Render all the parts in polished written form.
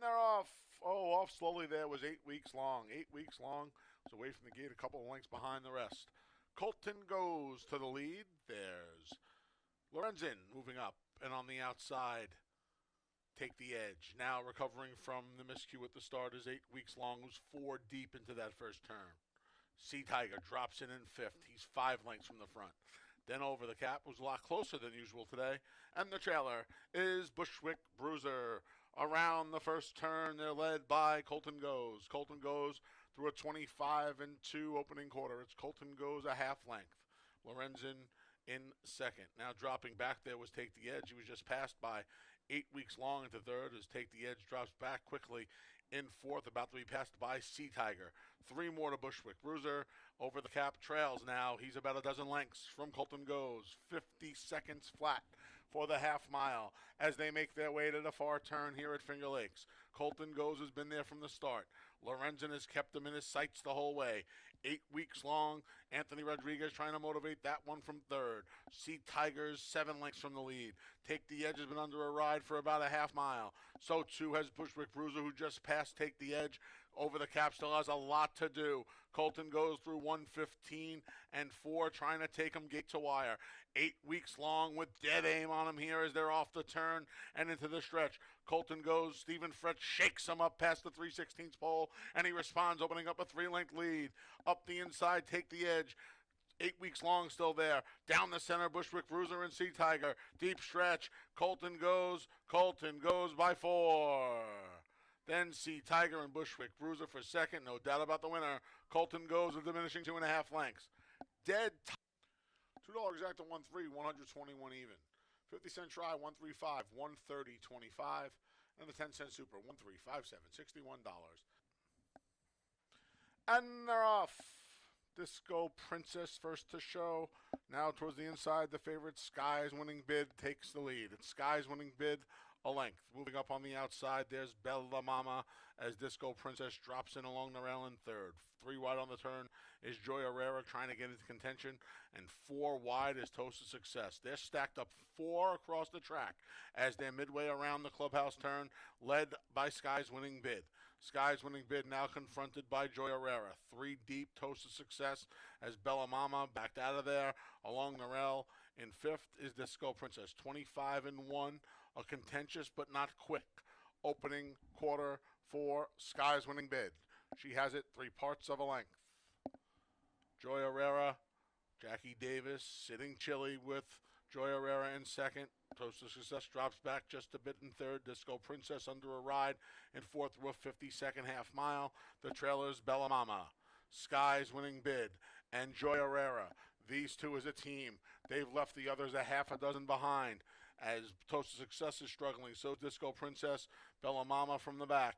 they're off. Oh, off slowly there was 8 weeks long. 8 weeks long. Was away from the gate, a couple of lengths behind the rest. Colton goes to the lead. There's Lorenzen moving up and on the outside. Take the edge. Now recovering from the miscue at the start is 8 weeks long. Was four deep into that first turn. Sea Tiger drops in fifth. He's 5 lengths from the front. Then over the cap was a lot closer than usual today. And the trailer is Bushwick Bruiser. Around the first turn, they're led by Colton Goes. Colton Goes through a 25-2 opening quarter. It's Colton Goes a half length. Lorenzen in second. Now dropping back there was Take the Edge. He was just passed by 8 weeks long into third as Take the Edge drops back quickly in fourth, about to be passed by Sea Tiger. Three more to Bushwick. Bruiser over the cap trails now. He's about a dozen lengths from Colton Goes. 50 seconds flat for the half mile as they make their way to the far turn here at Finger Lakes. Colton Goes has been there from the start. Lorenzen has kept him in his sights the whole way. 8 weeks long. Anthony Rodriguez trying to motivate that one from third. Sea Tigers 7 lengths from the lead. Take the Edge has been under a ride for about a half mile. So too has Bushwick Bruiser, who just passed Take the Edge. Over the cap still has a lot to do. Colton goes through 1:15.4, trying to take him gate to wire. 8 weeks long with dead aim on him here as they're off the turn and into the stretch. Colton Goes. Stephen Fretz shakes him up past the 3/16 pole, and he responds, opening up a 3-length lead. Up the inside, Take the Edge. 8 weeks long still there. Down the center, Bushwick Bruiser and Sea Tiger. Deep stretch. Colton Goes. Colton Goes by 4. Then Sea Tiger and Bushwick Bruiser for second. No doubt about the winner. Colton Goes with diminishing 2.5 lengths. Dead $2 exact to 1-3, 121 even. 50-cent try, 135, 130.25. And the 10-cent super, 1357, $61. And they're off. Disco Princess first to show. Now towards the inside, the favorite Sky's Winning Bid takes the lead. It's Sky's Winning Bid a length. Moving up on the outside, there's Bella Mama as Disco Princess drops in along the rail in third. 3 wide on the turn is Joy Herrera trying to get into contention, and 4 wide is Toast of Success. They're stacked up 4 across the track as they're midway around the clubhouse turn, led by Sky's Winning Bid. Sky's Winning Bid now confronted by Joy Herrera. 3 deep, Toast of Success as Bella Mama backed out of there along the rail. In fifth is Disco Princess. 25-1, a contentious but not quick opening quarter for Sky's Winning Bid. She has it 3 parts of a length. Joy Herrera, Jackie Davis sitting chilly with Joy Herrera in second. Toast of Success drops back just a bit in third. Disco Princess under a ride in fourth through a 52nd half mile. The trailer's Bella Mama, Sky's Winning Bid, and Joy Herrera. These two as a team. They've left the others a half a dozen behind. As Toast of Success is struggling, so Disco Princess, Bella Mama from the back.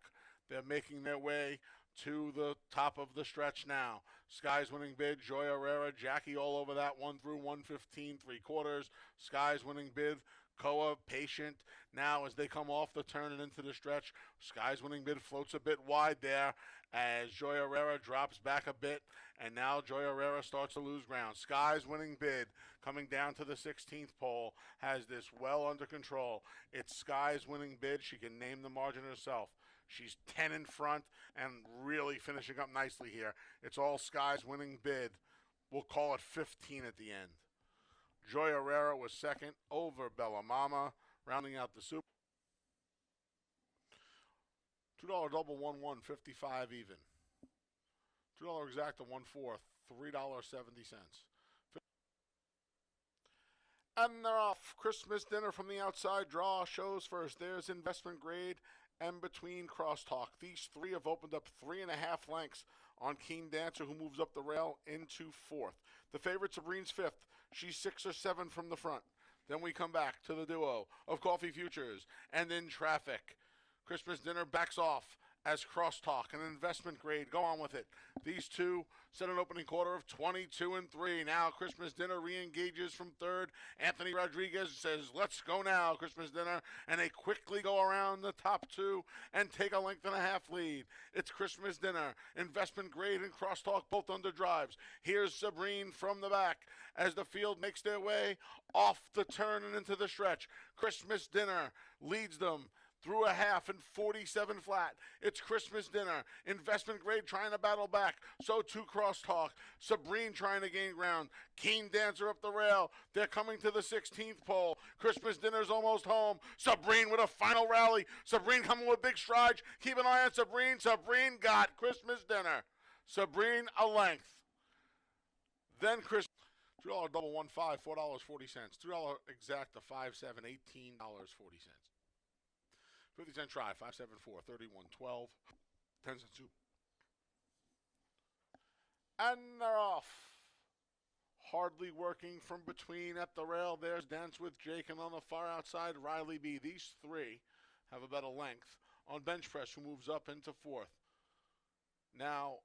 They're making their way to the top of the stretch now. Sky's Winning Bid, Joy Herrera, Jackie all over that one through 1:15.75. Sky's Winning Bid, Koa patient now as they come off the turn and into the stretch. Sky's Winning Bid floats a bit wide there as Joy Herrera drops back a bit, and now Joy Herrera starts to lose ground. Sky's Winning Bid coming down to the 16th pole has this well under control. It's Sky's Winning Bid. She can name the margin herself. She's 10 in front and really finishing up nicely here. It's all Sky's Winning Bid. We'll call it 15 at the end. Joy Herrera was second over Bella Mama, rounding out the super. $2 double 1-1, 55 even. $2 exact to 1-4, $3.70. And they're off. Christmas dinner from the outside draw shows first. There's Investment Grade and Between Crosstalk. These 3 have opened up 3.5 lengths on Keen Dancer, who moves up the rail into fourth. The favorite, Sabrine's fifth. She's 6 or 7 from the front. Then we come back to the duo of Coffee Futures and In Traffic. Christmas dinner backs off as Crosstalk and Investment Grade go on with it. These two set an opening quarter of 22-3. Now Christmas dinner re-engages from third. Anthony Rodriguez says, let's go now, Christmas dinner. And they quickly go around the top 2 and take a 1.5 length lead. It's Christmas dinner, Investment Grade and Crosstalk both under drives. Here's Sabrine from the back as the field makes their way off the turn and into the stretch. Christmas dinner leads them through a half and 47 flat. It's Christmas Dinner. Investment Grade trying to battle back. So too Crosstalk. Sabrine trying to gain ground. Keen Dancer up the rail. They're coming to the 16th pole. Christmas Dinner's almost home. Sabrine with a final rally. Sabrine coming with big strides. Keep an eye on Sabrine. Sabrine got Christmas Dinner. Sabrine a length. Then $2 double 1 5, $4.40. $2 exact to 5 7, $18.40. 50 cent try, 5 7 4, 31 12. 10 cent soup. And they're off. Hardly working from between at the rail. There's Dance with Jake, and on the far outside, Riley B. These three have a better length. On bench press, who moves up into fourth. Now,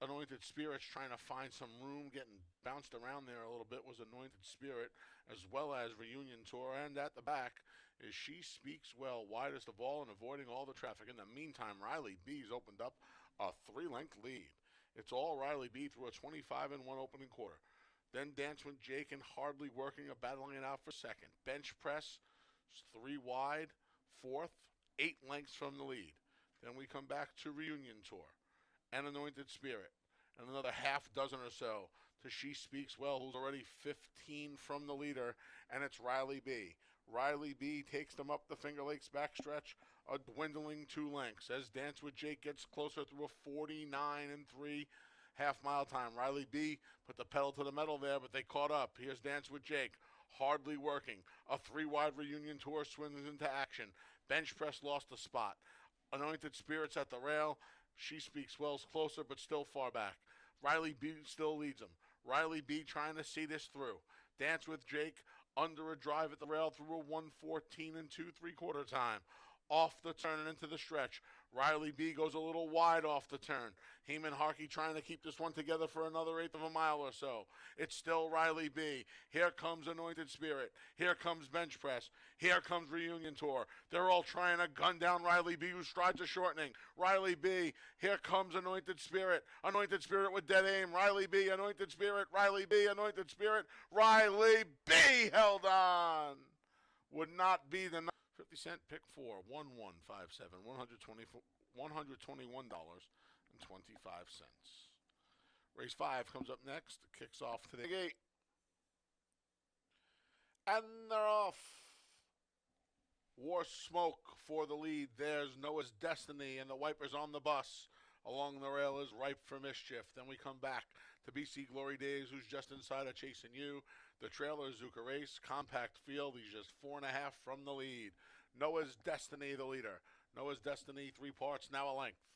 Anointed Spirit's trying to find some room, getting bounced around there a little bit, was Anointed Spirit, as well as Reunion Tour. And at the back is She Speaks Well, widest of all and avoiding all the traffic. In the meantime, Riley B's opened up a 3-length lead. It's all Riley B through a 25-1 opening quarter. Then Dance with Jake and Hardly Working are battling it out for second. Bench press, 3 wide, fourth, 8 lengths from the lead. Then we come back to Reunion Tour and Anointed Spirit, and another half dozen or so to She Speaks Well, who's already 15 from the leader, and it's Riley B. Riley B takes them up the Finger Lakes backstretch, a dwindling 2 lengths, as Dance with Jake gets closer through a 49-3 half-mile time. Riley B put the pedal to the metal there, but they caught up. Here's Dance with Jake, Hardly Working. A 3-wide Reunion Tour swims into action. Bench press lost a spot. Anointed Spirits at the rail. She Speaks Well's closer, but still far back. Riley B still leads him. Riley B trying to see this through. Dance with Jake under a drive at the rail through a 1:14 2 3/4 time. Off the turn and into the stretch. Riley B goes a little wide off the turn. Heeman Harkey trying to keep this one together for another 1/8 of a mile or so. It's still Riley B. Here comes Anointed Spirit. Here comes Bench Press. Here comes Reunion Tour. They're all trying to gun down Riley B, whose strides are shortening. Riley B. Here comes Anointed Spirit. Anointed Spirit with dead aim. Riley B. Anointed Spirit. Riley B. Anointed Spirit. Riley B. held on. Would not be the 50 cent pick 4, 1157, $121.25. Race 5 comes up next. Kicks off to the gate. And they're off. War Smoke for the lead. There's Noah's Destiny, and the wipers on the bus. Along the rail is Ripe for Mischief. Then we come back to BC Glory Days, who's just inside of Chasing You. The trailer, Zuka Race, compact field. He's just 4.5 from the lead. Noah's Destiny, the leader. Noah's Destiny, 3 parts, now a length.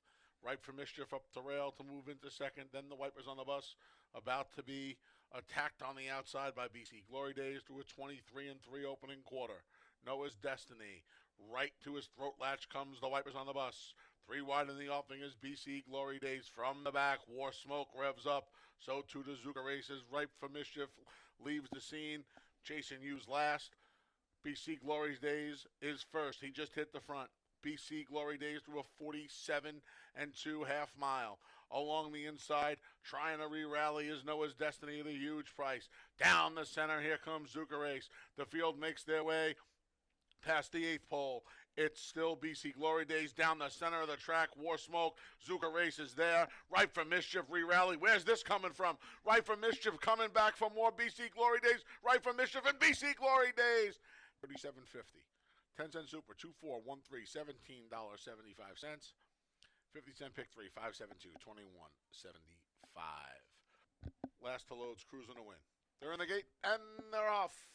Ripe for Mischief up the rail to move into second. Then the wipers on the bus about to be attacked on the outside by BC Glory Days through a 23-3 opening quarter. Noah's Destiny. Right to his throat latch comes the wipers on the bus. 3 wide in the offing is BC Glory Days. From the back, War Smoke revs up. So too the Zuka Races. Ripe for Mischief leaves the scene. Chasing You's last. BC Glory Days is first. He just hit the front. BC Glory Days through a 47-2 half mile. Along the inside, trying to re-rally is Noah's Destiny, the huge price. Down the center, here comes Zuka Race. The field makes their way past the 8th pole. It's still BC Glory Days down the center of the track. War Smoke, Zuka Race is there. Ripe for Mischief, re-rally. Where's this coming from? Ripe for Mischief coming back for more BC Glory Days. Ripe for Mischief and BC Glory Days. $37.50. 10 cent super, 2413, $17.75. 50 cent pick 3, 572, $21.75. Last to load's cruising to win. They're in the gate and they're off.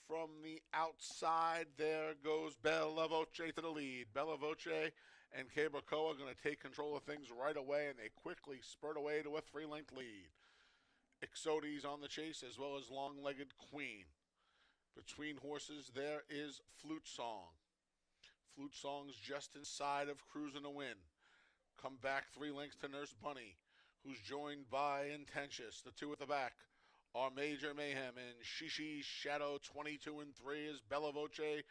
From the outside, there goes Bella Voce to the lead. Bella Voce and Cabracoa are going to take control of things right away, and they quickly spurt away to a 3-length lead. Exodes on the chase, as well as Long-Legged Queen. Between horses, there is Flute Song. Flute Song's just inside of Cruising to Win. Come back 3 lengths to Nurse Bunny, who's joined by Intentious. The 2 at the back are Major Mayhem, and Shishi Shadow 22-3 as Bella Voce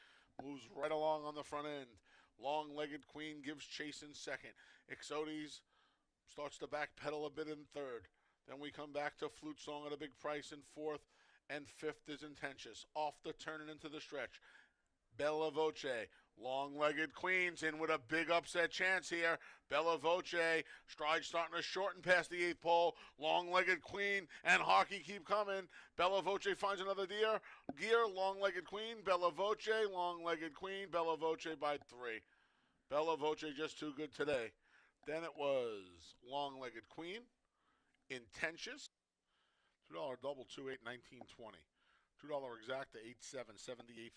moves right along on the front end. Long-Legged Queen gives chase in second. Exodes starts to backpedal a bit in third. Then we come back to Flute Song at a big price in fourth. And 5th is Intentious. Off the turn and into the stretch. Bella Voce Long-legged Queens in with a big upset chance here. Bella Voce, stride starting to shorten past the 8th pole. Long-legged Queen and Harkey keep coming. Bella Voce finds another gear. Long-legged Queen, Bella Voce, long-legged Queen, Bella Voce by 3. Bella Voce just too good today. Then it was long-legged Queen, Intentious, $2 double, 2-8, 19-20. $2 exacta, 8-7, 78.50.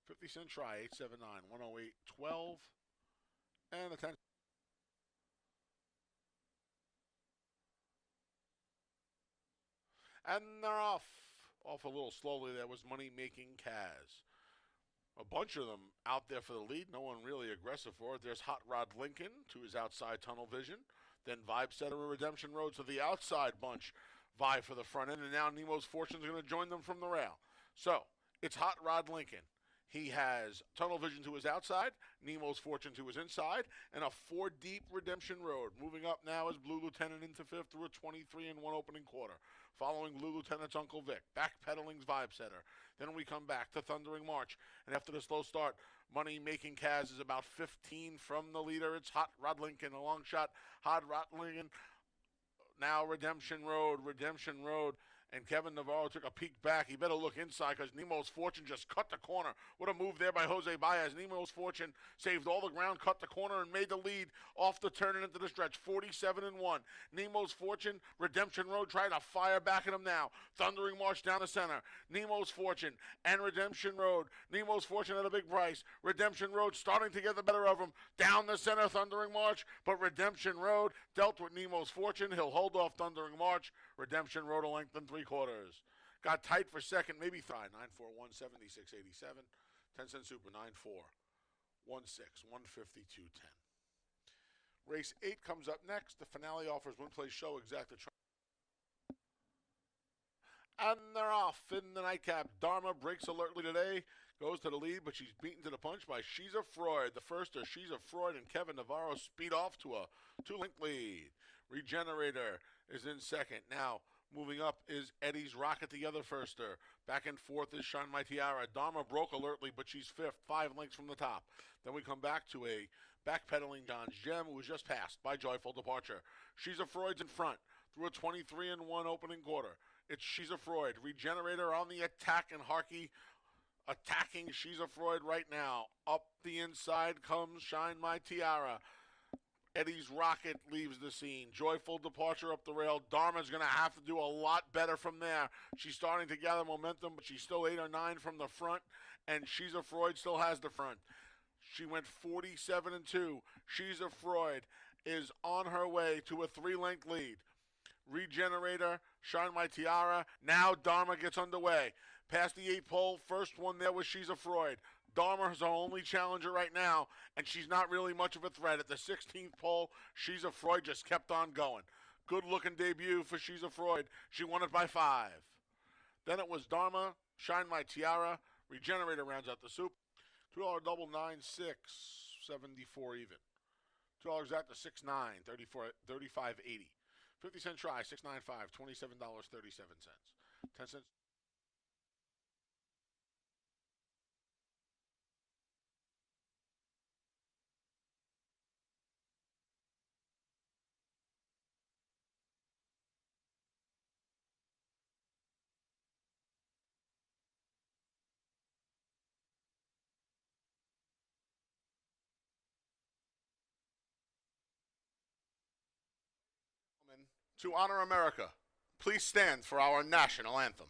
50-cent try, 879, 108, 12, and the 10. And they're off. Off a little slowly. There was Money Making Kaz. A bunch of them out there for the lead. No one really aggressive for it. There's Hot Rod Lincoln to his outside tunnel vision. Then Vibe Setter and Redemption Road to the outside bunch. Vie for the front end. And now Nemo's Fortune's going to join them from the rail. So it's Hot Rod Lincoln. He has tunnel vision to his outside, Nemo's Fortune to his inside, and a 4-deep Redemption Road. Moving up now is Blue Lieutenant into 5th through a 23 and 1 opening quarter. Following Blue Lieutenant's Uncle Vic. Backpedaling's Vibe Setter. Then we come back to Thundering March. And after the slow start, Money Making Kaz is about 15 from the leader. It's Hot Rod Lincoln, a long shot. Hot Rod Lincoln. Now Redemption Road. And Kevin Navarro took a peek back. He better look inside because Nemo's Fortune just cut the corner. What a move there by Jose Baez. Nemo's Fortune saved all the ground, cut the corner, and made the lead off the turn and into the stretch. 47 and 1. Nemo's Fortune, Redemption Road trying to fire back at him now. Thundering March down the center. Nemo's Fortune and Redemption Road. Nemo's Fortune at a big price. Redemption Road starting to get the better of him. Down the center, Thundering March. But Redemption Road dealt with Nemo's Fortune. He'll hold off Thundering March. Redemption Road a length and 3/4. Got tight for second, maybe third. 9-4, 176.87. 10-cent super, 9-4, 1-6, 152.10. Race 8 comes up next. The finale offers one-play show exacta. And they're off in the nightcap. Dharma breaks alertly today. Goes to the lead, but she's beaten to the punch by She's a Freud. The first are She's a Freud and Kevin Navarro speed off to a 2-link lead. Regenerator is in second. Now, moving up is Eddie's Rocket, the other firster. Back and forth is Shine My Tiara. Dharma broke alertly, but she's 5th, 5 lengths from the top. Then we come back to a backpedaling John's Gem, who was just passed by Joyful Departure. She's a Freud's in front through a 23 and 1 opening quarter. It's She's a Freud. Regenerator on the attack, and Harkey attacking She's a Freud right now. Up the inside comes Shine My Tiara. Eddie's Rocket leaves the scene. Joyful Departure up the rail. Dharma's going to have to do a lot better from there. She's starting to gather momentum, but she's still 8 or 9 from the front, and She's a Freud still has the front. She went 47 and 2. She's a Freud is on her way to a 3-length lead. Regenerator, Shine My Tiara. Now Dharma gets underway. Past the 8th pole, first one there was She's a Freud. Dharma is our only challenger right now, and she's not really much of a threat. At the 16th pole, She's a Freud just kept on going. Good-looking debut for She's a Freud. She won it by 5. Then it was Dharma, Shine My Tiara. Regenerator rounds out the soup. $2 double, 9-6, 74 even. $2 out to 6-9, 35.80. 50-cent try, 695, $27.37. 10 cents. To honor America, please stand for our national anthem.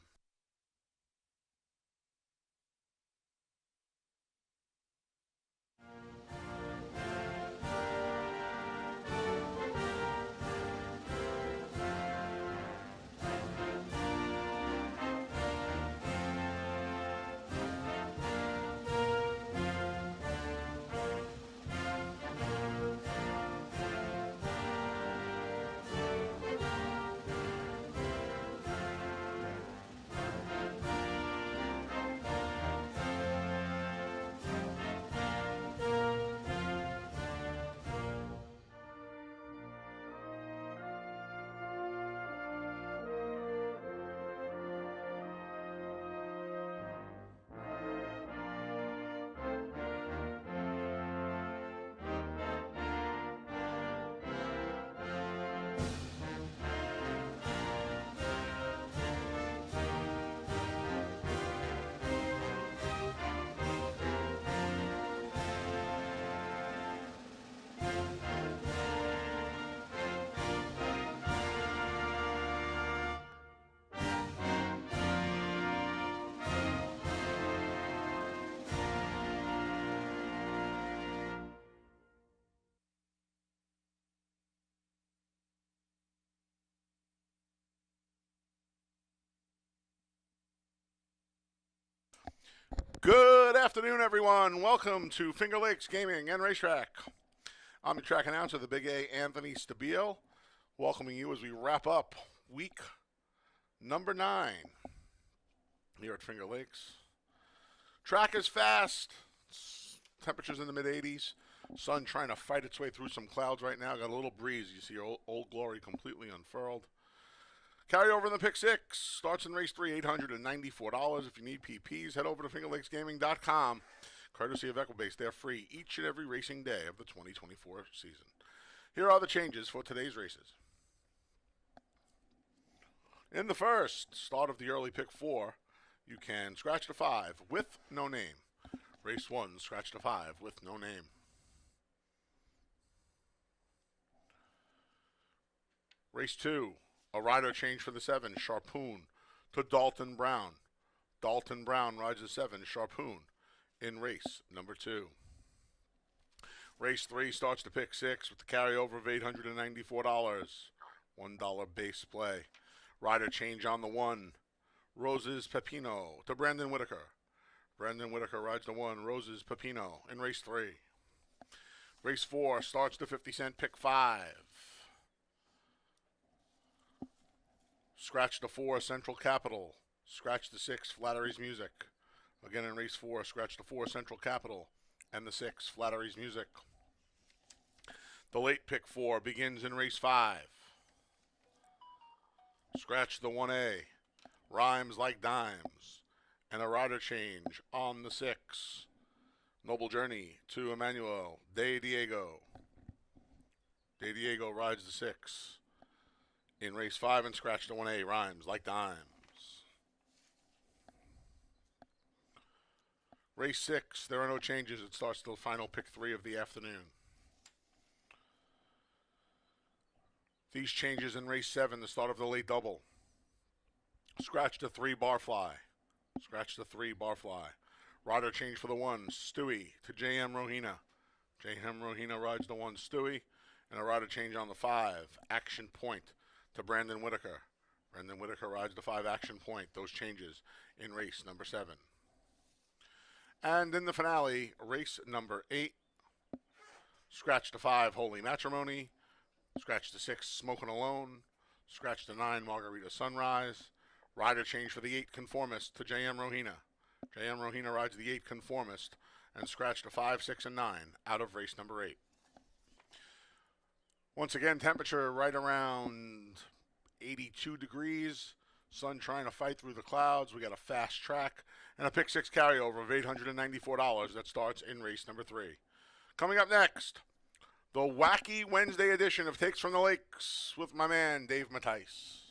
Good afternoon, everyone. Welcome to Finger Lakes Gaming and Racetrack. I'm the track announcer, the Big A, Anthony Stabile, welcoming you as we wrap up week number 9 here at Finger Lakes. Track is fast. Temperatures in the mid-80s. Sun trying to fight its way through some clouds right now. Got a little breeze. You see Old Glory completely unfurled. Carry over in the pick 6. Starts in race 3, $894. If you need PPs, head over to fingerlakesgaming.com. Courtesy of Equibase. They're free each and every racing day of the 2024 season. Here are the changes for today's races. In the first start of the early pick 4, you can scratch the 5 with no name. Race 1, scratch the 5 with no name. Race 2, a rider change for the 7, Sharpoon, to Dalton Brown. Dalton Brown rides the 7, Sharpoon, in race number 2. Race 3 starts the pick 6 with the carryover of $894. $1 base play. Rider change on the 1, Roses Pepino, to Brandon Whitaker. Brandon Whitaker rides the 1, Roses Pepino, in race 3. Race 4 starts the 50-cent pick 5. Scratch the 4, Central Capital. Scratch the 6, Flattery's Music. Again in race 4, scratch the 4, Central Capital, and the 6, Flattery's Music. The late pick 4 begins in race 5. Scratch the 1A, Rhymes Like Dimes, and a rider change on the 6, Noble Journey, to Emmanuel De Diego. De Diego rides the 6. In race 5 and scratch the 1A, Rhymes Like Dimes. Race 6, there are no changes. It starts the final pick 3 of the afternoon. These changes in race 7, the start of the late double. Scratch the 3, Barfly. Scratch the 3, Barfly. Rider change for the 1, Stewie, to J.M. Rohina. J.M. Rohina rides the 1, Stewie, and a rider change on the 5, Action Point, to Brandon Whitaker. Brandon Whitaker rides the 5, Action Point. Those changes in race number 7. And in the finale, race number 8, scratch the 5, Holy Matrimony. Scratch the 6, Smokin' Alone. Scratch the 9, Margarita Sunrise. Rider change for the 8, Conformist, to J.M. Rohina. J.M. Rohina rides the 8, Conformist, and scratch the 5, 6, and 9 out of race number 8. Once again, temperature right around 82 degrees. Sun trying to fight through the clouds. We got a fast track and a pick 6 carryover of $894 that starts in race number 3. Coming up next, the wacky Wednesday edition of Takes from the Lakes with my man Dave Mattice.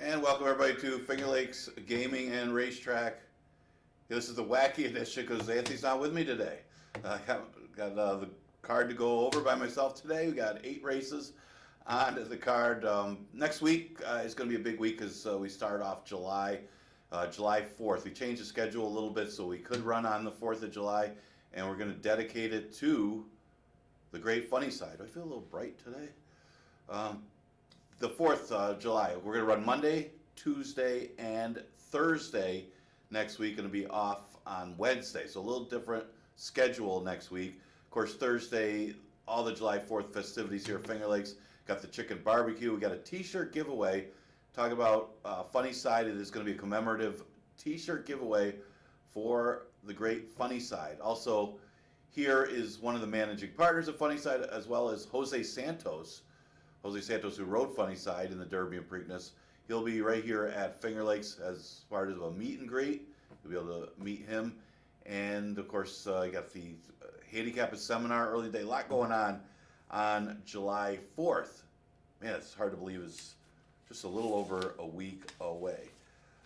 And welcome everybody to Finger Lakes Gaming and Racetrack. This is the wacky edition because Anthony's not with me today. I got the card to go over by myself today. We got 8 races on the card. Next week is going to be a big week because we start off July 4th. We changed the schedule a little bit so we could run on the 4th of July, and we're going to dedicate it to the Great Funny Side. Do I feel a little bright today? The 4th of July. We're going to run Monday, Tuesday, and Thursday next week. Going to be off on Wednesday. So a little different schedule next week. Of course, Thursday, all the July 4th festivities here at Finger Lakes. Got the chicken barbecue. We got a t-shirt giveaway. Talk about Funny Side. It is going to be a commemorative t-shirt giveaway for the Great Funny Side. Also, here is one of the managing partners of Funny Side, as well as Jose Santos. Jose Santos, who rode Funny Side in the Derby and Preakness. He'll be right here at Finger Lakes as part of a meet and greet. You'll be able to meet him. And, of course, you got the handicap seminar early day. A lot going on on July 4th. Man, it's hard to believe it's just a little over a week away.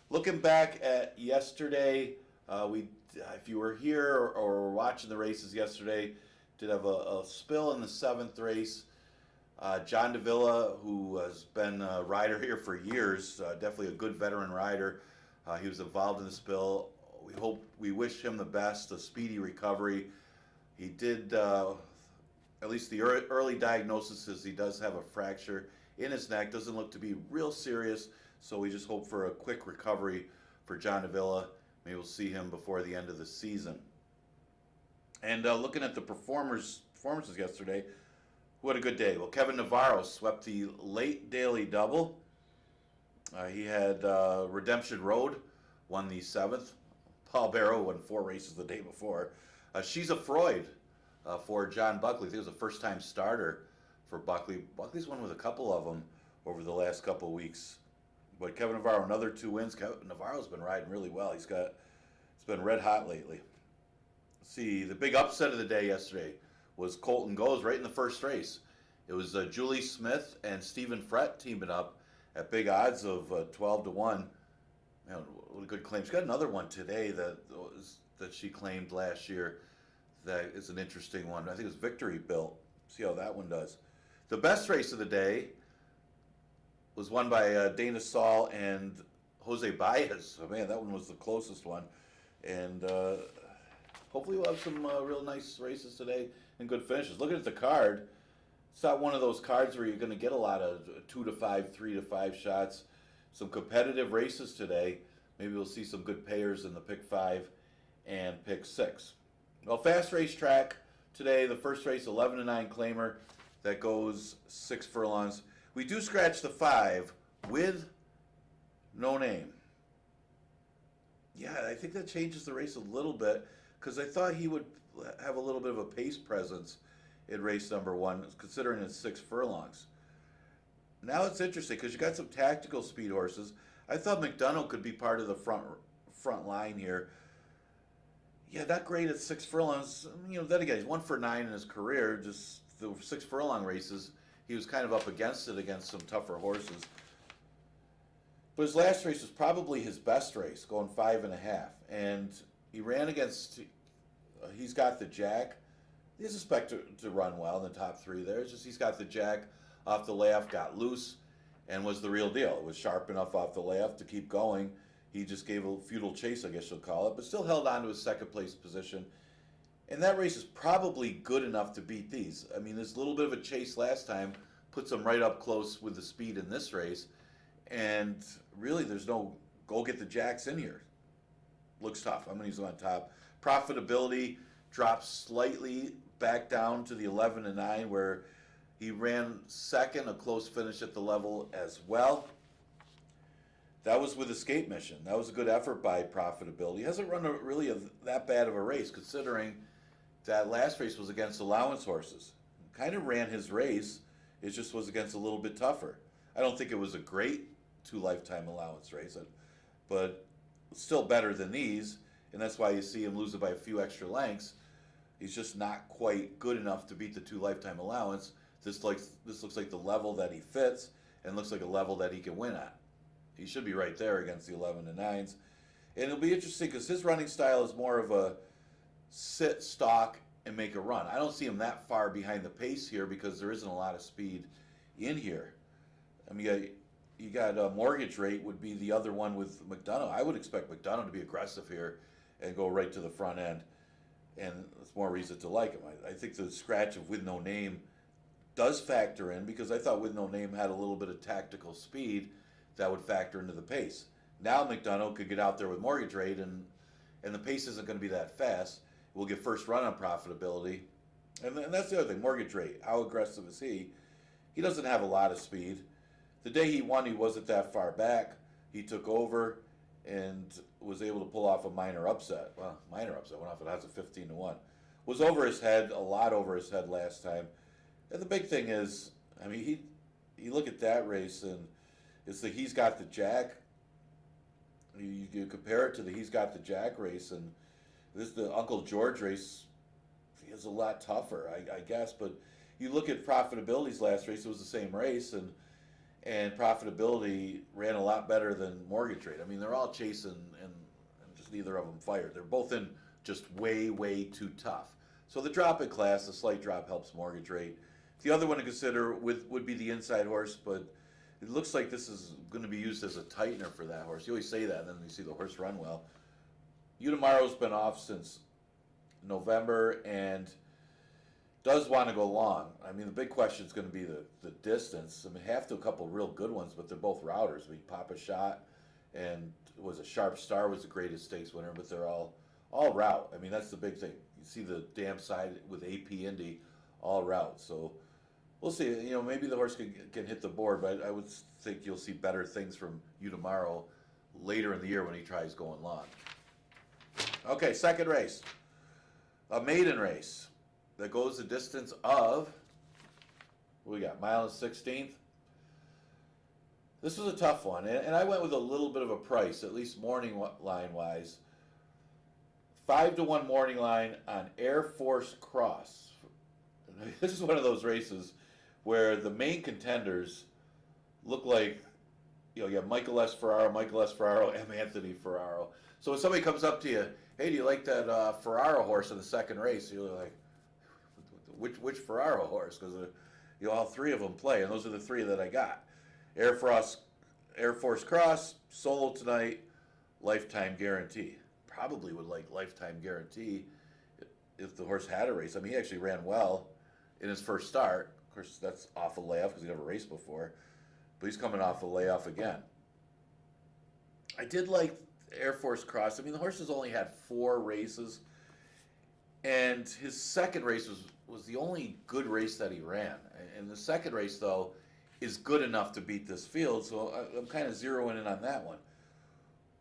Looking back at yesterday, if you were here or were watching the races yesterday, did have a spill in the 7th race. John Davila, who has been a rider here for years, definitely a good veteran rider. He was involved in the spill. We wish him the best, a speedy recovery. He did, at least the early diagnosis is he does have a fracture in his neck. Doesn't look to be real serious, so we just hope for a quick recovery for John Davila. Maybe we'll see him before the end of the season. And looking at the performances yesterday, what a good day. Well, Kevin Navarro swept the late daily double. He had Redemption Road, won the 7th. Paul Barrow won 4 races the day before. She's a Freud for John Buckley. I think it was a first-time starter for Buckley. Buckley's won with a couple of them over the last couple of weeks. But Kevin Navarro, another 2 wins. Kevin Navarro's been riding really well. It's been red hot lately. Let's see, the big upset of the day yesterday was Colton Goes right in the first race. It was Julie Smith and Stephen Frett teaming up at big odds of 12-1. Man, what a good claim. She got another one today that she claimed last year. That is an interesting one. I think it was Victory Built. See how that one does. The best race of the day was won by Dana Saul and Jose Baez. Oh, man, that one was the closest one. And hopefully we'll have some real nice races today and good finishes. Looking at the card, it's not one of those cards where you're going to get a lot of 2-5, 3-5 shots. Some competitive races today. Maybe we'll see some good payers in the pick 5 and pick 6. Well, fast racetrack today. The first race, 11-9 claimer that goes 6 furlongs. We do scratch the 5 with no name. Yeah, I think that changes the race a little bit because I thought he would have a little bit of a pace presence in race number 1, considering it's 6 furlongs. Now it's interesting because you got some tactical speed horses. I thought McDonough could be part of the front line here. Yeah, not great at 6 furlongs. Then again, he's 1 for 9 in his career. Just the 6 furlong races, he was kind of up against it against some tougher horses. But his last race was probably his best race, going 5.5. And he ran against, he's got the Jack. He's expected to run well in the top 3 there. It's just he's got the Jack off the layoff, got loose, and was the real deal. It was sharp enough off the layoff to keep going. He just gave a futile chase, I guess you'll call it, but still held on to his second place position. And that race is probably good enough to beat these. I mean, this little bit of a chase last time puts him right up close with the speed in this race. And really, there's no go get the Jacks in here. Looks tough. I'm going to use him on top. Profitability drops slightly back down to the 11-9, where he ran second, a close finish at the level as well. That was with Escape Mission. That was a good effort by Profitability. He hasn't run that bad of a race, considering that last race was against allowance horses. Kind of ran his race. It just was against a little bit tougher. I don't think it was a great 2 lifetime allowance race, but still better than these, and that's why you see him lose it by a few extra lengths. He's just not quite good enough to beat the 2 lifetime allowance. This looks like the level that he fits, and looks like a level that he can win at. He should be right there against the 11-9s. And it'll be interesting because his running style is more of a sit, stalk, and make a run. I don't see him that far behind the pace here because there isn't a lot of speed in here. I mean, you got a Mortgage Rate would be the other one with McDonough. I would expect McDonough to be aggressive here and go right to the front end. And there's more reason to like him. I think the scratch of With No Name does factor in because I thought With No Name had a little bit of tactical speed that would factor into the pace. Now McDonough could get out there with Mortgage Rate, and the pace isn't going to be that fast. We'll get first run on Profitability. And that's the other thing, Mortgage Rate. How aggressive is he? He doesn't have a lot of speed. The day he won, he wasn't that far back. He took over and was able to pull off a minor upset. Well, minor upset, went off at odds of 15-1. Was over his head, a lot over his head last time. And the big thing is, I mean, you look at that race and it's the He's Got the Jack. You compare it to the He's Got the Jack race, and this the Uncle George race is a lot tougher, I guess. But you look at Profitability's last race; it was the same race, and Profitability ran a lot better than Mortgage Rate. I mean, they're all chasing, and just neither of them fired. They're both in just way too tough. So the drop in class, the slight drop, helps Mortgage Rate. The other one to consider would be the Inside Horse, but it looks like this is going to be used as a tightener for that horse. You always say that, and then you see the horse run well. Udamaro's been off since November and does want to go long. I mean, the big question is going to be the distance. I mean, half to a couple real good ones, but they're both routers. I mean, Papa Shot and was a Sharp Star was the greatest stakes winner, but they're all route. I mean, that's the big thing. You see the damn side with AP Indy, all route. So we'll see. You know, maybe the horse can hit the board, but I would think you'll see better things from Udamaro later in the year when he tries going long. Okay, second race. A maiden race that goes the distance of, what we got, 1.16 miles. This was a tough one, and I went with a little bit of a price, at least morning line wise. 5-1 morning line on Air Force Cross. This is one of those races where the main contenders look like, you know, you have Michael S. Ferraro, M. Anthony Ferraro. So when somebody comes up to you, hey, do you like that Ferraro horse in the second race? You're like, which Ferraro horse? Because you know, all three of them play, and those are the three that I got. Air Force Cross, Solo Tonight, Lifetime Guarantee. Probably would like Lifetime Guarantee if the horse had a race. I mean, he actually ran well in his first start. Of course, that's off a layoff because he never raced before. But he's coming off a layoff again. I did like Air Force Cross. I mean, the horse has only had 4 races, and his second race was the only good race that he ran. And the second race, though, is good enough to beat this field, so I'm kind of zeroing in on that one.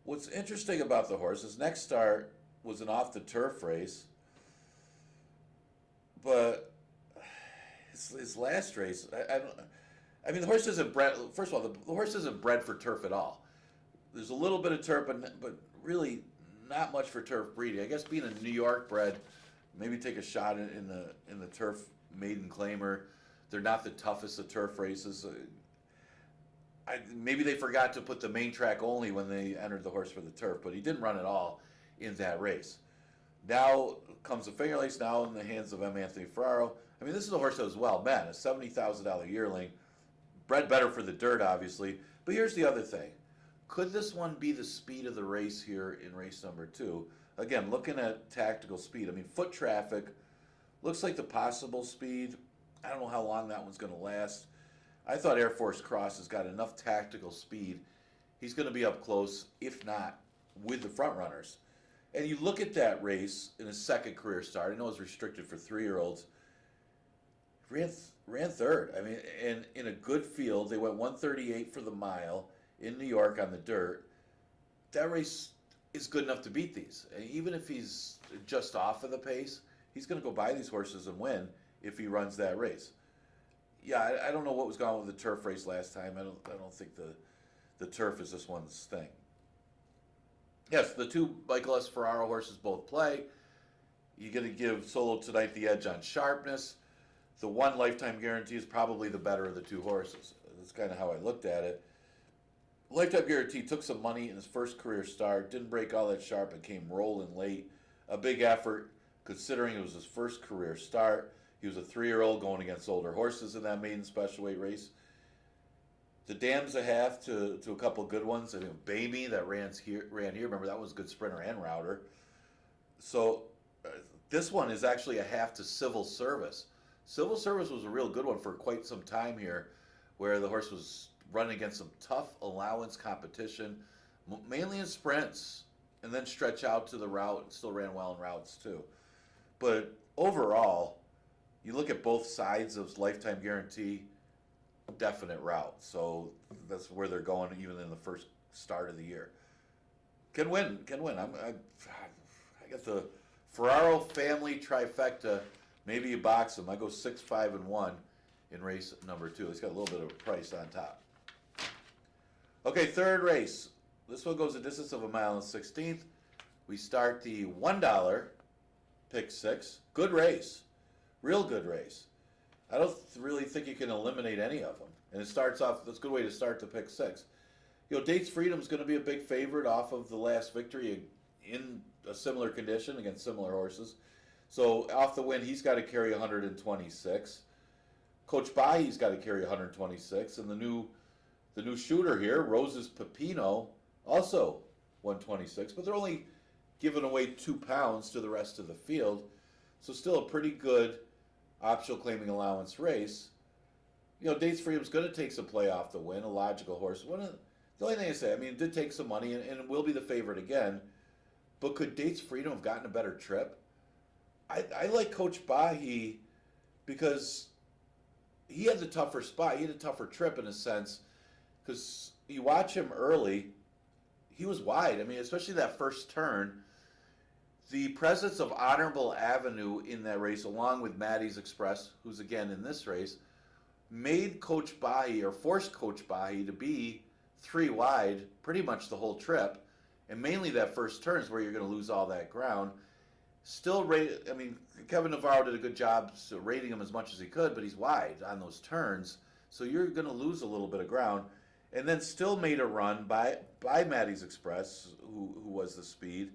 What's interesting about the horse, his next start was an off-the-turf race, but his last race, I mean, the horse isn't bred. First of all, the horse isn't bred for turf at all. There's a little bit of turf, but really not much for turf breeding. I guess being a New York bred, maybe take a shot in the turf maiden claimer. They're not the toughest of turf races. Maybe they forgot to put the main track only when they entered the horse for the turf, but he didn't run at all in that race. Now comes the Finger Lakes, now in the hands of M. Anthony Ferraro. I mean, this is a horse that was well met, a $70,000 yearling, bred better for the dirt, obviously. But here's the other thing. Could this one be the speed of the race here in race number 2? Again, looking at tactical speed. I mean, foot traffic looks like the possible speed. I don't know how long that one's going to last. I thought Air Force Cross has got enough tactical speed. He's going to be up close, if not with the front runners. And you look at that race in his second career start. I know it's restricted for 3-year-olds. Ran third. I mean, and in a good field, they went 138 for the mile in New York on the dirt. That race is good enough to beat these. And even if he's just off of the pace, he's going to go buy these horses and win if he runs that race. Yeah, I don't know what was going on with the turf race last time. I don't think the turf is this one's thing. Yes, the 2 Michael S. Ferraro horses both play. You're going to give Solo Tonight the edge on sharpness. The 1 Lifetime Guarantee is probably the better of the 2 horses. That's kind of how I looked at it. Lifetime Guarantee took some money in his first career start, didn't break all that sharp, and came rolling late. A big effort, considering it was his first career start. He was a 3-year-old going against older horses in that maiden special weight race. The dam's a half to a couple good ones. I mean, Baby that ran here. Remember, that was a good sprinter and router. So this one is actually a half to Civil Service. Civil Service was a real good one for quite some time here, where the horse was running against some tough allowance competition, mainly in sprints, and then stretch out to the route, and still ran well in routes too. But overall, you look at both sides of Lifetime Guarantee, definite route. So that's where they're going, even in the first start of the year. Can win. I got the Ferraro family trifecta. Maybe you box them. I go 6, 5, and 1 in race number 2. It's got a little bit of a price on top. Okay, third race. This one goes a distance of 1.16 miles. We start the $1 pick 6. Good race. Real good race. I don't really think you can eliminate any of them. And it starts off, that's a good way to start the pick six. Dates Freedom's going to be a big favorite off of the last victory in a similar condition against similar horses. So off the win, he's got to carry 126. Coach Bahi's got to carry 126, and the new shooter here, Rose's Pepino, also 126. But they're only giving away 2 pounds to the rest of the field, so still a pretty good optional claiming allowance race. Dates Freedom's going to take some play off the win, a logical horse. The only thing I say, it did take some money and will be the favorite again. But could Dates Freedom have gotten a better trip? I like Coach Bahi because he had the tougher spot. He had a tougher trip in a sense because you watch him early, he was wide. Especially that first turn. The presence of Honorable Avenue in that race, along with Maddie's Express, who's again in this race, made Coach Bahi, or forced Coach Bahi, to be 3 wide pretty much the whole trip. And mainly that first turn is where you're going to lose all that ground. Still, Kevin Navarro did a good job rating him as much as he could, but he's wide on those turns. So you're going to lose a little bit of ground. And then still made a run by Maddie's Express, who was the speed.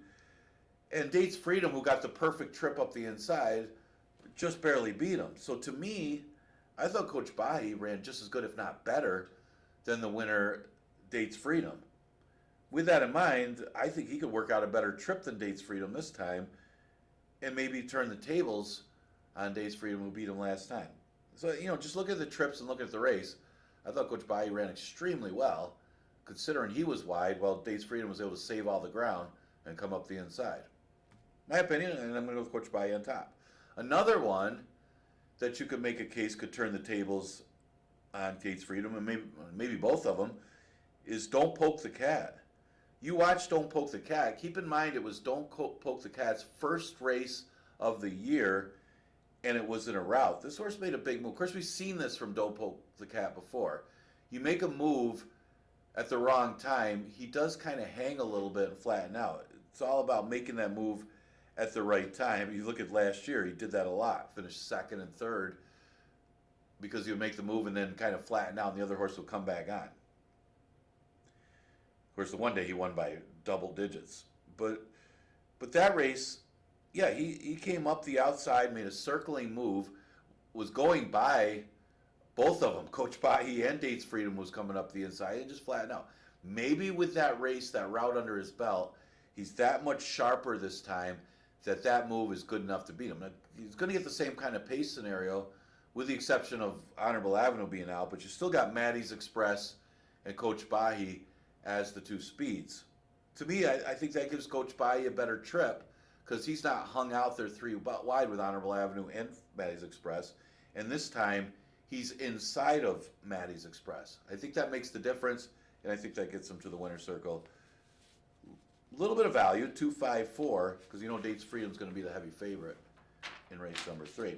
And Dates Freedom, who got the perfect trip up the inside, just barely beat him. So to me, I thought Coach Bahi ran just as good, if not better, than the winner, Dates Freedom. With that in mind, I think he could work out a better trip than Dates Freedom this time and maybe turn the tables on Dates Freedom, who beat him last time. So, just look at the trips and look at the race. I thought Coach Bahi ran extremely well, considering he was wide, while Dates Freedom was able to save all the ground and come up the inside. My opinion, and I'm going to go with Coach Bahi on top. Another one that you could make a case could turn the tables on Dates Freedom, and maybe both of them, is Don't Poke the Cat. You watch Don't Poke the Cat. Keep in mind it was Don't Poke the Cat's first race of the year, and it was in a rout. This horse made a big move. Of course, we've seen this from Don't Poke the Cat before. You make a move at the wrong time, he does kind of hang a little bit and flatten out. It's all about making that move at the right time. You look at last year, he did that a lot. Finished second and third because he would make the move and then kind of flatten out, and the other horse would come back on. Of course, the one day he won by double digits. But that race, yeah, he came up the outside, made a circling move, was going by both of them. Coach Bahi and Dates Freedom was coming up the inside and just flattened out. Maybe with that race, that route under his belt, he's that much sharper this time that move is good enough to beat him. Now, he's going to get the same kind of pace scenario, with the exception of Honorable Avenue being out, but you still got Maddie's Express and Coach Bahi as the 2 speeds. To me, I think that gives Coach Bahi a better trip because he's not hung out there 3 wide with Honorable Avenue and Maddie's Express, and this time he's inside of Maddie's Express. I think that makes the difference, and I think that gets him to the winner's circle. A little bit of value, 254, because Dates Freedom's going to be the heavy favorite in race number 3.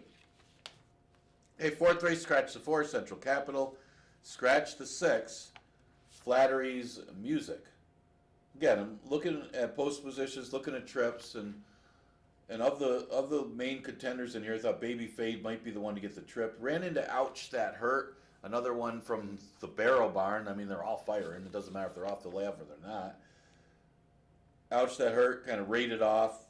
Hey, 4th race, scratch the 4, Central Capital. Scratch the 6, Flattery's Music. Again, I'm looking at post positions, looking at trips, and of the main contenders in here, I thought Baby Fade might be the one to get the trip. Ran into Ouch That Hurt, another one from the Barrow Barn. They're all firing. It doesn't matter if they're off the layoff or they're not. Ouch That Hurt kind of rated off.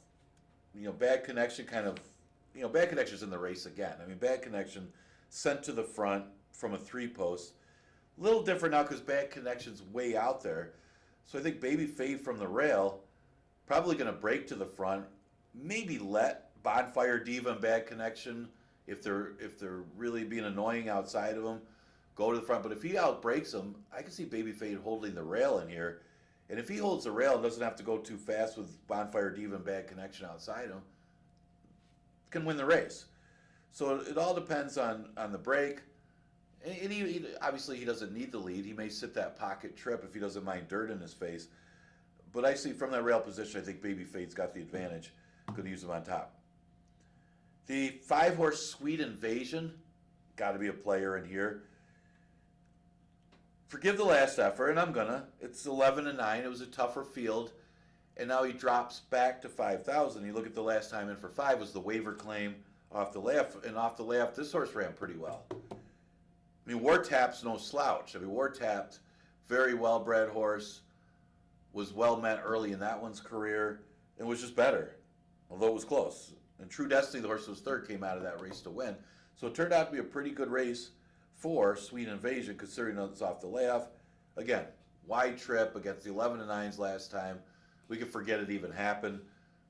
Bad Connection Bad Connection's in the race again. Bad Connection sent to the front from a 3-post. A little different now because Bad Connection's way out there. So I think Baby Fade from the rail, probably going to break to the front. Maybe let Bonfire Diva and Bad Connection, if they're really being annoying outside of him, go to the front. But if he outbreaks them, I can see Baby Fade holding the rail in here. And if he holds the rail and doesn't have to go too fast with Bonfire Diva and Bad Connection outside him, can win the race. So it all depends on the break. And he obviously he doesn't need the lead. He may sit that pocket trip if he doesn't mind dirt in his face. But I see from that rail position, I think Baby Fade's got the advantage. Going to use him on top. The 5-horse Sweet Invasion, got to be a player in here. Forgive the last effort, and I'm gonna. It's 11-9. It was a tougher field, and now he drops back to 5,000. You look at the last time in for 5 was the waiver claim off the layoff. And off the layoff, this horse ran pretty well. I mean, War Tap's no slouch. I mean, War Tap's very well-bred horse, was well met early in that one's career, and was just better, although it was close. And True Destiny, the horse that was third, came out of that race to win. So it turned out to be a pretty good race for Sweet Invasion, considering that it's off the layoff. Again, wide trip against the 11-9s last time. We could forget it even happened.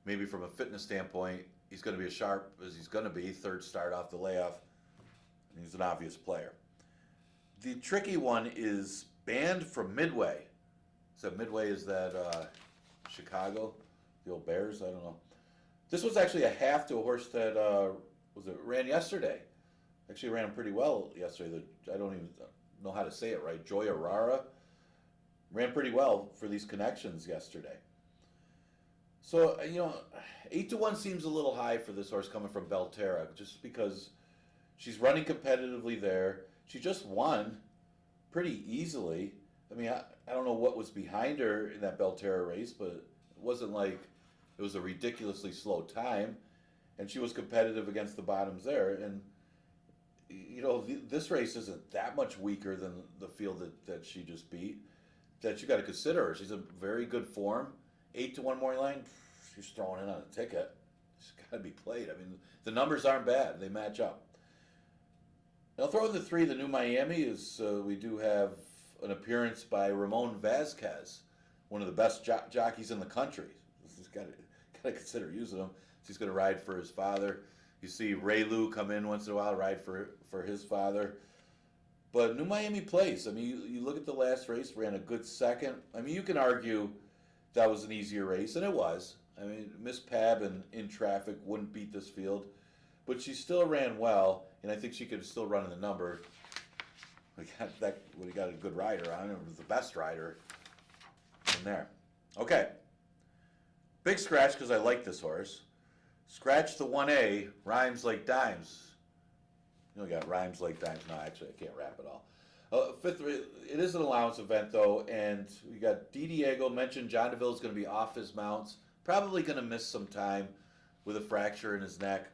Maybe from a fitness standpoint, he's going to be as sharp as he's going to be. Third start off the layoff. And he's an obvious player. The tricky one is Banned from Midway. So Midway is that Chicago, the old Bears? I don't know. This was actually a half to a horse that ran yesterday. Actually ran pretty well yesterday. I don't even know how to say it right. Joy Arara ran pretty well for these connections yesterday. So, 8-1 seems a little high for this horse coming from Belterra, just because she's running competitively there. She just won pretty easily. I mean, I don't know what was behind her in that Belterra race, but it wasn't like it was a ridiculously slow time, and she was competitive against the bottoms there. And this race isn't that much weaker than the field that she just beat. That you got to consider her. She's in very good form. 8-1 morning line. She's throwing in on a ticket. She's got to be played. I mean, the numbers aren't bad. They match up. I'll throw in the 3. The New Miami is we do have an appearance by Ramon Vazquez, one of the best jockeys in the country. He's got to consider using him. He's going to ride for his father. You see Ray Lou come in once in a while, ride for his father. But New Miami plays. I mean, you look at the last race, ran a good second. I mean, you can argue that was an easier race, and it was. I mean, Miss Pab in traffic wouldn't beat this field, but she still ran well, and I think she could still run in the number. We got a good rider on it. It was the best rider in there. Okay. Big scratch because I like this horse. Scratch the 1A, Rhymes Like Dimes. We got Rhymes Like Dimes. No, actually, I can't rap it all. Fifth, it is an allowance event, though, and we got D. Diego mentioned John DeVille is going to be off his mounts. Probably going to miss some time with a fracture in his neck.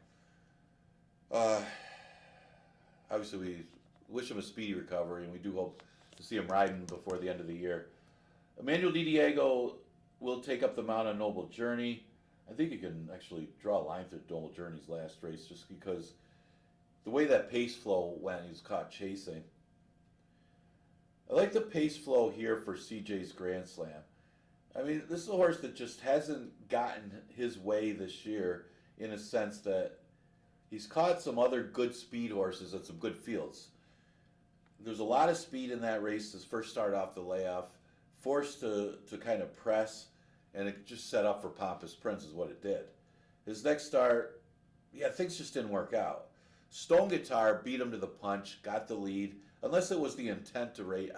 Obviously, we wish him a speedy recovery, and we do hope to see him riding before the end of the year. Emmanuel Di Diego will take up the mount on Noble Journey. I think you can actually draw a line through Noble Journey's last race just because the way that pace flow went, he was caught chasing. I like the pace flow here for CJ's Grand Slam. I mean, this is a horse that just hasn't gotten his way this year in a sense that he's caught some other good speed horses at some good fields. There's a lot of speed in that race. His first start off the layoff, forced to kind of press, and it just set up for Pompous Prince is what it did. His next start, things just didn't work out. Stone Guitar beat him to the punch, got the lead. Unless it was the intent to rate,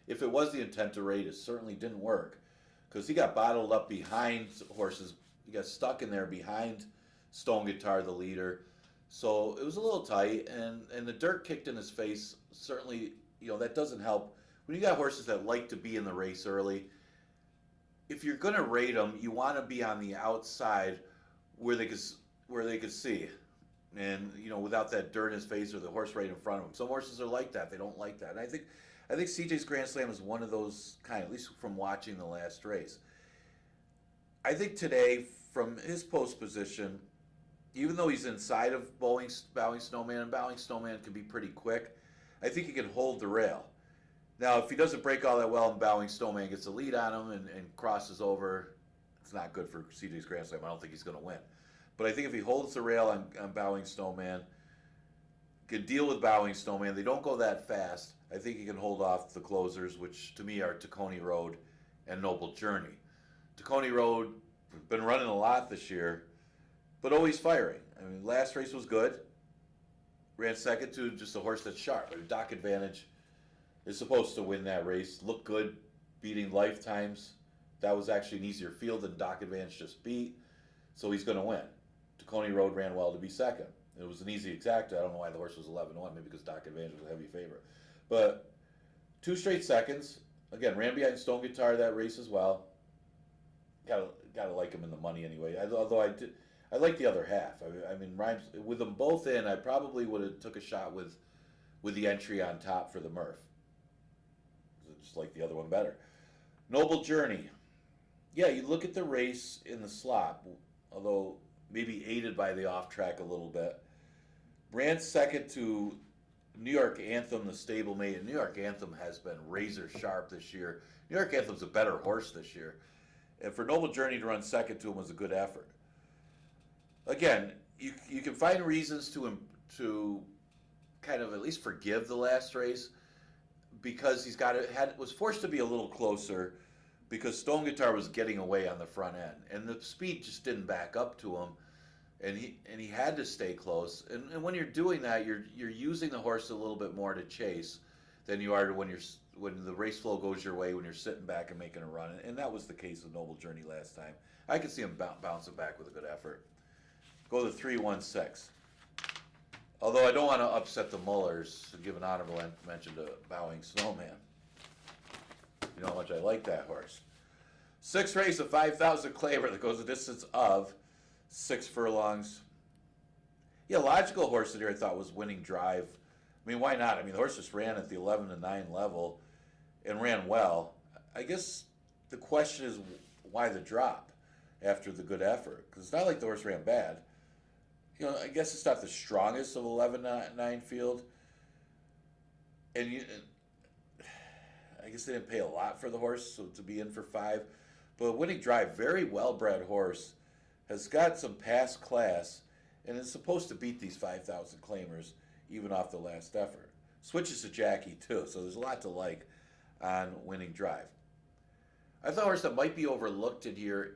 if it was the intent to rate, it certainly didn't work. Because he got bottled up behind horses. He got stuck in there behind Stone Guitar, the leader. So it was a little tight, and the dirt kicked in his face. Certainly, that doesn't help. When you got horses that like to be in the race early, if you're going to rate them, you want to be on the outside where they could see. And, without that dirt in his face or the horse right in front of him. Some horses are like that. They don't like that. And I think CJ's Grand Slam is one of those kind, at least from watching the last race. I think today, from his post position, even though he's inside of Bowing Snowman, and Bowing Snowman can be pretty quick, I think he can hold the rail. Now, if he doesn't break all that well and Bowing Snowman gets a lead on him and crosses over, it's not good for CJ's Grand Slam. I don't think he's going to win. But I think if he holds the rail on Bowing Snowman, can deal with Bowing Snowman, they don't go that fast. I think he can hold off the closers, which to me are Tacony Road and Noble Journey. Tacony Road, been running a lot this year, but always firing. I mean, last race was good. Ran second to just a horse that's sharp. I mean, Doc Advantage is supposed to win that race. Looked good, beating Lifetimes. That was actually an easier field than Doc Advantage just beat, so he's going to win. Tacony Road ran well to be second. It was an easy exacta. I don't know why the horse was 11-1, maybe because Doc Advantage was a heavy favorite. But 2 straight seconds. Again, ran behind Stone Guitar that race as well. Gotta like him in the money anyway. Although I like the other half. I mean, Rhymes with them both in, I probably would have took a shot with the entry on top for the Murph. I just like the other one better. Noble Journey. Yeah, you look at the race in the slop, although maybe aided by the off track a little bit. Ran second to New York Anthem, the stablemate. And New York Anthem has been razor sharp this year. New York Anthem's a better horse this year. And for Noble Journey to run second to him was a good effort. Again, you can find reasons to kind of at least forgive the last race because was forced to be a little closer because Stone Guitar was getting away on the front end and the speed just didn't back up to him, and he had to stay close. And when you're doing that, you're using the horse a little bit more to chase than you are when the race flow goes your way when you're sitting back and making a run. And that was the case with Noble Journey last time. I could see him bouncing back with a good effort. Go to 3-1-6. Although I don't want to upset the Mullers, to give an honorable mention to Bowing Snowman. You know how much I like that horse. 6th race, a 5,000 claimer that goes a distance of 6 furlongs. Yeah, logical horse in here I thought was Winning Drive. I mean, why not? I mean, the horse just ran at the 11-9 level and ran well. I guess the question is why the drop after the good effort? Because it's not like the horse ran bad. You know, I guess it's not the strongest of 11-9 field. And I guess they didn't pay a lot for the horse, so to be in for 5. But Winning Drive, very well-bred horse, has got some past class, and is supposed to beat these 5,000 claimers, even off the last effort. Switches to Jackie, too, so there's a lot to like on Winning Drive. I thought a horse that might be overlooked in here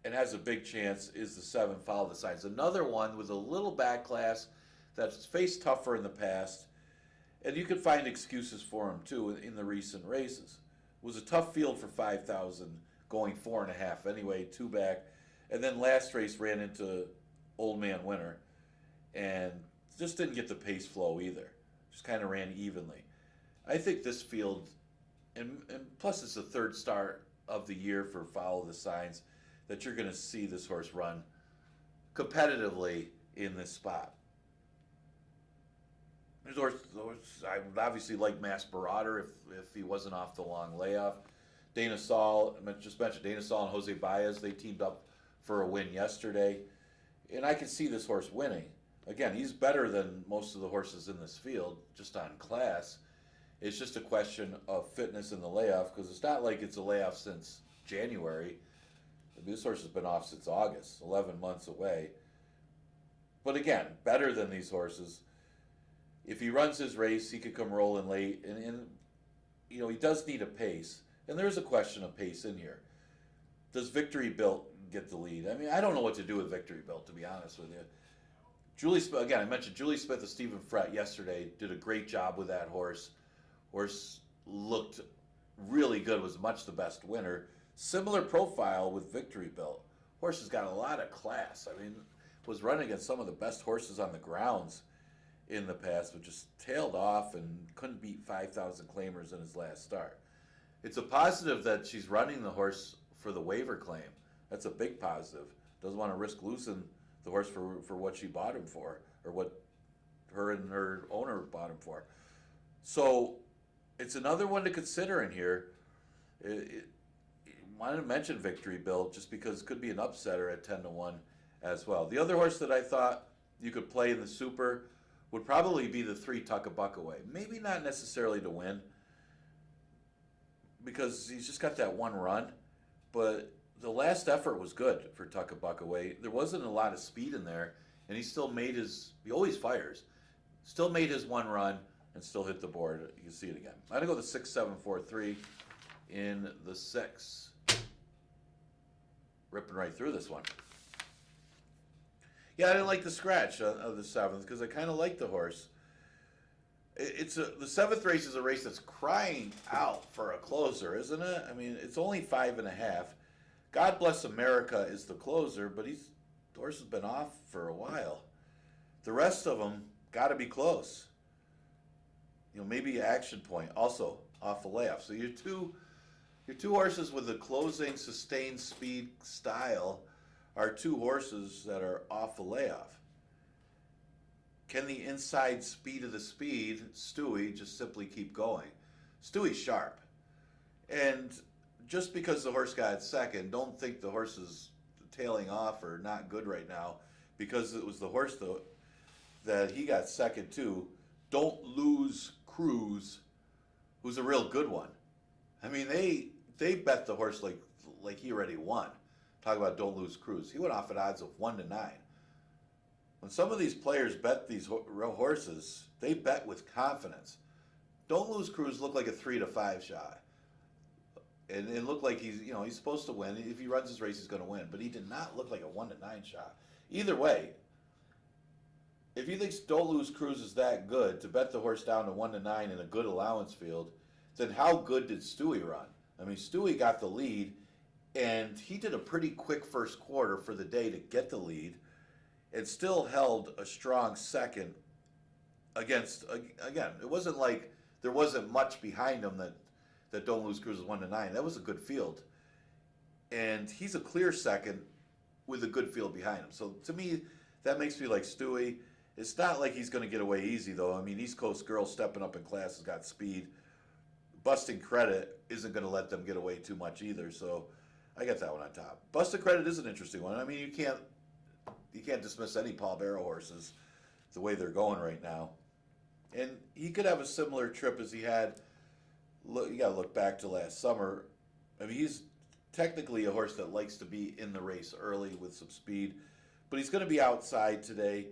and has a big chance is the 7, Follow the Signs. Another one with a little back class that's faced tougher in the past, and you can find excuses for him too in the recent races. It was a tough field for 5,000, going 4.5 anyway, 2 back, and then last race ran into Old Man Winner, and just didn't get the pace flow either. Just kind of ran evenly. I think this field, and plus it's the 3rd start of the year for Follow the Signs, that you're going to see this horse run competitively in this spot. There's horse, I would obviously like Mass Marauder if he wasn't off the long layoff. Dana Saul, I just mentioned Dana Saul and Jose Baez, they teamed up for a win yesterday. And I can see this horse winning. Again, he's better than most of the horses in this field, just on class. It's just a question of fitness in the layoff, because it's not like it's a layoff since January. This horse has been off since August, 11 months away. But again, better than these horses. If he runs his race, he could come rolling late. And you know, he does need a pace. And there's a question of pace in here. Does Victory Built get the lead? I mean, I don't know what to do with Victory Built, to be honest with you. Julie Smith, again, I mentioned Julie Smith and Stephen Frett yesterday, did a great job with that horse. Horse looked really good, was much the best winner. Similar profile with Victory Built. Horse has got a lot of class. I mean, was running against some of the best horses on the grounds in the past, but just tailed off and couldn't beat 5,000 claimers in his last start. It's a positive that she's running the horse for the waiver claim. That's a big positive. Doesn't want to risk losing the horse for what she bought him for, or what her and her owner bought him for. So it's another one to consider in here. Wanted to mention Victory Built just because it could be an upsetter at 10-1 as well. The other horse that I thought you could play in the Super would probably be the 3 Tuck a Buck Away. Maybe not necessarily to win, because he's just got that one run, but the last effort was good for Tuck a Buck Away. There wasn't a lot of speed in there, and he still made he always fires, still made his one run and still hit the board. You can see it again. I'm going to go the 6-7-4-3 in the 6. Ripping right through this one. Yeah, I didn't like the scratch of the 7th because I kind of like the horse. The 7th race is a race that's crying out for a closer, isn't it? I mean, it's only 5.5. God Bless America is the closer, but the horse has been off for a while. The rest of them got to be close. You know, maybe Action Point also off the layoff. So your two horses with the closing sustained speed style are two horses that are off the layoff. Can the inside speed of the speed, Stewie, just simply keep going? Stewie's sharp. And just because the horse got second, don't think the horse is tailing off or not good right now, because it was the horse that he got second to. Don't lose Cruz, who's a real good one. I mean, they bet the horse like he already won. Talk about don't lose Cruz. He went off at odds of 1-9. When some of these players bet these horses, they bet with confidence. Don't lose Cruz looked like a 3-5 shot. And it looked like he's supposed to win. If he runs his race, he's going to win. But he did not look like a 1-9 shot. Either way, if you think Don't Lose Cruz is that good to bet the horse down to 1-9 in a good allowance field, then how good did Stewie run? I mean, Stewie got the lead, and he did a pretty quick first quarter for the day to get the lead, and still held a strong second against, again, it wasn't like there wasn't much behind him that Don't Lose Cruz is 1-9. That was a good field. And he's a clear second with a good field behind him. So to me, that makes me like Stewie. It's not like he's going to get away easy, though. I mean, East Coast Girl stepping up in class has got speed. Busting Credit isn't going to let them get away too much either. So I got that one on top. Busting Credit is an interesting one. I mean, you can't dismiss any Paul Barrow horses the way they're going right now. And he could have a similar trip as he had. Look, you got to look back to last summer. I mean, he's technically a horse that likes to be in the race early with some speed, but he's going to be outside today.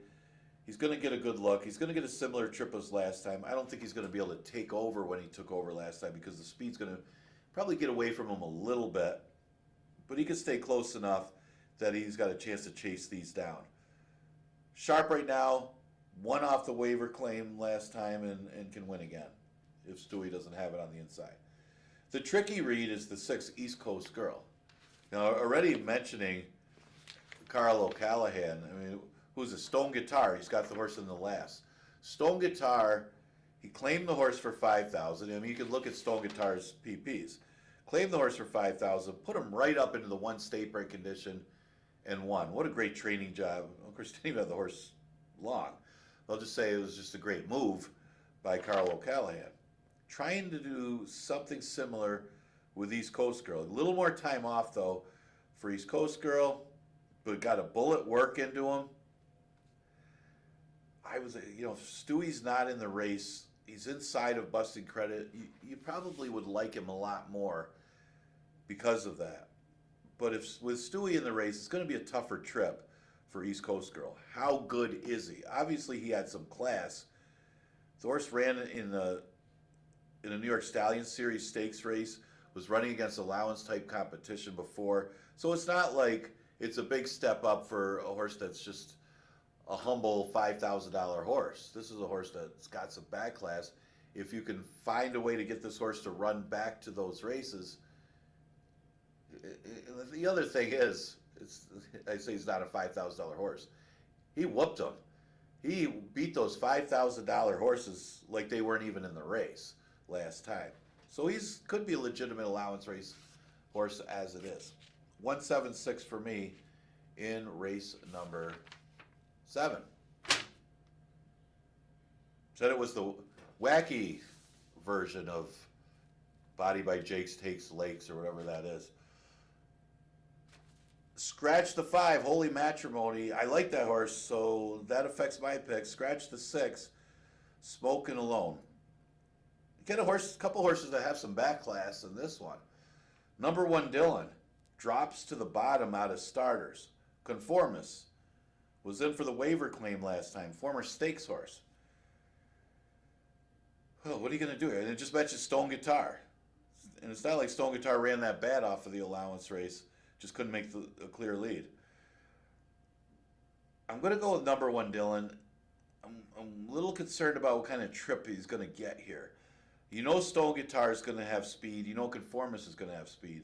He's going to get a good look. He's going to get a similar trip as last time. I don't think he's going to be able to take over when he took over last time, because the speed's going to probably get away from him a little bit, but he can stay close enough that he's got a chance to chase these down. Sharp right now, won off the waiver claim last time and can win again if Stewie doesn't have it on the inside. The tricky read is the 6 East Coast Girl. Now, already mentioning Carl O'Callahan, I mean, who's a Stone Guitar. He's got the horse in the last. Stone Guitar, he claimed the horse for $5,000. I mean, you can look at Stone Guitar's PPs. Claimed the horse for $5,000, put him right up into the one state break condition, and won. What a great training job. Of course, didn't even have the horse long. I'll just say it was just a great move by Carl O'Callahan. Trying to do something similar with East Coast Girl. A little more time off, though, for East Coast Girl, but got a bullet work into him. Stewie's not in the race. He's inside of Busting Credit. You probably would like him a lot more because of that. But with Stewie in the race, it's going to be a tougher trip for East Coast Girl. How good is he? Obviously, he had some class. The horse ran in a New York Stallion Series stakes race, was running against allowance-type competition before. So it's not like it's a big step up for a horse that's just a humble $5,000 horse. This is a horse that's got some back class. If you can find a way to get this horse to run back to those races. The other thing is, I say he's not a $5,000 horse. He whooped them. He beat those $5,000 horses like they weren't even in the race last time. So could be a legitimate allowance race horse as it is. 176 for me in race number 7. Said it was the wacky version of Body by Jake's Takes Lakes or whatever that is. Scratch the 5, Holy Matrimony. I like that horse, so that affects my pick. Scratch the 6, Smoking Alone. You get a couple horses that have some back class in this one. Number 1, Dylan, drops to the bottom out of starters. Conformist was in for the waiver claim last time. Former stakes horse. Oh, what are you going to do? And it just mentions Stone Guitar. And it's not like Stone Guitar ran that bad off of the allowance race. Just couldn't make a clear lead. I'm going to go with number 1, Dylan. I'm a little concerned about what kind of trip he's going to get here. You know Stone Guitar is going to have speed. You know Conformist is going to have speed.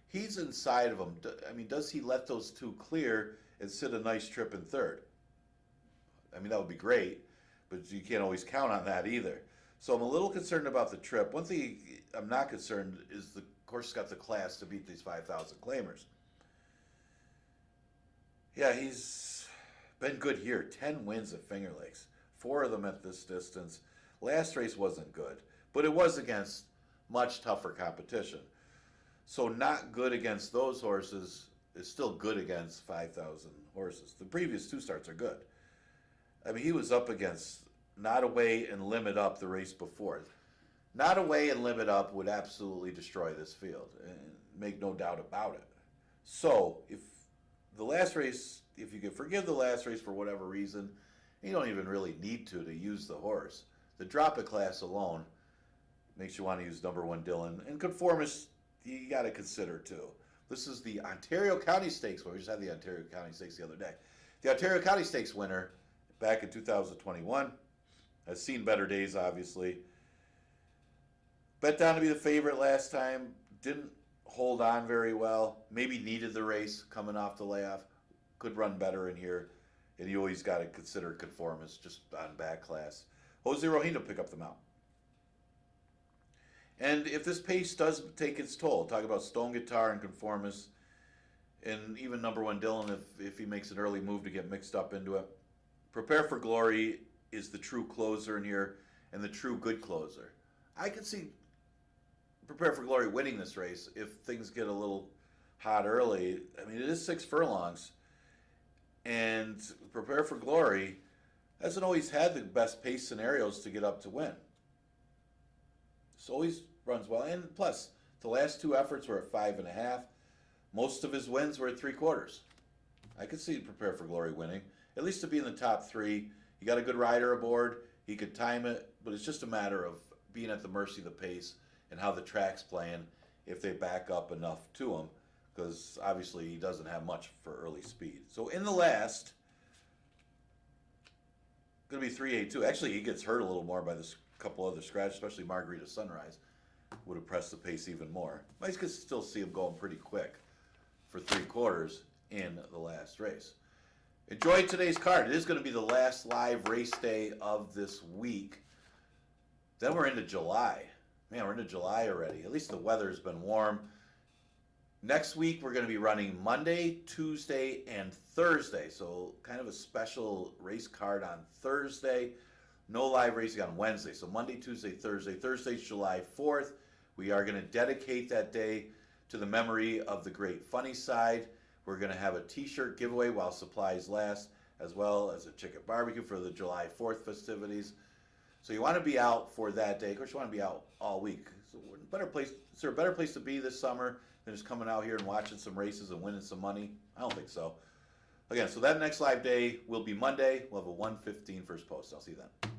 He's inside of him. I mean, does he let those two clear and sit a nice trip in third? I mean, that would be great, but you can't always count on that either. So I'm a little concerned about the trip. One thing I'm not concerned is the horse got the class to beat these 5,000 claimers. Yeah, he's been good here. 10 wins at Finger Lakes, four of them at this distance. Last race wasn't good, but it was against much tougher competition. So not good against those horses is still good against 5,000 horses. The previous two starts are good. I mean, he was up against Not Away and Limit Up the race before. Not Away and Limit Up would absolutely destroy this field, and make no doubt about it. So if the last race, if you could forgive the last race for whatever reason, you don't even really need to use the horse. The drop it class alone makes you want to use number one Dylan. And conformist, you got to consider too. This is the Ontario County Stakes. Well, we just had the Ontario County Stakes the other day. The Ontario County Stakes winner back in 2021 has seen better days, obviously. Bet down to be the favorite last time. Didn't hold on very well. Maybe needed the race coming off the layoff. Could run better in here. And you always got to consider conformist just on back class. Jose Rohin will pick up the mount. And if this pace does take its toll, talk about Stone Guitar and conformist, and even number one Dylan if he makes an early move to get mixed up into it. Prepare for Glory is the true closer in here and the true good closer. I could see Prepare for Glory winning this race if things get a little hot early. I mean, it is 6 furlongs. And Prepare for Glory hasn't always had the best pace scenarios to get up to win. This always runs well. And plus, the last two efforts were at 5.5. Most of his wins were at 3/4. I could see Prepare for Glory winning, at least to be in the top 3. You got a good rider aboard. He could time it, but it's just a matter of being at the mercy of the pace and how the track's playing if they back up enough to him, because obviously he doesn't have much for early speed. So in the last, going to be 382. Actually, he gets hurt a little more by this couple other scratches, especially Margarita Sunrise. Would have pressed the pace even more. I could still see him going pretty quick for 3/4 in the last race. Enjoy today's card. It is going to be the last live race day of this week. Then we're into July. Man, we're into July already. At least the weather's been warm. Next week, we're going to be running Monday, Tuesday, and Thursday. So kind of a special race card on Thursday. No live racing on Wednesday. So Monday, Tuesday, Thursday. Thursday's July 4th. We are going to dedicate that day to the memory of the great Funny Side. We're going to have a t-shirt giveaway while supplies last, as well as a chicken barbecue for the July 4th festivities. So you want to be out for that day. Of course, you want to be out all week. So is there a better place to be this summer than just coming out here and watching some races and winning some money? I don't think so. Again, so that next live day will be Monday. We'll have a 1:15 first post. I'll see you then.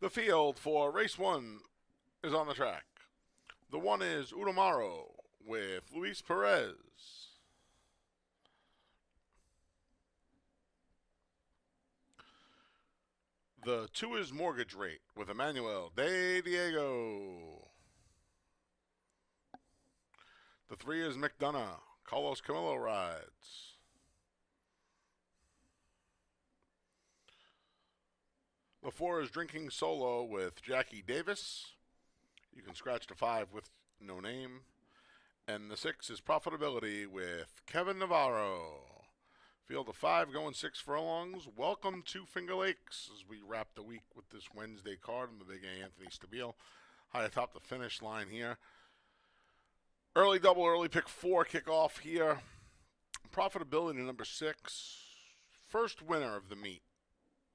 The field for race 1 is on the track. The 1 is Udamaro with Luis Perez. The 2 is Mortgage Rate with Emmanuel De Diego. The 3 is McDonough. Carlos Camillo rides. The 4 is Drinking Solo with Jackie Davis. You can scratch the 5 with no name. And the 6 is Profitability with Kevin Navarro. Field of 5 going 6 furlongs. Welcome to Finger Lakes as we wrap the week with this Wednesday card on the Big A Anthony Stabile. High atop the finish line here. Early double, early pick 4 kickoff here. Profitability number 6. First winner of the meet.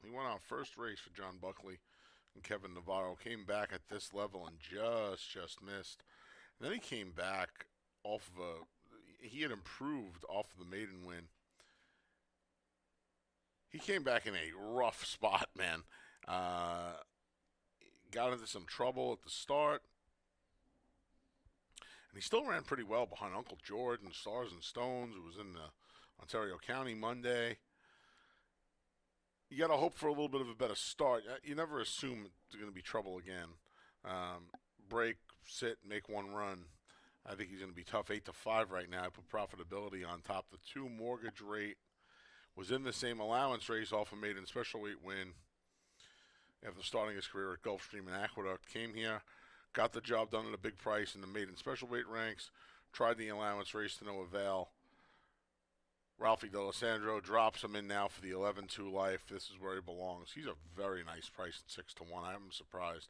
He went out first race for John Buckley and Kevin Navarro. Came back at this level and just missed. And then he came back off of he had improved off of the maiden win. He came back in a rough spot, man. Got into some trouble at the start. And he still ran pretty well behind Uncle George and Stars and Stones, who was in the Ontario County Monday. You got to hope for a little bit of a better start. You never assume it's going to be trouble again. Break, sit, make one run. I think he's going to be tough. 8-5 right now. I put Profitability on top. The 2 Mortgage Rate was in the same allowance race off a maiden special weight win after starting his career at Gulfstream and Aqueduct. Came here, got the job done at a big price in the maiden special weight ranks. Tried the allowance race to no avail. Ralphie D'Alessandro drops him in now for the 11-2 life. This is where he belongs. He's a very nice price at 6-1. I'm surprised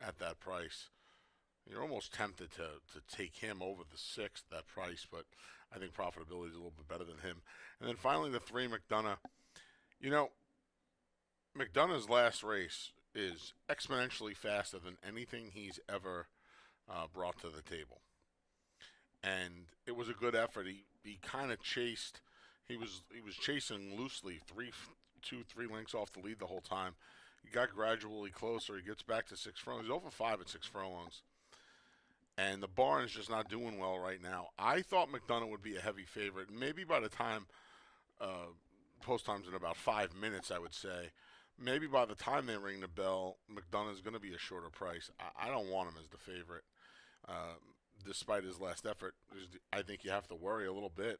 at that price. You're almost tempted to take him over the 6th at that price, but I think Profitability is a little bit better than him. And then finally the 3, McDonough. You know, McDonough's last race is exponentially faster than anything he's ever brought to the table. And it was a good effort. He kind of chased. He was chasing loosely, 3 lengths off the lead the whole time. He got gradually closer. He gets back to 6 furlongs. He's over 5 at 6 furlongs. And the barn is just not doing well right now. I thought McDonough would be a heavy favorite. Maybe by the time post time's in about 5 minutes, I would say. Maybe by the time they ring the bell, McDonough is going to be a shorter price. I don't want him as the favorite. Despite his last effort, I think you have to worry a little bit.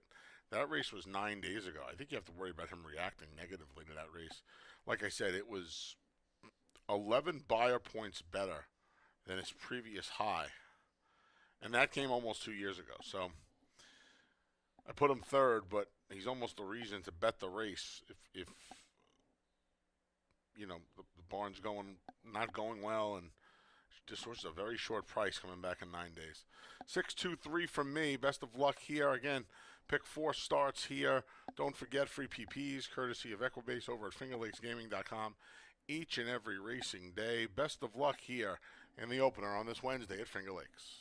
That race was 9 days ago. I think you have to worry about him reacting negatively to that race. Like I said, it was 11 buyer points better than his previous high. And that came almost 2 years ago. So I put him 3rd, but he's almost a reason to bet the race if you know, the barn's not going well, and just was a very short price coming back in 9 days. 6-2-3 from me. Best of luck here. Again, pick 4 starts here. Don't forget free PPs, courtesy of Equibase over at fingerlakesgaming.com each and every racing day. Best of luck here in the opener on this Wednesday at Finger Lakes.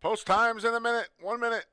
Post times in a minute. 1 minute.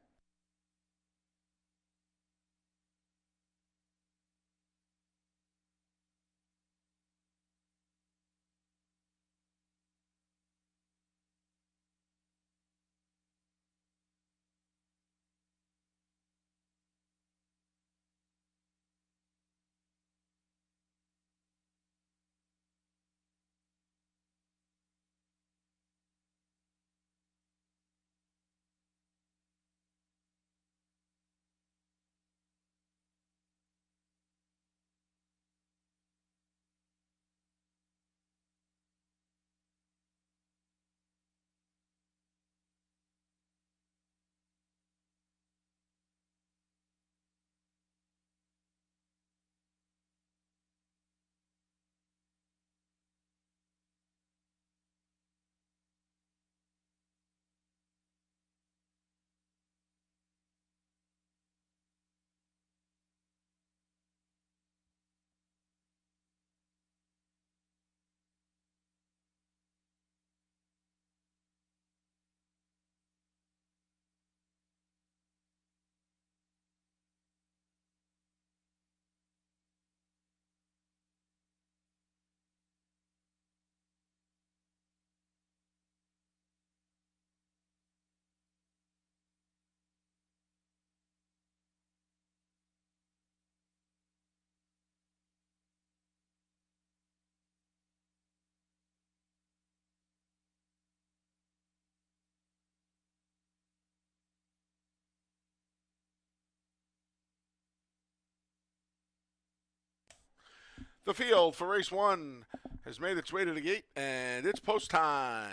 The field for race 1 has made its way to the gate, and it's post time.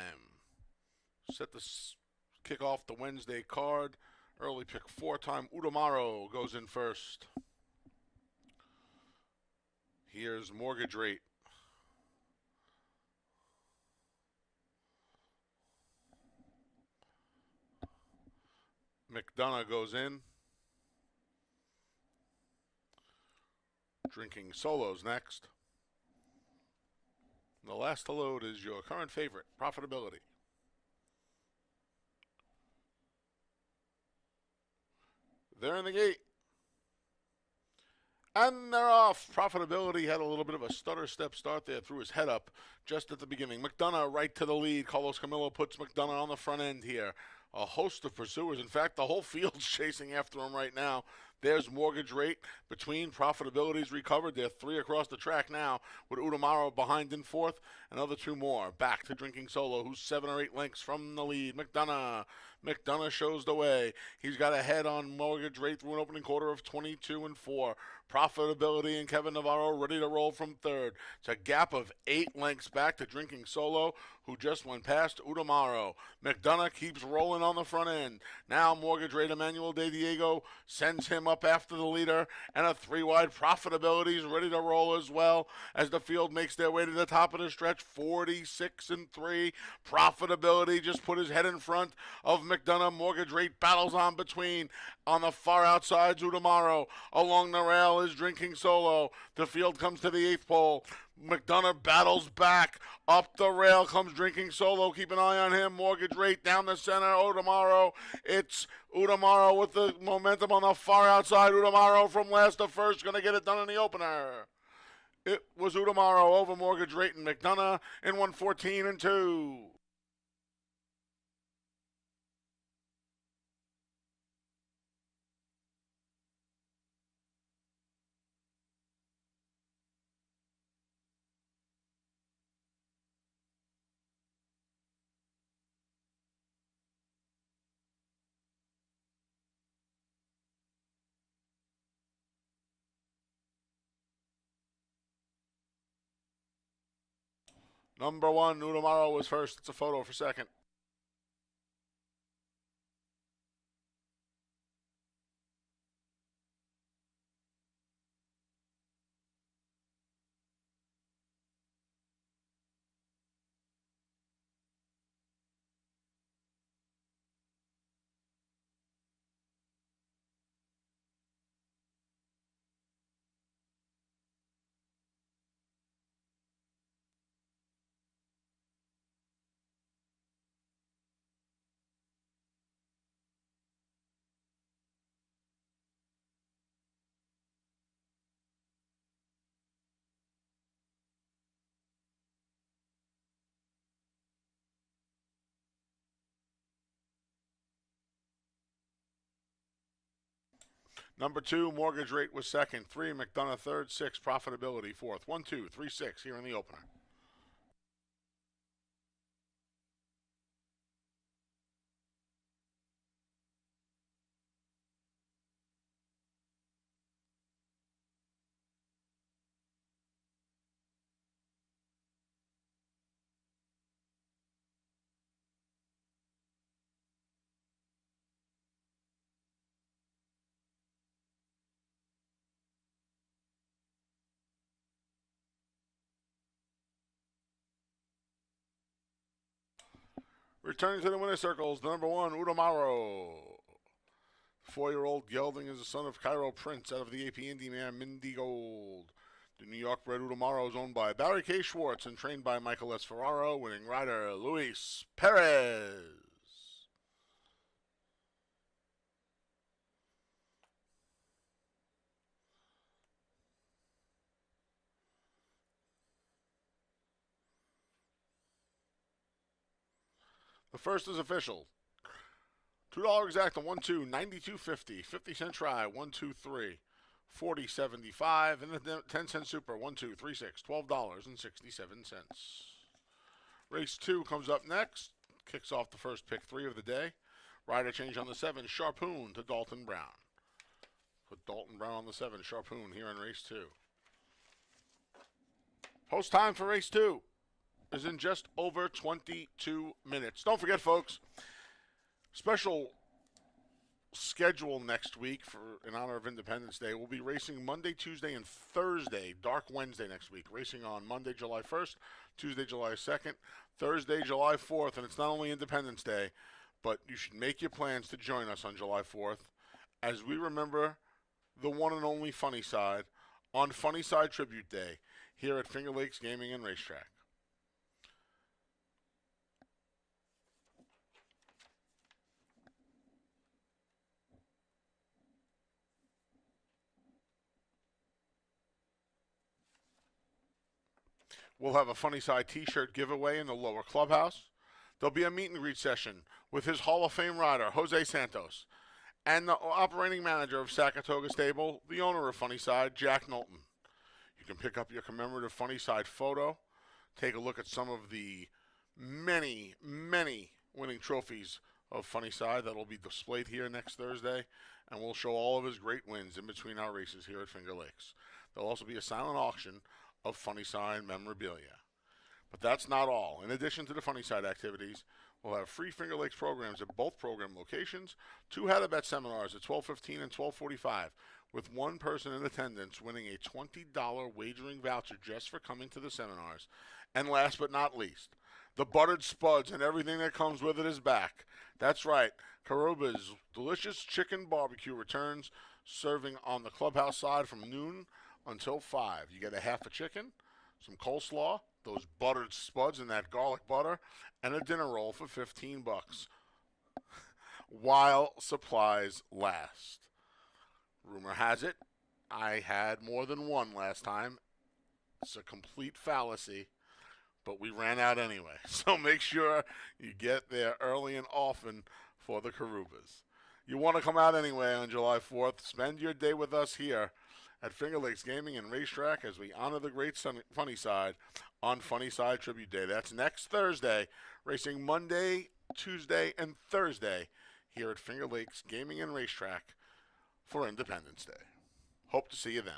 Set the kick off the Wednesday card. Early pick 4-time Udamaro goes in first. Here's Mortgage Rate. McDonough goes in. Drinking Solos next. The last to load is your current favorite, Profitability. They're in the gate. And they're off. Profitability had a little bit of a stutter step start there, threw his head up just at the beginning. McDonough right to the lead. Carlos Camillo puts McDonough on the front end here. A host of pursuers. In fact, the whole field's chasing after him right now. There's Mortgage Rate. Between Profitability's recovered. They're 3 across the track now with Udamaro behind in 4th. Another 2 more. Back to Drinking Solo, who's 7 or 8 lengths from the lead. McDonough shows the way. He's got a head on Mortgage Rate through an opening quarter of 22 and 4. Profitability and Kevin Navarro ready to roll from 3rd. It's a gap of 8 lengths back to Drinking Solo, who just went past Udamaro. McDonough keeps rolling on the front end. Now Mortgage Rate Emmanuel De Diego sends him up after the leader, and a 3-wide. Profitability is ready to roll as well as the field makes their way to the top of the stretch. 46 and 3. Profitability just put his head in front of McDonough. Mortgage Rate battles on between. On the far outside, Udamaro. Along the rail is Drinking Solo. The field comes to the 8th pole. McDonough battles back. Up the rail comes Drinking Solo. Keep an eye on him. Mortgage Rate down the center. Udamaro. It's Udamaro with the momentum on the far outside. Udamaro from last to first. Going to get it done in the opener. It was Udamaro over Mortgage Rate and McDonough in 114 and 2. Number 1, Udamaro was first. It's a photo for second. Number 2, mortgage rate was second. 3, McDonough third. 6, profitability fourth. 1, 2, 3, 6 here in the opener. Returning to the winner's circles, the number 1, Udamaro. 4-year-old gelding is the son of Cairo Prince out of the AP Indy mare Mindy Gold. The New York bred Udamaro is owned by Barry K. Schwartz and trained by Michael S. Ferraro, winning rider Luis Perez. The first is official. $2 exact on 1 2, 92.50. 50-cent try, 1 2 3. 40.75, and the 10-cent super, 1 2 3 6, $12.67. Race 2 comes up next. Kicks off the first pick 3 of the day. Rider change on the 7, Sharpoon to Dalton Brown. Put Dalton Brown on the 7, Sharpoon here in race 2. Post time for race 2 is in just over 22 minutes. Don't forget, folks, special schedule next week in honor of Independence Day. We'll be racing Monday, Tuesday, and Thursday, dark Wednesday next week. Racing on Monday, July 1st, Tuesday, July 2nd, Thursday, July 4th, and it's not only Independence Day, but you should make your plans to join us on July 4th as we remember the one and only Funny Side on Funny Side Tribute Day here at Finger Lakes Gaming and Racetrack. We'll have a Funny Side t-shirt giveaway in the lower clubhouse. There'll be a meet and greet session with his Hall of Fame rider, Jose Santos, and the operating manager of Saratoga Stable, the owner of Funny Side, Jack Knowlton. You can pick up your commemorative Funny Side photo, take a look at some of the many, many winning trophies of Funny Side that will be displayed here next Thursday, and we'll show all of his great wins in between our races here at Finger Lakes. There'll also be a silent auction of Funny Side memorabilia. But that's not all. In addition to the Funny Side activities, we'll have free Finger Lakes programs at both program locations, 2 how-to-bet seminars at 12:15 and 12:45, with one person in attendance winning a $20 wagering voucher just for coming to the seminars. And last but not least, the buttered spuds and everything that comes with it is back. That's right, Karuba's delicious chicken barbecue returns, serving on the clubhouse side from noon until 5. You get a half a chicken, some coleslaw, those buttered spuds and that garlic butter, and a dinner roll for $15 while supplies last. Rumor has it, I had more than one last time. It's a complete fallacy, but we ran out anyway. So make sure you get there early and often for the Karubas. You want to come out anyway on July 4th. Spend your day with us here at Finger Lakes Gaming and Racetrack as we honor the great Funny Side on Funny Side Tribute Day. That's next Thursday, racing Monday, Tuesday, and Thursday here at Finger Lakes Gaming and Racetrack for Independence Day. Hope to see you then.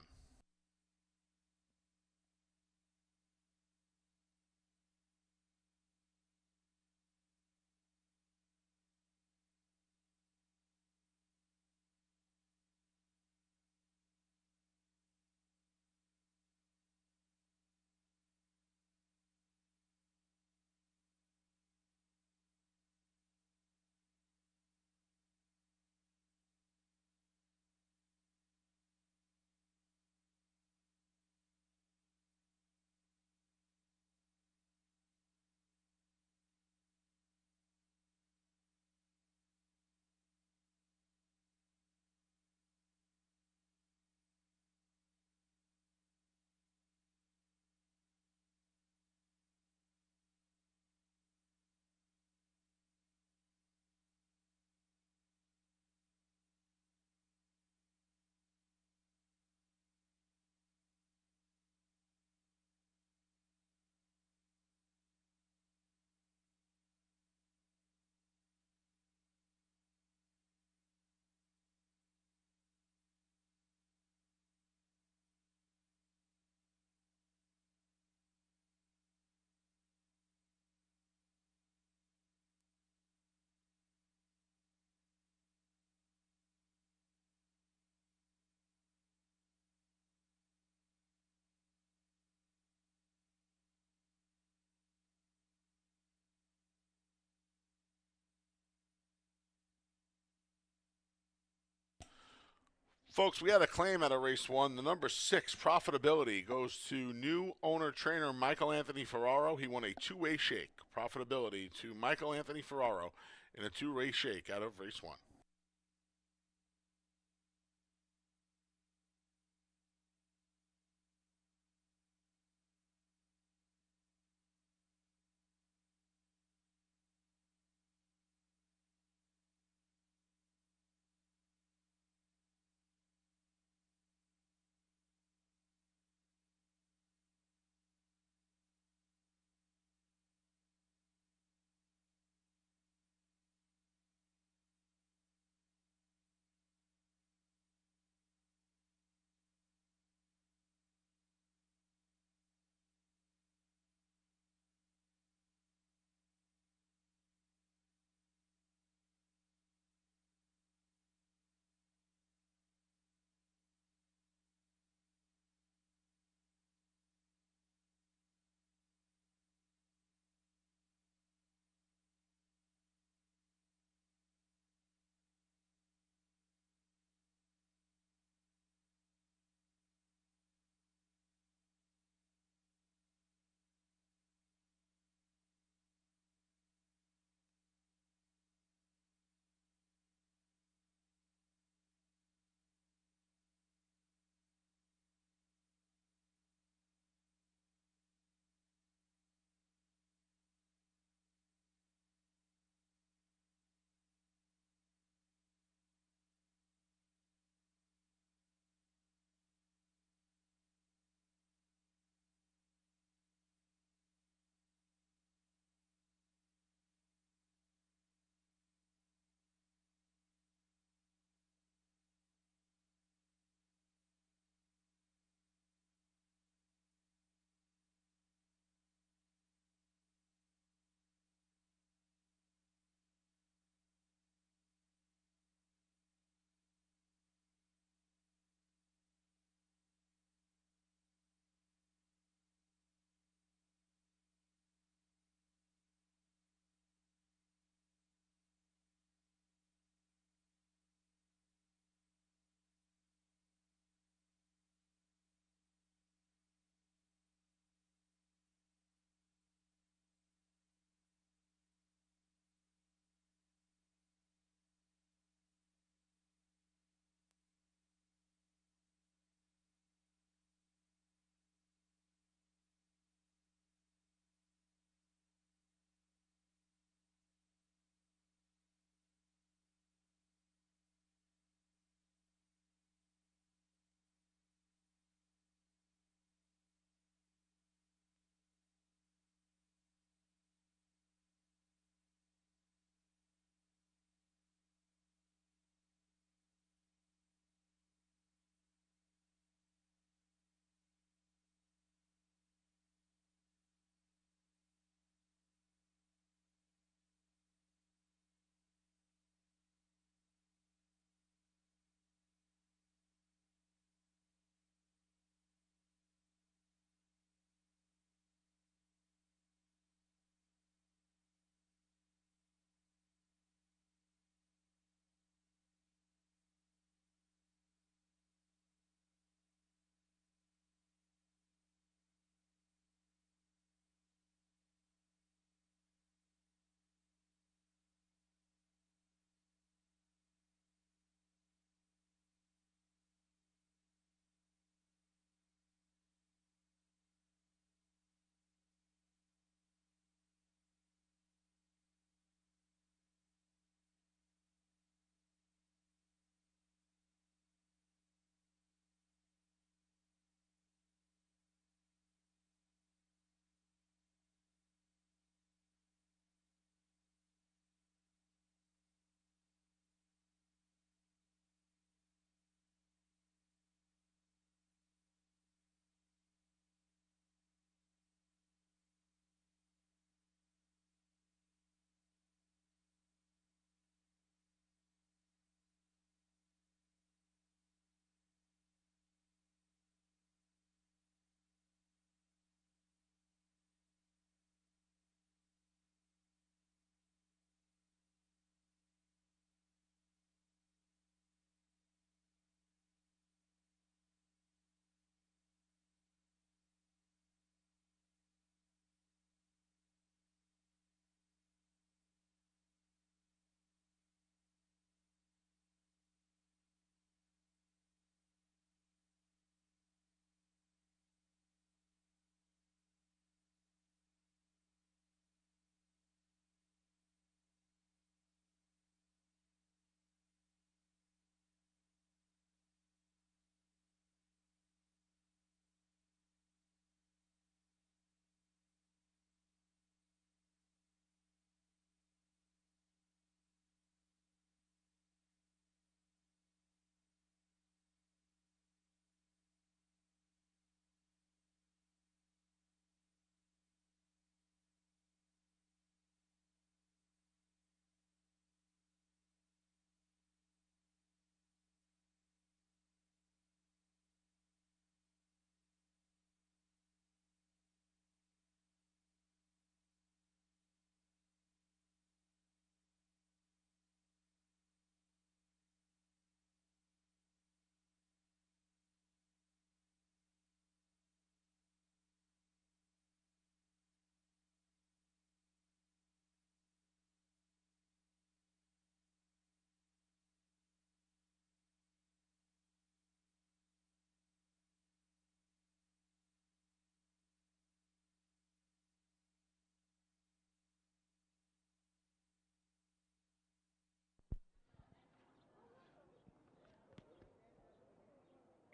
Folks, we had a claim out of race one. The number 6, Profitability, goes to new owner trainer Michael Anthony Ferraro. He won a two-way shake. Profitability to Michael Anthony Ferraro in a two-race shake out of race one.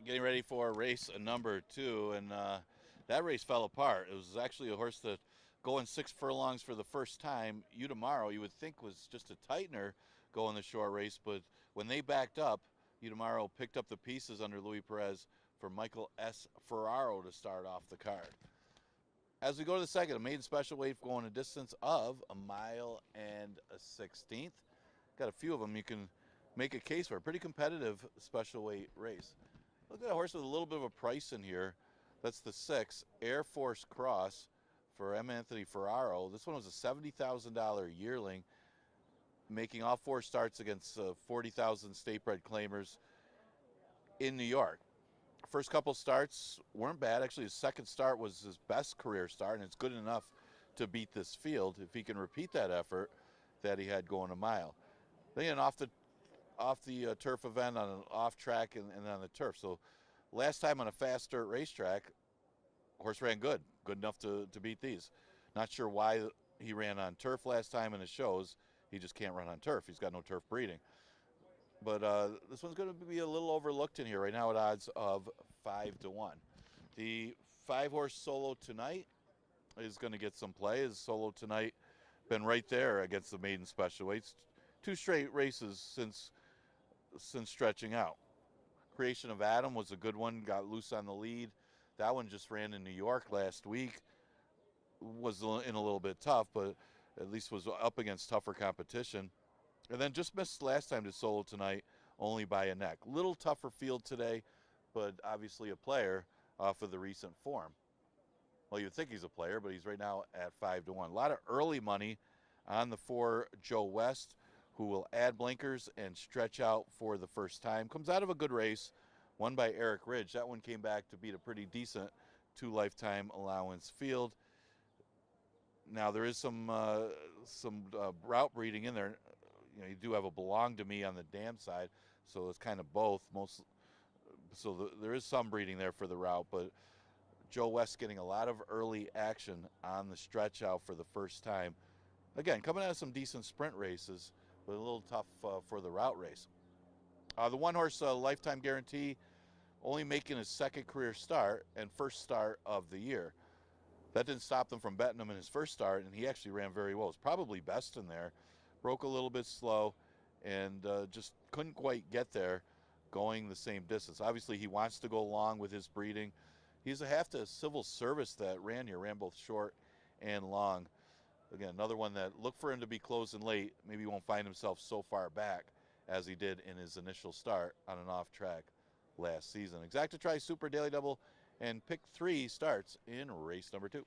getting ready for race number 2, and that race fell apart. It was actually a horse that going 6 furlongs for the first time. Tomorrow, you would think was just a tightener going the short race, but when they backed up, Tomorrow picked up the pieces under Louis Perez for Michael S. Ferraro to start off the card. As we go to the second, a maiden special weight going a distance of 1 mile and a 16th. Got a few of them you can make a case for. A pretty competitive special weight race. Look at a horse with a little bit of a price in here. That's the 6, Air Force Cross for M. Anthony Ferraro. This one was a $70,000 yearling, making all 4 starts against 40,000 state-bred claimers in New York. First couple starts weren't bad. Actually, his second start was his best career start, and it's good enough to beat this field if he can repeat that effort that he had going a mile. Then off the turf event on an off track and on the turf. So last time on a fast dirt racetrack, horse ran good enough to beat these. Not sure why he ran on turf last time in his shows. He just can't run on turf. He's got no turf breeding. But this one's going to be a little overlooked in here right now at odds of 5-1. The 5-horse Solo Tonight is going to get some play. His Solo Tonight been right there against the maiden special weights. 2 straight races since stretching out. Creation of Adam was a good one. Got loose on the lead. That one just ran in New York last week. Was in a little bit tough, but at least was up against tougher competition. And then just missed last time to Solo Tonight, only by a neck. Little tougher field today, but obviously a player off of the recent form. Well, you'd think he's a player, but he's right now at 5-1. A lot of early money on the 4 Joe West, who will add blinkers and stretch out for the first time. Comes out of a good race, won by Eric Ridge. That one came back to beat a pretty decent 2 lifetime allowance field. Now there is some route breeding in there. You do have a Belong to Me on the dam side, so it's kind of both. There is some breeding there for the route, but Joe West getting a lot of early action on the stretch out for the first time. Again, coming out of some decent sprint races, but a little tough for the route race. The 1-horse lifetime guarantee, only making his 2nd career start and first start of the year. That didn't stop them from betting him in his first start, and he actually ran very well. It was probably best in there. Broke a little bit slow and just couldn't quite get there going the same distance. Obviously, he wants to go long with his breeding. He's a half to civil service that ran both short and long. Again, another one that look for him to be closing late. Maybe he won't find himself so far back as he did in his initial start on an off track last season. Exacta Tri Super Daily Double and pick 3 starts in race number 2.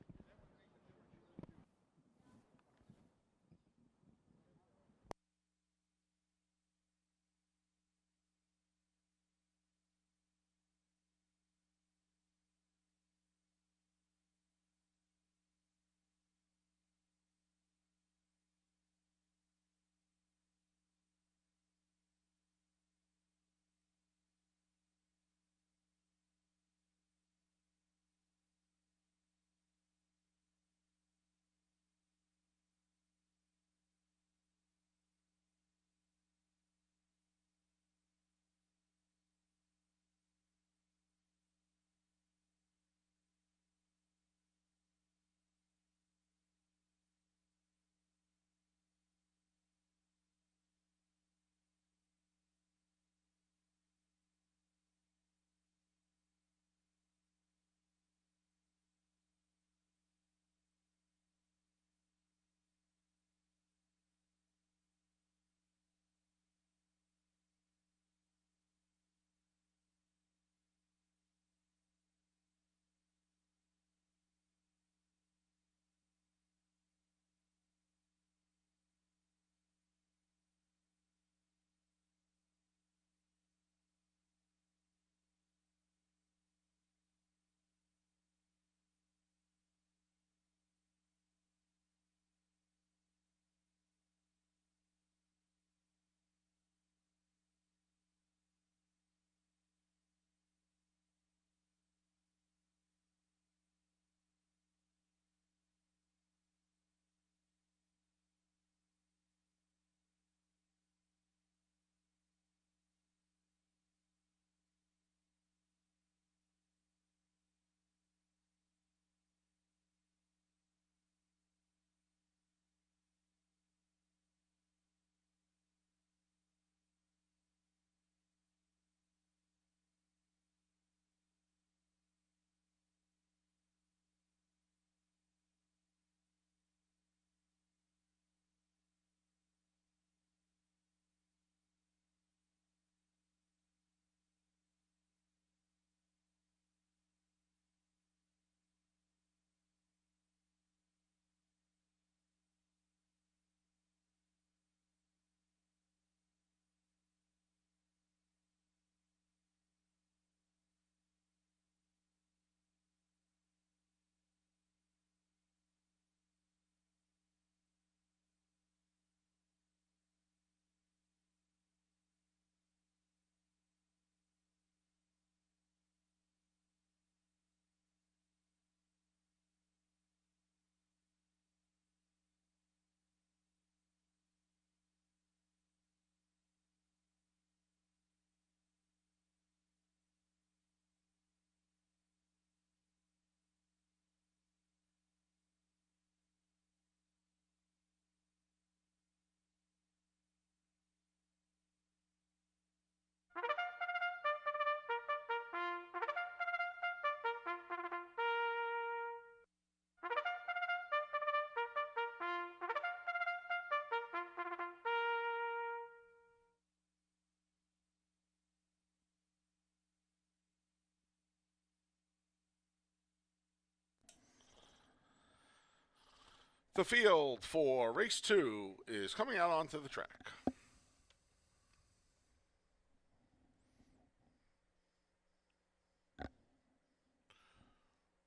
The field for race 2 is coming out onto the track.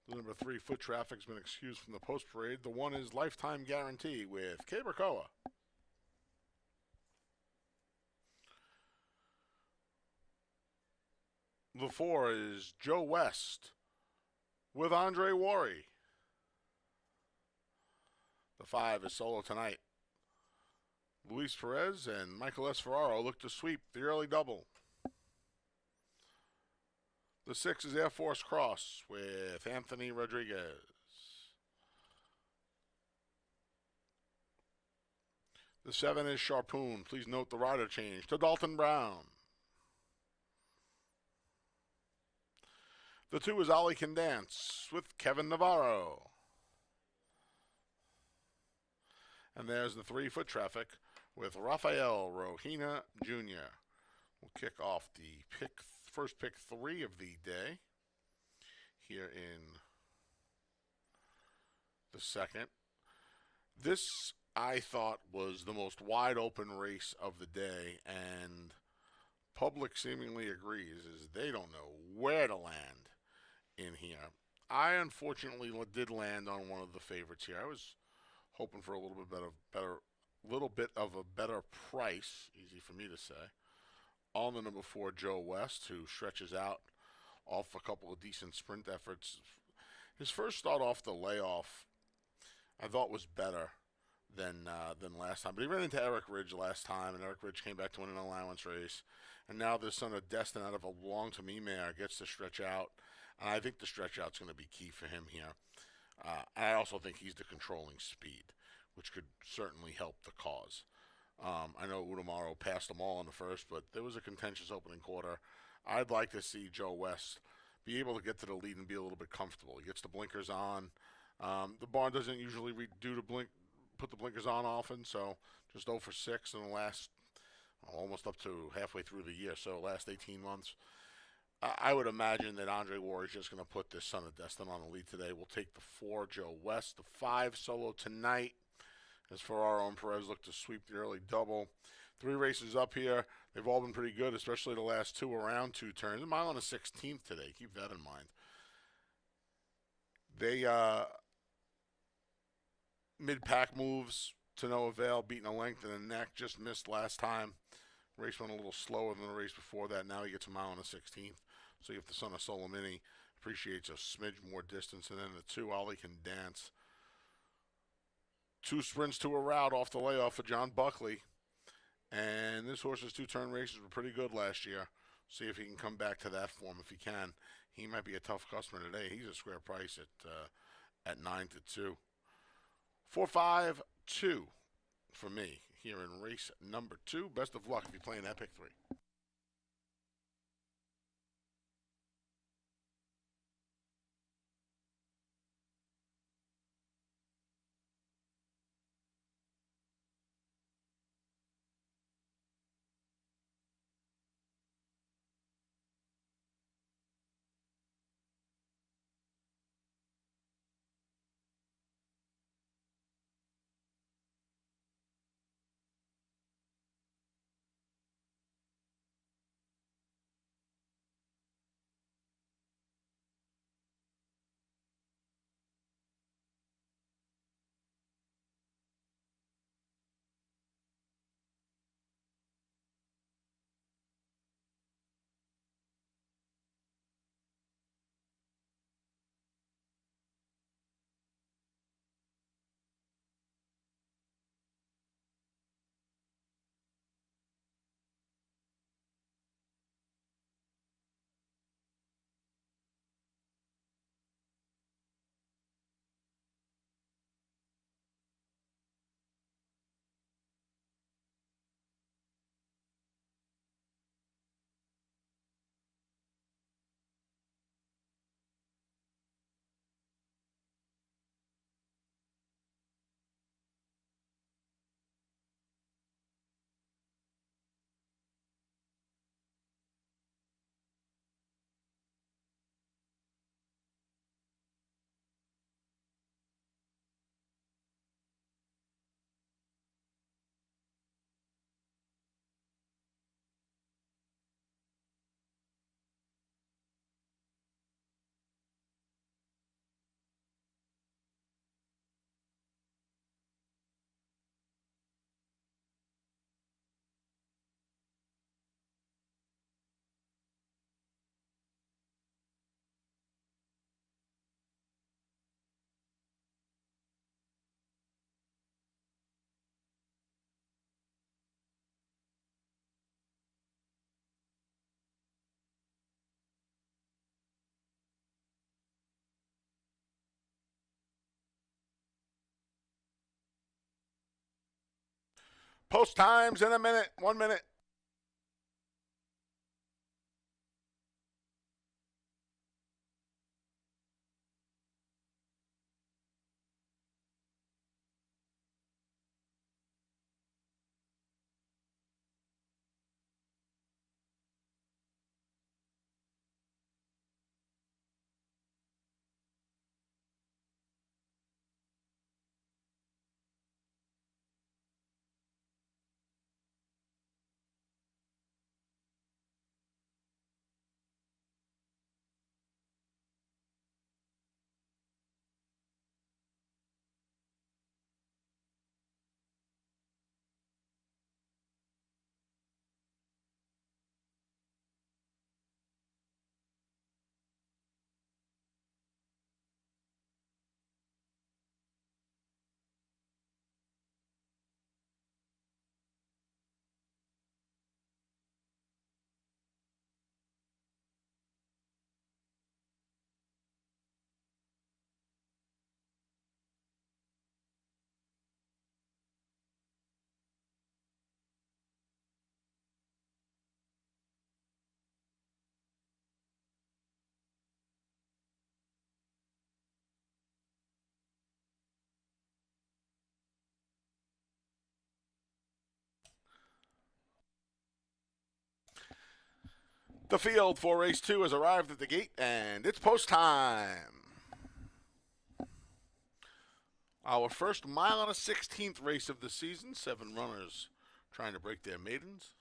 The number 3 foot traffic has been excused from the post parade. The 1 is Lifetime Guarantee with Cabracoa. The 4 is Joe West with Andre Worry. The 5 is Solo Tonight. Luis Perez and Michael S. Ferraro look to sweep the early double. The 6 is Air Force Cross with Anthony Rodriguez. The 7 is Sharpoon. Please note the rider change to Dalton Brown. The 2 is Ollie Can Dance with Kevin Navarro. And there's the 3 foot traffic with Rafael Rohina Jr. We'll kick off the first pick 3 of the day here in the second. This, I thought, was the most wide open race of the day, and public seemingly agrees, is they don't know where to land in here. I unfortunately did land on one of the favorites here. I was hoping for a little bit of a better price, easy for me to say, on the number 4 Joe West, who stretches out off a couple of decent sprint efforts. His first start off the layoff, I thought, was better than last time, but he ran into Eric Ridge last time, and Eric Ridge came back to win an allowance race, and now this son of Destin out of a long to me mare gets to stretch out, and I think the stretch out's going to be key for him here. And I also think he's the controlling speed, which could certainly help the cause. I know Udamaro passed them all in the first, but there was a contentious opening quarter. I'd like to see Joe West be able to get to the lead and be a little bit comfortable. He gets the blinkers on. The barn doesn't usually put the blinkers on often, so just 0 for 6 in the last, almost up to halfway through the year, so last 18 months. I would imagine that Andre Ward is just going to put this son of Destin on the lead today. We'll take the 4, Joe West, the 5, Solo Tonight, as Ferraro and Perez look to sweep the early double. 3 races up here. They've all been pretty good, especially the last 2 around 2 turns. A mile and a 16th today. Keep that in mind. They mid-pack moves to no avail, beating a length and a neck. Just missed last time. Race went a little slower than the race before that. Now he gets a mile and a 16th. So if the son of Solomini appreciates a smidge more distance. And then the 2, Ollie Can Dance. 2 sprints to a route off the layoff for John Buckley. And this horse's 2-turn races were pretty good last year. See if he can come back to that form. If he can, he might be a tough customer today. He's a square price at 9-2. 4-5-2 for me here in race number 2. Best of luck if you're playing that pick 3. Post times in a minute. 1 minute. The field for race 2 has arrived at the gate, and it's post time. Our first mile and a 16th race of the season. 7 runners trying to break their maidens.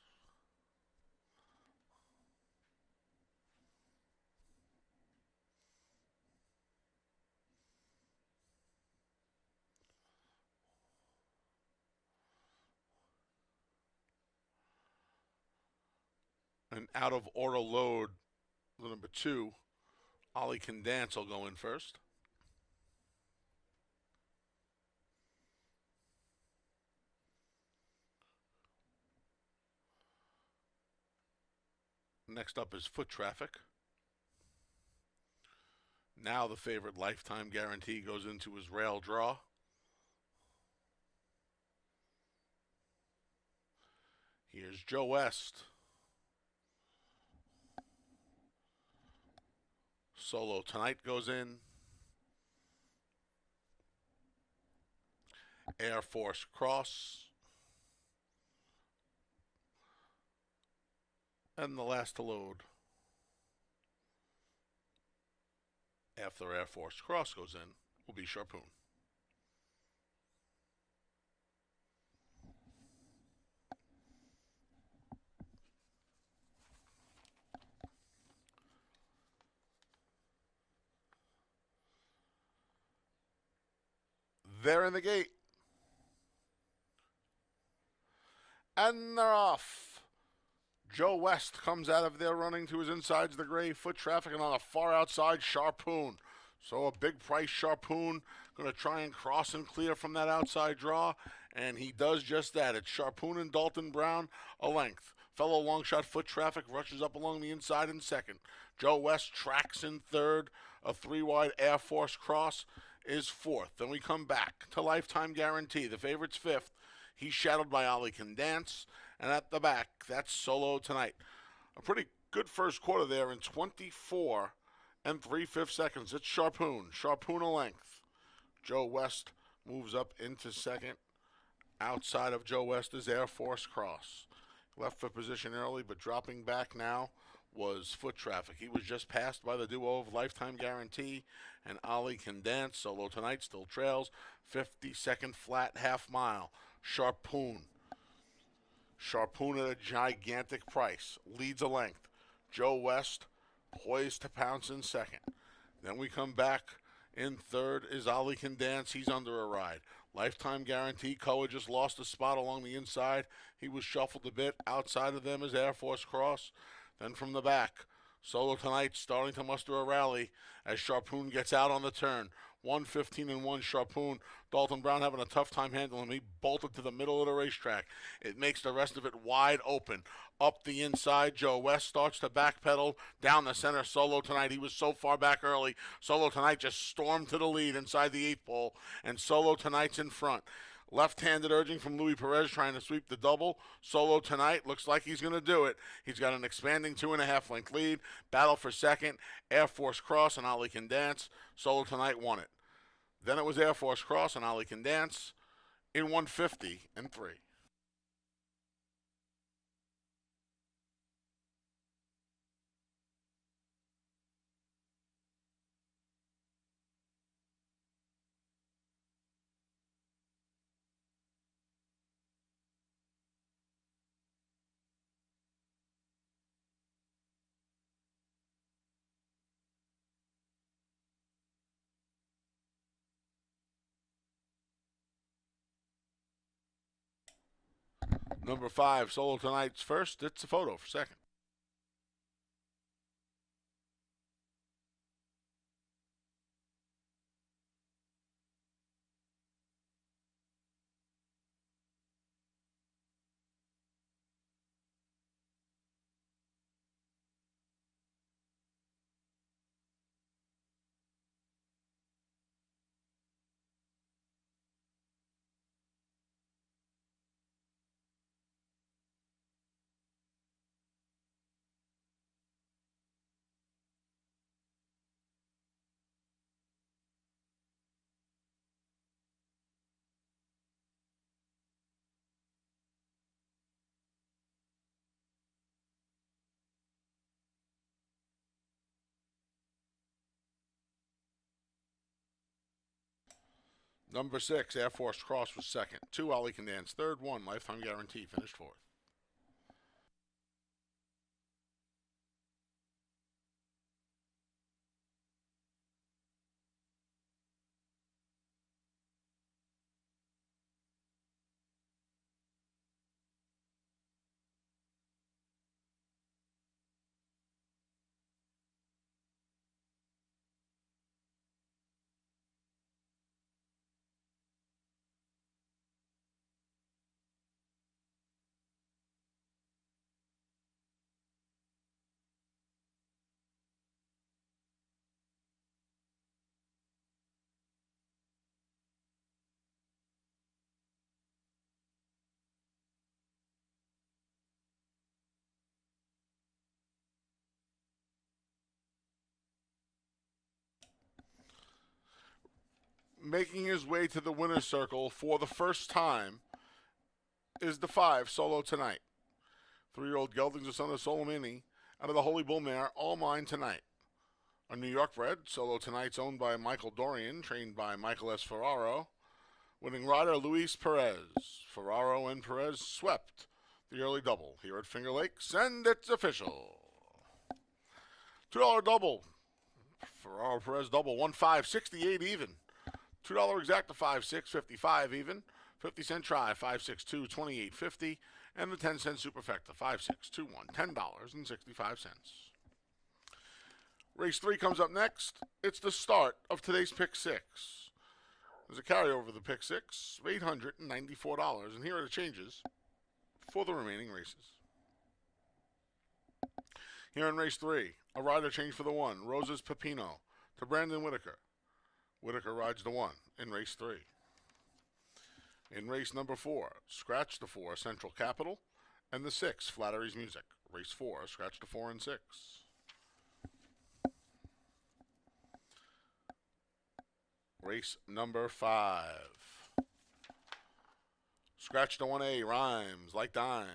And out of order load, the number 2, Ollie Can Dance will go in first. Next up is Foot Traffic. Now the favorite Lifetime Guarantee goes into his rail draw. Here's Joe West. Solo Tonight goes in. Air Force Cross. And the last to load, after Air Force Cross goes in, will be Sharpoon. They're in the gate. And they're off. Joe West comes out of there running to his insides, the gray. Foot Traffic, and on the far outside, Sharpoon. So a big price Sharpoon going to try and cross and clear from that outside draw, and he does just that. It's Sharpoon and Dalton Brown a length. Fellow long shot Foot Traffic rushes up along the inside in second. Joe West tracks in third. A 3-wide Air Force Cross is fourth. Then we come back to Lifetime Guarantee. The favorite's fifth. He's shadowed by Ollie Can Dance. And at the back, that's Solo Tonight. A pretty good first quarter there in 24 and 3/5 seconds. It's Sharpoon. Sharpoon a length. Joe West moves up into second. Outside of Joe West is Air Force Cross. Left for position early, but dropping back now was Foot Traffic. He was just passed by the duo of Lifetime Guarantee and Ollie Can Dance. Solo Tonight still trails. 52nd flat half mile. Sharpoon. Sharpoon at a gigantic price. Leads a length. Joe West poised to pounce in second. Then we come back. In third is Ollie Can Dance. He's under a ride. Lifetime Guarantee. Koa just lost a spot along the inside. He was shuffled a bit. Outside of them is Air Force Cross. Then from the back, Solo Tonight starting to muster a rally as Sharpoon gets out on the turn. 1:15-1 Sharpoon. Dalton Brown having a tough time handling him. He bolted to the middle of the racetrack. It makes the rest of it wide open. Up the inside, Joe West starts to backpedal down the center. Solo Tonight, he was so far back early. Solo Tonight just stormed to the lead inside the 8th pole, and Solo Tonight's in front. Left-handed urging from Luis Perez trying to sweep the double. Solo Tonight looks like he's going to do it. He's got an expanding 2.5-length lead. Battle for second. Air Force Cross and Ali Can Dance. Solo Tonight won it. Then it was Air Force Cross and Ali Can Dance in 150 and 3. Number 5, Solo Tonight's first. It's a photo for second. Number 6, Air Force Cross was second. 2, Ali Can Dance third. 1, Lifetime Guarantee finished fourth. Making his way to the winner's circle for the first time is the 5, Solo Tonight. 3-year-old Geldings of Son of Solomini out of the Holy Bull Mare, All Mine Tonight. A New York bred, Solo Tonight's owned by Michael Dorian, trained by Michael S. Ferraro. Winning rider Luis Perez. Ferraro and Perez swept the early double here at Finger Lakes, and it's official. $2 double. Ferraro Perez double, 1.568 even. $2 exact to 5.6, 55 even. 50-cent try, 5.62, 28.50. And the 10-cent superfecta, 5.6, 2.1, $10.65. Race 3 comes up next. It's the start of today's Pick 6. There's a carryover of the Pick 6 of $894. And here are the changes for the remaining races. Here in race 3, a rider change for the 1, Roses Pepino, to Brandon Whitaker. Whitaker rides the 1 in race 3. In race number 4, scratch the 4, Central Capital, and the 6, Flattery's Music. Race 4, scratch the 4 and 6. Race number 5. Scratch the 1A, Rhymes Like Dimes,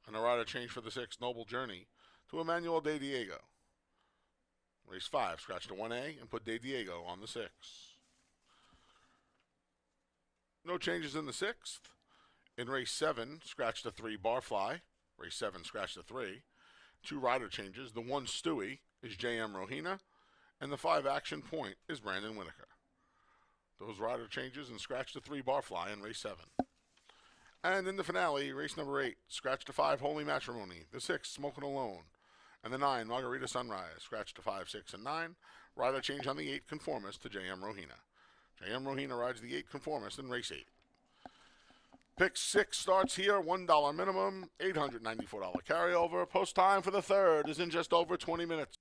and a rider change for the 6, Noble Journey, to Emmanuel De Diego. Race 5, scratch the 1A and put De Diego on the 6. No changes in the 6th. In race 7, scratch the 3, Barfly. Race 7, scratch the 3. 2 rider changes. The 1, Stewie, is J.M. Rohina, and the 5, Action Point, is Brandon Whitaker. Those rider changes and scratch the 3, Barfly in race 7. And in the finale, race number 8, scratch the 5, Holy Matrimony. The 6, Smoking Alone. And the 9, Margarita Sunrise, scratch to 5, 6, and 9. Rider change on the 8, Conformist, to J.M. Rohina. J.M. Rohina rides the 8, Conformist, in race 8. Pick 6 starts here, $1 minimum, $894 carryover. Post time for the 3rd is in just over 20 minutes.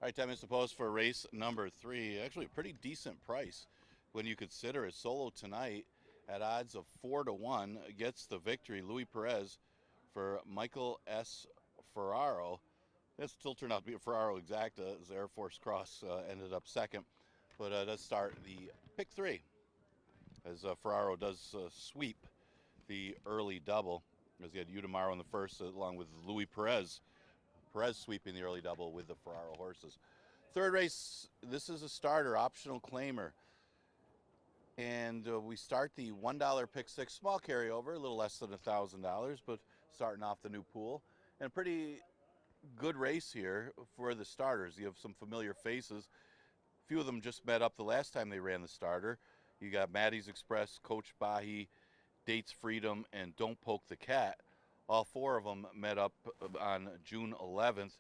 All right, 10 minutes to post for race number 3. Actually, a pretty decent price when you consider it. Solo tonight at odds of 4-1 gets the victory. Luis Perez for Michael S. Ferraro. This still turned out to be a Ferraro Exacta as Air Force Cross ended up second. But let's start the pick 3 as Ferraro does sweep the early double, as he had Udamaro in the first, along with Luis Perez. Perez sweeping the early double with the Ferraro horses. Third race, this is a starter, optional claimer. And we start the $1 pick 6 small carryover, a little less than $1,000, but starting off the new pool. And a pretty good race here for the starters. You have some familiar faces. A few of them just met up the last time they ran the starter. You got Maddie's Express, Coach Bahi, Dates Freedom, and Don't Poke the Cat. All 4 of them met up on June 11th.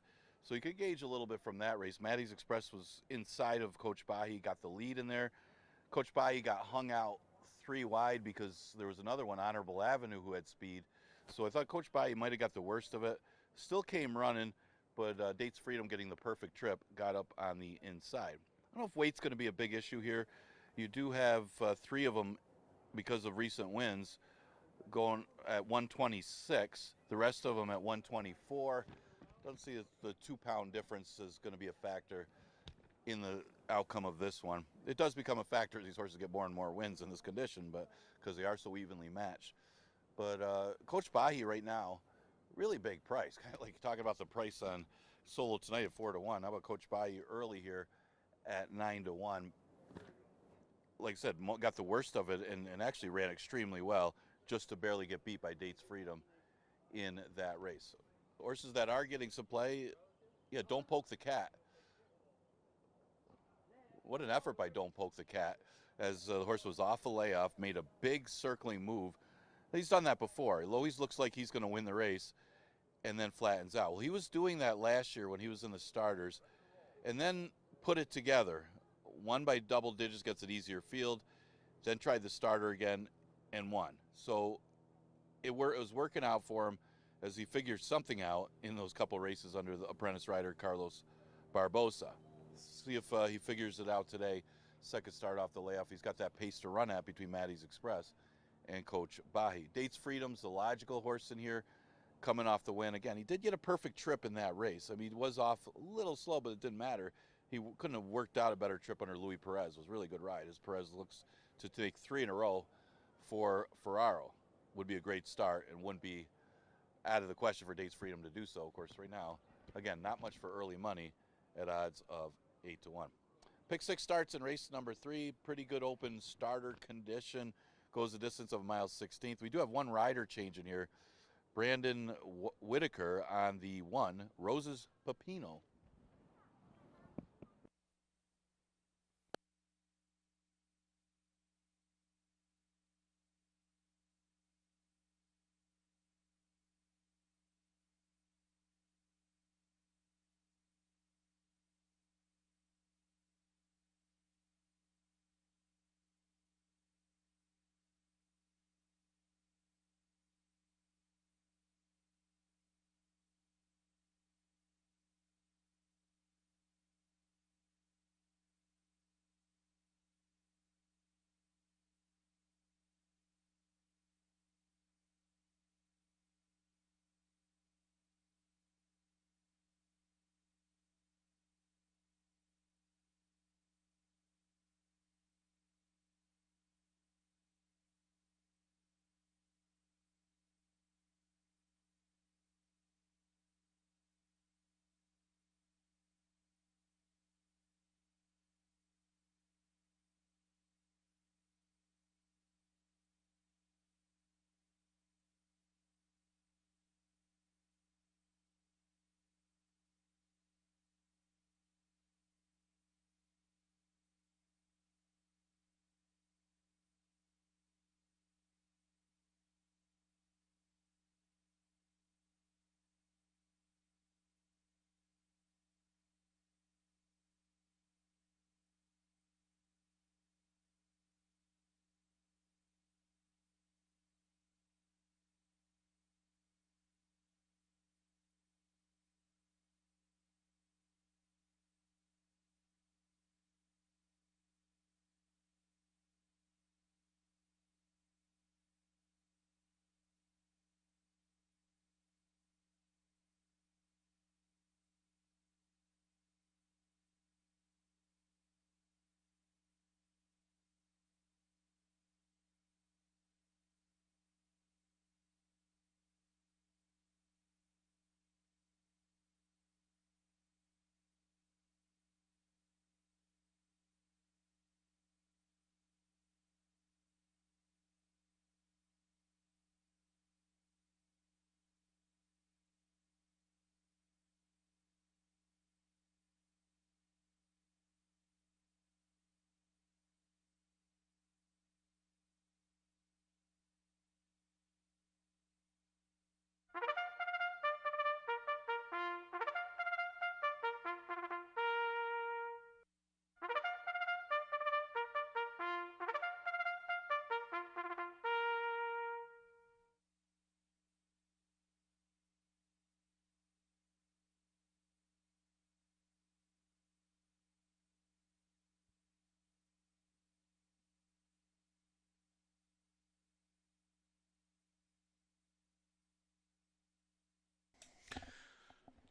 So you could gauge a little bit from that race. Maddie's Express was inside of Coach Bahi, got the lead in there. Coach Bahi got hung out 3 wide because there was another one, Honorable Avenue, who had speed. So I thought Coach Bahi might have got the worst of it. Still came running, but Dates Freedom, getting the perfect trip, got up on the inside. I don't know if weight's going to be a big issue here. You do have 3 of them, because of recent wins, going at 126. The rest of them at 124. Don't see the 2-pound difference is going to be a factor in the outcome of this one. It does become a factor as these horses get more and more wins in this condition, but because they are so evenly matched. But Coach Bahi right now, really big price. Kind of like talking about the price on Solo tonight at 4-1. How about Coach Bahi early here at 9-1? Like I said, got the worst of it and actually ran extremely well, just to barely get beat by Dates Freedom in that race. Horses that are getting some play, yeah, Don't Poke the Cat. What an effort by Don't Poke the Cat, as the horse was off the layoff, made a big circling move. He's done that before. It always looks like he's going to win the race and then flattens out. Well, he was doing that last year when he was in the starters, and then put it together. Won by double digits, gets an easier field, then tried the starter again and won. So it was working out for him as he figured something out in those couple races under the apprentice rider Carlos Barbosa. See if he figures it out today. Second start off the layoff. He's got that pace to run at between Maddie's Express and Coach Bahi. Dates Freedom's the logical horse in here, coming off the win. Again, he did get a perfect trip in that race. I mean, he was off a little slow, but it didn't matter. He couldn't have worked out a better trip under Luis Perez. It was a really good ride, as Perez looks to take 3 in a row for Ferraro. Would be a great start and wouldn't be out of the question for Dates Freedom to do so. Of course, right now, again, not much for early money at odds of 8-1. Pick 6 starts in race number 3. Pretty good open starter condition. Goes the distance of 1.16 miles. We do have one rider change in here. Brandon Whitaker on the 1, Roses Pepino.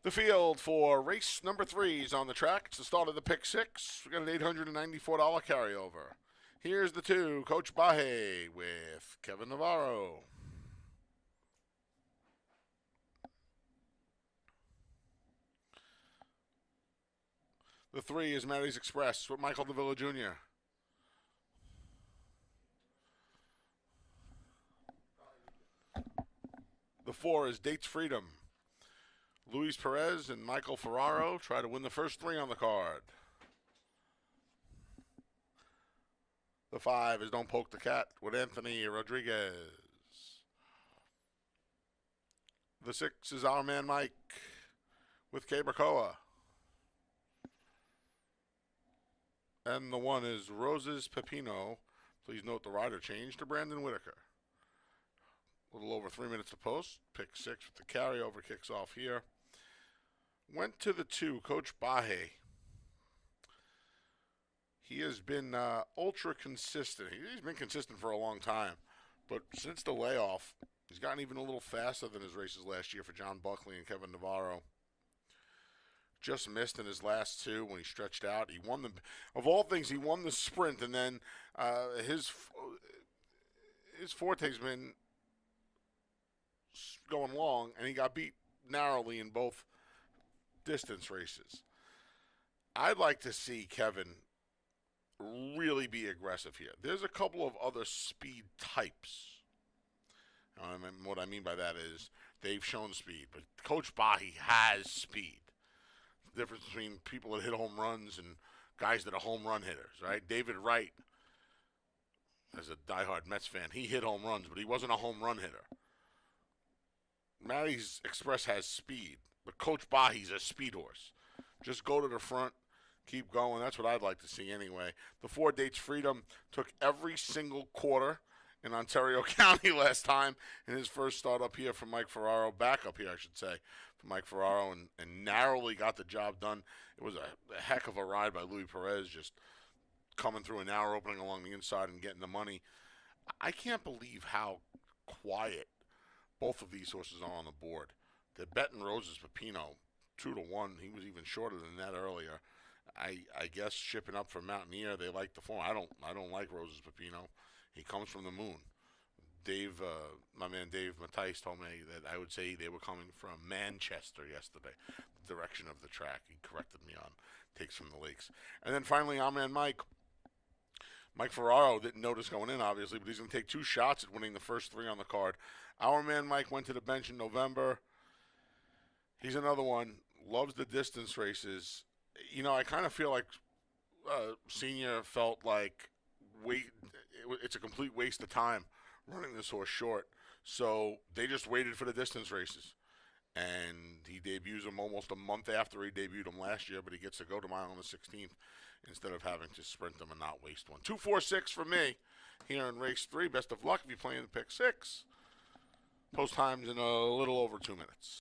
The field for race number 3 is on the track. It's the start of the pick 6. We got an $894 carryover. Here's the 2, Coach Bahe with Kevin Navarro. The 3 is Mary's Express with Michael DeVilla Jr. The 4 is Dates Freedom. Luis Perez and Michael Ferraro try to win the first 3 on the card. The 5 is Don't Poke the Cat with Anthony Rodriguez. The 6 is Our Man Mike with Kay Bracoa. And the 1 is Roses Pepino. Please note the rider changed to Brandon Whitaker. A little over 3 minutes to post. Pick 6 with the carryover kicks off here. Went to the 2, Coach Bahe. He has been ultra consistent. He's been consistent for a long time. But since the layoff, he's gotten even a little faster than his races last year for John Buckley and Kevin Navarro. Just missed in his last 2 when he stretched out. He won of all things, he won the sprint, and then his forte's been going long, and he got beat narrowly in both distance races. I'd like to see Kevin really be aggressive here. There's a couple of other speed types. What I mean by that is they've shown speed, but Coach Bahe has speed. The difference between people that hit home runs and guys that are home run hitters, right? David Wright, as a diehard Mets fan, he hit home runs, but he wasn't a home run hitter. Mary's Express has speed, but Coach Bahe's a speed horse. Just go to the front, keep going. That's what I'd like to see anyway. The 4 Dates Freedom took every single quarter in Ontario County last time in his first start up here for Mike Ferraro, back up here, I should say, for Mike Ferraro, and narrowly got the job done. It was a heck of a ride by Luis Perez, just coming through an hour opening along the inside and getting the money. I can't believe how quiet both of these horses are on the board. The betting Roses Pepino, 2-1. He was even shorter than that earlier. I guess shipping up from Mountaineer, they like the form. I don't like Roses Pepino. He comes from the moon. Dave, my man Dave Mattice told me that I would say they were coming from Manchester yesterday, the direction of the track. He corrected me on takes from the lakes. And then finally, our man Mike Ferraro didn't notice going in, obviously, but he's going to take 2 shots at winning the first 3 on the card. Our man Mike went to the bench in November. He's another one, loves the distance races. You know, I kind of feel like Senior felt like it's a complete waste of time running this horse short. So they just waited for the distance races. And he debuts him almost a month after he debuted him last year, but he gets to go to mile on the 16th instead of having to sprint them and not waste one. 2-4-6 for me here in race 3. Best of luck if you're playing the pick 6. Post times in a little over 2 minutes.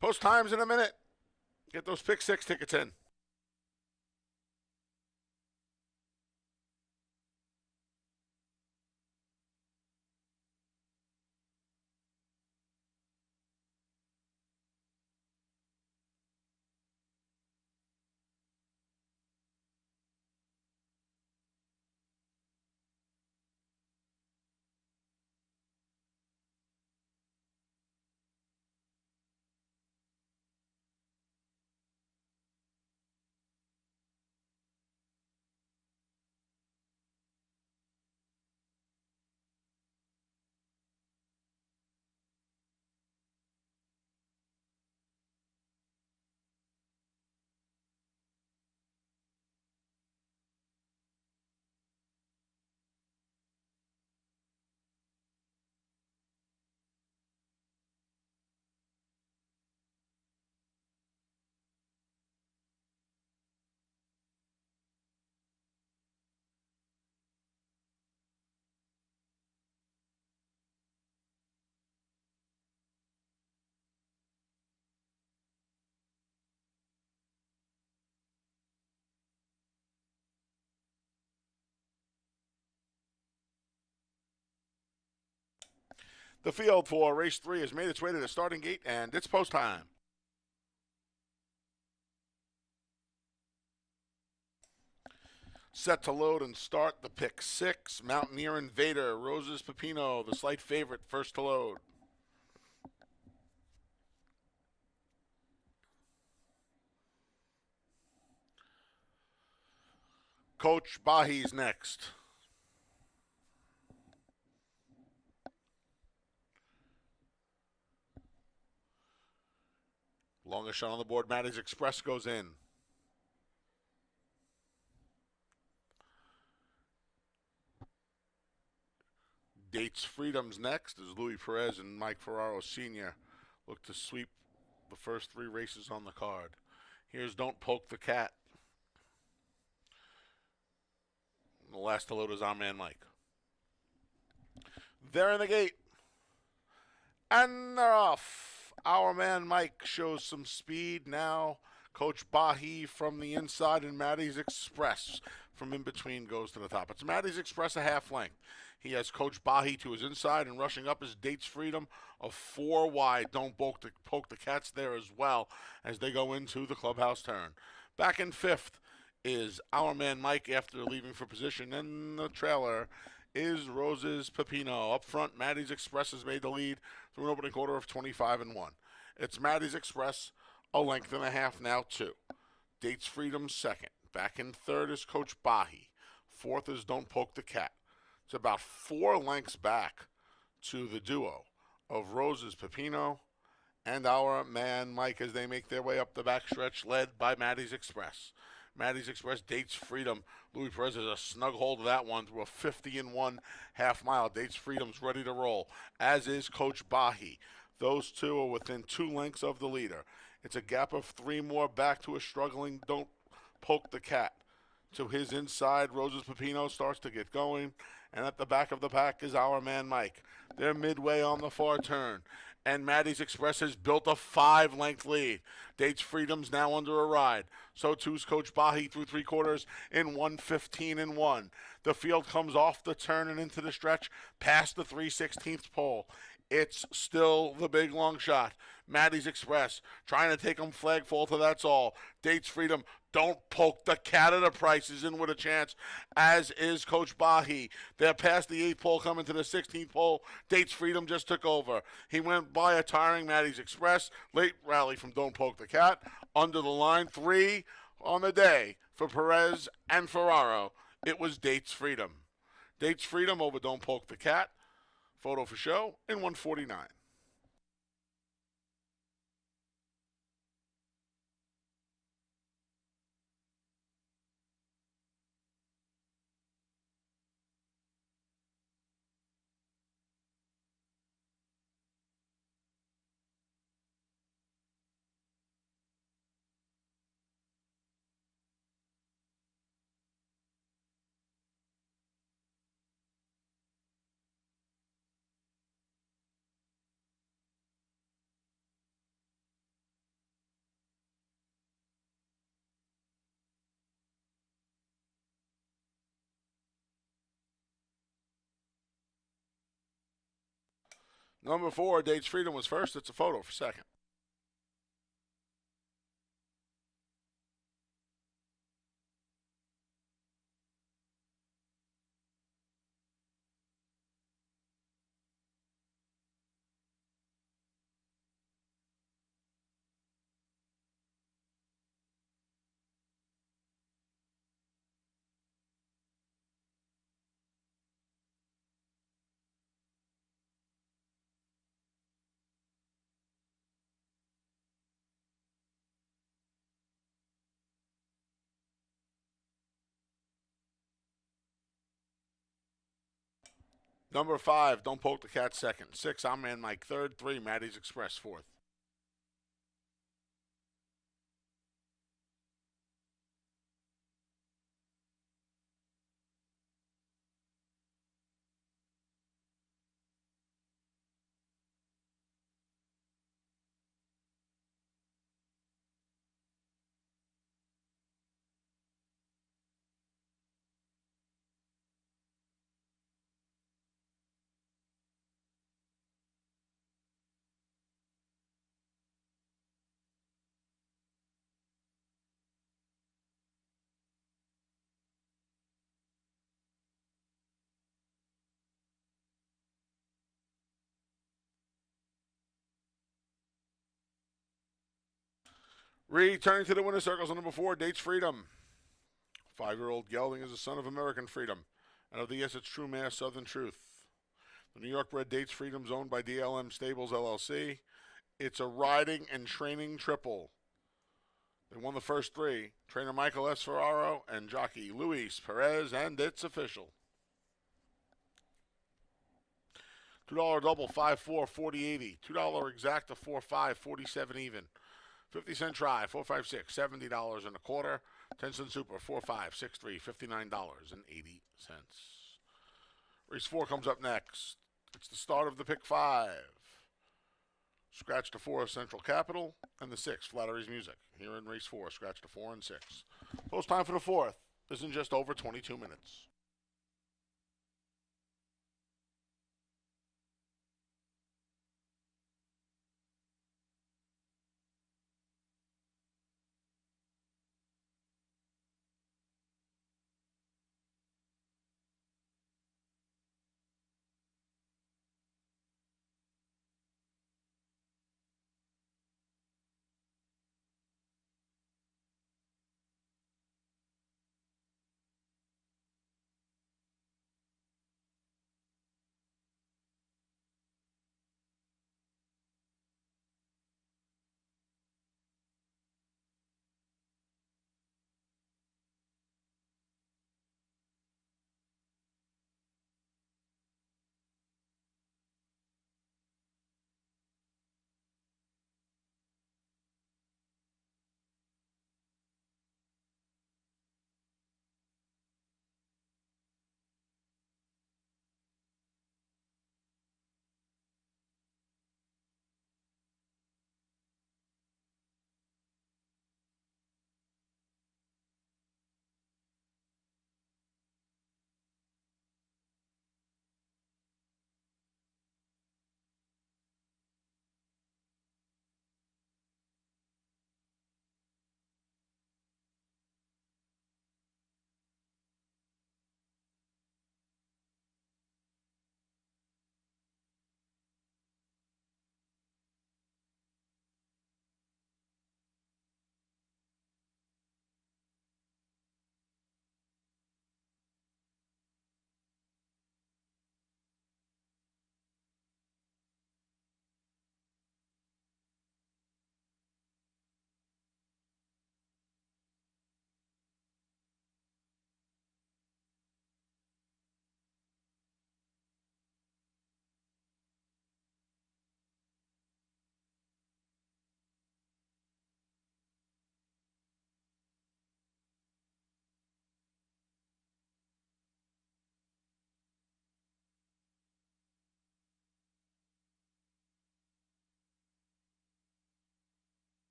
Post times in a minute. Get those pick six tickets in. The field for race 3 has made its way to the starting gate, and it's post time. Set to load and start the pick six. Mountaineer Invader, Roses Pepino, the slight favorite, first to load. Coach Bahi's next. Longest shot on the board, Maddie's Express goes in. Dates Freedom's next as Louis Perez and Mike Ferraro Sr. look to sweep the first 3 races on the card. Here's Don't Poke the Cat. The last to load is our man Mike. They're in the gate. And they're off. Our man Mike shows some speed now. Coach Bahi from the inside and Maddie's Express from in between goes to the top. It's Maddie's Express a half length. He has Coach Bahi to his inside, and rushing up is Dates Freedom of 4 wide. Don't poke the Cats there as well as they go into the clubhouse turn. Back in 5th is our man Mike after leaving for position, and the trailer is Roses Pepino. Up front, Maddie's Express has made the lead through an opening quarter of 25-1. It's Maddie's Express, a length and a half now, too. Dates Freedom second. Back in 3rd is Coach Bahi. 4th is Don't Poke the Cat. It's about 4 lengths back to the duo of Roses Pepino and our man Mike as they make their way up the backstretch, led by Maddie's Express. Maddie's Express, Dates Freedom. Louis Perez has a snug hold of that one through a 50-1 half mile. Dates Freedom's ready to roll, as is Coach Bahi. Those two are within 2 lengths of the leader. It's a gap of 3 more back to a struggling Don't Poke the Cat. To his inside, Roses Pepino starts to get going, and at the back of the pack is our man Mike. They're midway on the far turn, and Maddie's Express has built a 5-length lead. Dates Freedom's now under a ride. So too's Coach Bahi through 3 quarters in 1:15-1. The field comes off the turn and into the stretch past the 3/16 pole. It's still the big long shot. Maddie's Express trying to take them flagfall to that's all. Dates Freedom, Don't Poke the Cat at the prices in with a chance, as is Coach Bahi. They're past the 8th pole, coming to the 16th pole. Dates Freedom just took over. He went by a tiring Maddie's Express. Late rally from Don't Poke the Cat. Under the line, 3 on the day for Perez and Ferraro. It was Dates Freedom. Dates Freedom over Don't Poke the Cat. Photo for show in 149. Number 4, Dates Freedom was first. It's a photo for second. Number 5, Don't Poke the Cat second. 6, I'm Man Mike third. 3, Maddie's Express fourth. Returning to the winner's circles on number 4, Dates Freedom. 5-year-old gelding is the son of American freedom and of the Yes It's True Mass Southern Truth. The New York bred Dates Freedom is owned by DLM Stables LLC. It's a riding and training triple. They won the first 3. Trainer Michael S. Ferraro and jockey Luis Perez, and it's official. $2 double, 5-4, 40-80. $2 exacta, 4-5, 47 even. 50-cent try, 4-5-6, $70 and a quarter. 10-cent super, 4-5, 6-3, $59.80. Race 4 comes up next. It's the start of the pick 5. Scratch to 4, Central Capital, and the 6, Flattery's Music. Here in race 4, scratch to 4 and 6. Post time for the 4th is in just over 22 minutes.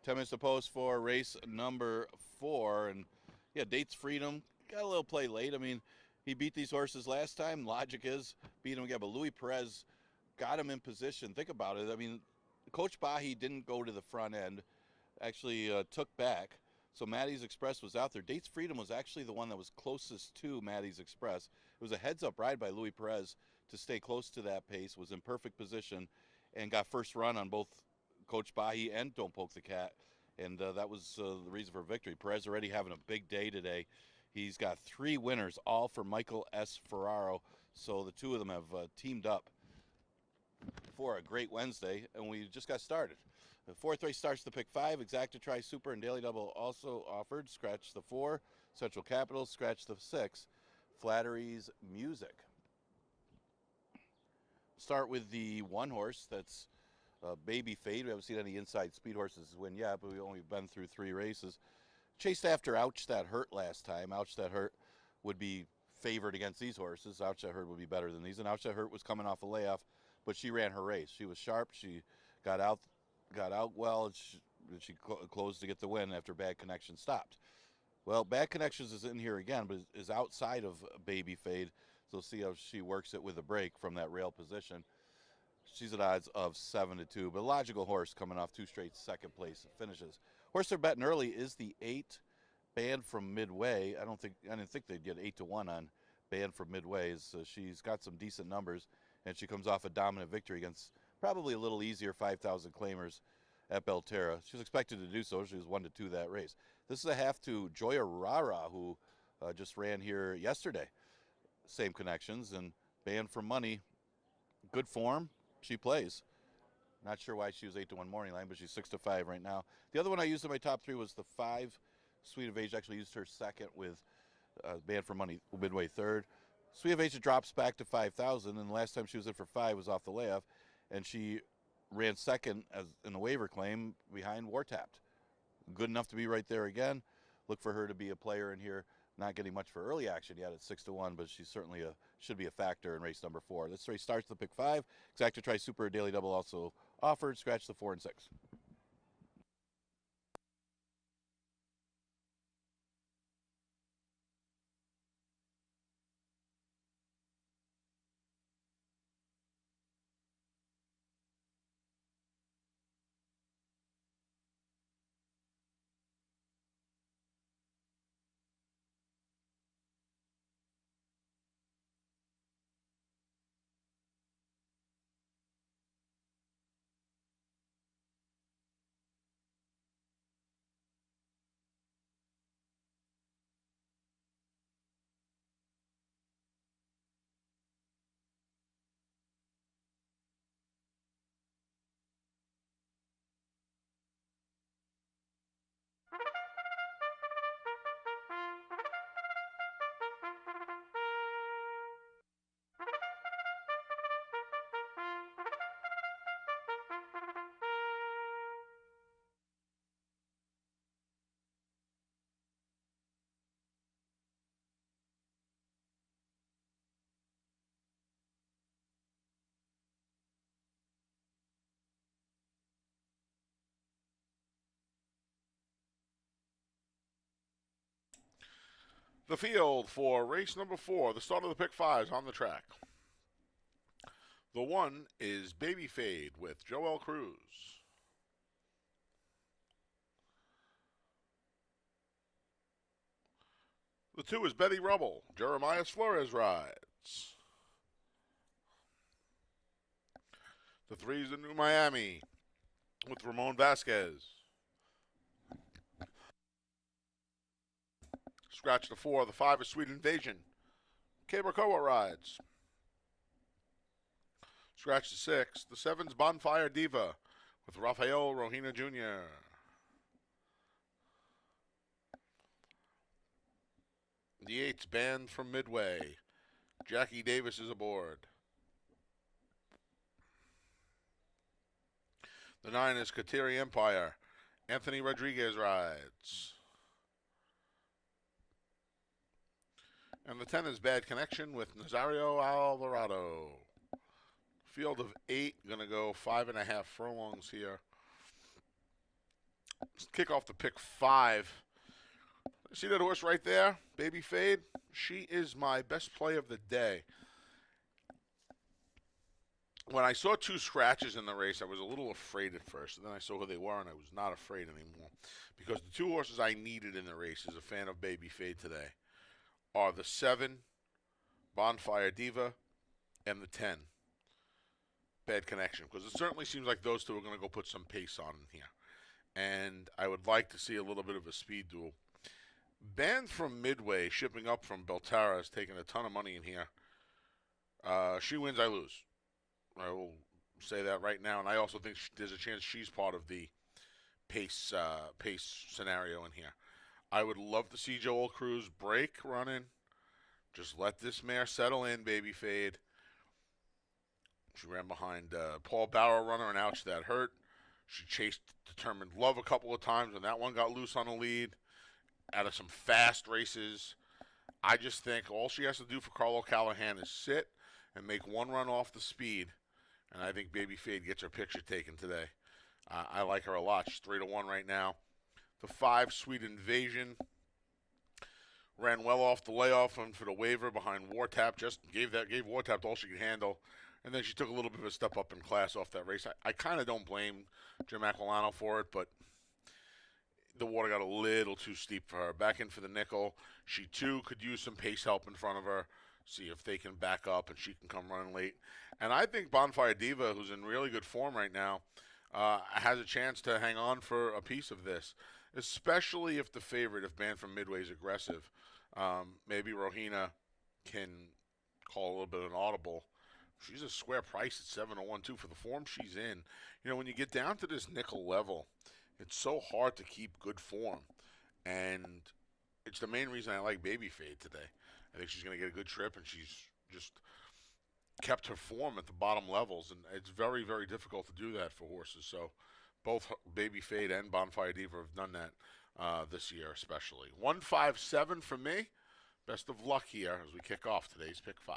10 minutes to post for race number 4. And yeah, Dates Freedom got a little play late. I mean, he beat these horses last time. Logic is beat him again, but Louis Perez got him in position. Think about it. I mean, Coach Bahi didn't go to the front end, actually took back. So Maddie's Express was out there. Dates Freedom was actually the one that was closest to Maddie's Express. It was a heads-up ride by Louis Perez to stay close to that pace, was in perfect position, and got first run on both Coach Bahi and Don't Poke the Cat. And that was the reason for victory. Perez already having a big day today. He's got 3 winners, all for Michael S. Ferraro. So the two of them have teamed up for a great Wednesday, and we just got started. The 4th race starts the pick 5. Exacta Tri Super and Daily Double also offered. Scratch the 4. Central Capital, scratch the 6. Flattery's Music. Start with the 1 horse. That's Baby Fade. We haven't seen any inside speed horses win yet, but we've only been through 3 races. Chased after Ouch That Hurt last time. Ouch That Hurt would be favored against these horses. Ouch That Hurt would be better than these. And Ouch That Hurt was coming off a layoff, but she ran her race. She was sharp. She got out well, and she closed to get the win after Bad Connection stopped. Well, Bad Connections is in here again, but is outside of Baby Fade. So we'll see how she works it with a break from that rail position. She's at odds of 7-2, but a logical horse coming off 2 straight second place finishes. Horse they're betting early is the 8 Band from Midway. I didn't think they'd get 8-1 on Band from Midway. So she's got some decent numbers, and she comes off a dominant victory against probably a little easier 5,000 claimers at Belterra. She was expected to do so. She was 1-2 that race. This is a half to Joya Rara, who just ran here yesterday. Same connections, and Band for Money, good form. She plays. Not sure why she was 8-1 morning line, but she's 6-5 right now. The other one I used in my top 3 was the 5 Sweet of Age. Actually used her second with Band for Money Midway third. Sweet of Age drops back to 5,000, and the last time she was in for 5 was off the layoff, and she ran second in the waiver claim behind Wartapped. Good enough to be right there again. Look for her to be a player in here. Not getting much for early action yet at 6-1, but she certainly should be a factor in race number 4. This race starts the pick 5. Exacta Tri Super Daily Double also offered. Scratch the 4 and 6. The field for race number 4, the start of the pick 5 is on the track. The 1 is Baby Fade with Joel Cruz. The 2 is Betty Rubble. Jeremiah Flores rides. The 3 is the New Miami with Ramon Vasquez. Scratch the 4. The 5 is Sweet Invasion. Cabracoa rides. Scratch the 6. The 7's Bonfire Diva with Rafael Rohina Jr. The 8's Band from Midway. Jackie Davis is aboard. The 9 is Kateri Empire. Anthony Rodriguez rides. And the 10 is Bad Connection with Nazario Alvarado. Field of 8, going to go 5.5 furlongs here. kick off the pick 5. See that horse right there, Baby Fade? She is my best play of the day. When I saw 2 scratches in the race, I was a little afraid at first. And then I saw who they were, and I was not afraid anymore. Because the 2 horses I needed in the race as a fan of Baby Fade today are the 7, Bonfire Diva, and the 10, Bad Connection. Because it certainly seems like those 2 are going to go put some pace on in here. And I would like to see a little bit of a speed duel. Banned from Midway, shipping up from Belterra, is taking a ton of money in here. She wins, I lose. I will say that right now. And I also think there's a chance she's part of the pace scenario in here. I would love to see Joel Cruz break running. Just let this mare settle in, Baby Fade. She ran behind Paul Bauer runner, and ouch, that hurt. She chased Determined Love a couple of times, and that one got loose on the lead out of some fast races. I just think all she has to do for Carlo Callahan is sit and make one run off the speed, and I think Baby Fade gets her picture taken today. I like her a lot. She's 3-1 right now. The 5, Sweet Invasion, ran well off the layoff and for the waiver behind Wartap. Just gave Wartap all she could handle, and then she took a little bit of a step up in class off that race. I kind of don't blame Jim Aquilano for it, but the water got a little too steep for her. Back in for the nickel. She, too, could use some pace help in front of her. See if they can back up and she can come running late. And I think Bonfire Diva, who's in really good form right now, has a chance to hang on for a piece of this, especially if the favorite, if Banned from Midway, is aggressive. Maybe Rohina can call a little bit of an audible. She's a square price at 7-1, too, for the form she's in. You know, when you get down to this nickel level, it's so hard to keep good form. And it's the main reason I like Baby Fade today. I think she's going to get a good trip, and she's just kept her form at the bottom levels. And it's very, very difficult to do that for horses. So both Baby Fade and Bonfire Diva have done that this year especially. 157 for me. Best of luck here as we kick off today's Pick 5.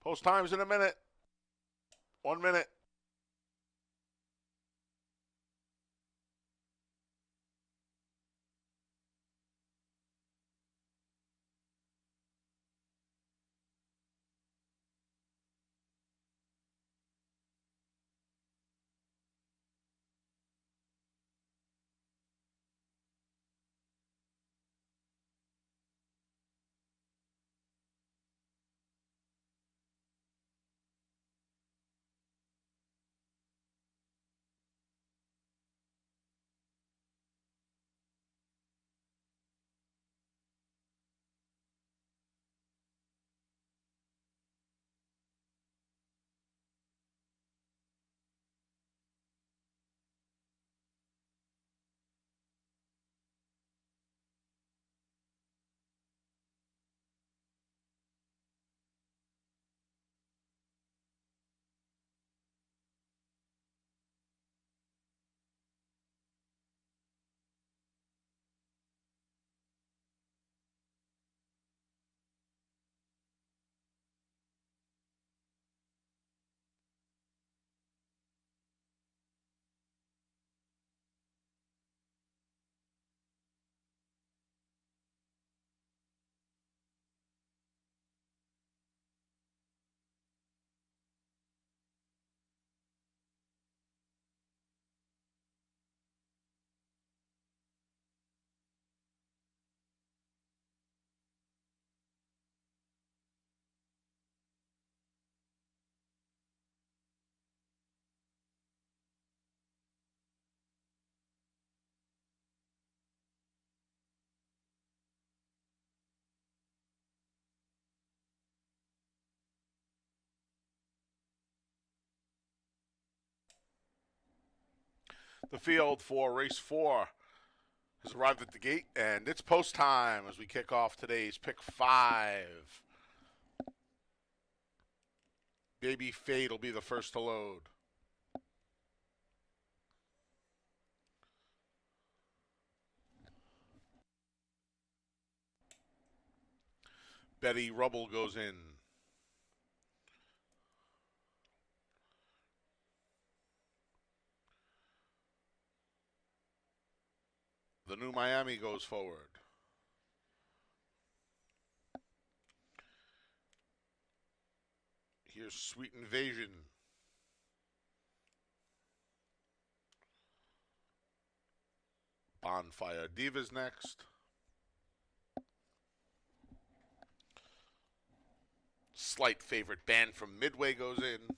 Post time's in a minute. 1 minute. The field for race 4 has arrived at the gate, and it's post time as we kick off today's pick 5. Baby Fade will be the first to load. Betty Rubble goes in. The New Miami goes forward. Here's Sweet Invasion. Bonfire Divas next. Slight favorite Band from Midway goes in.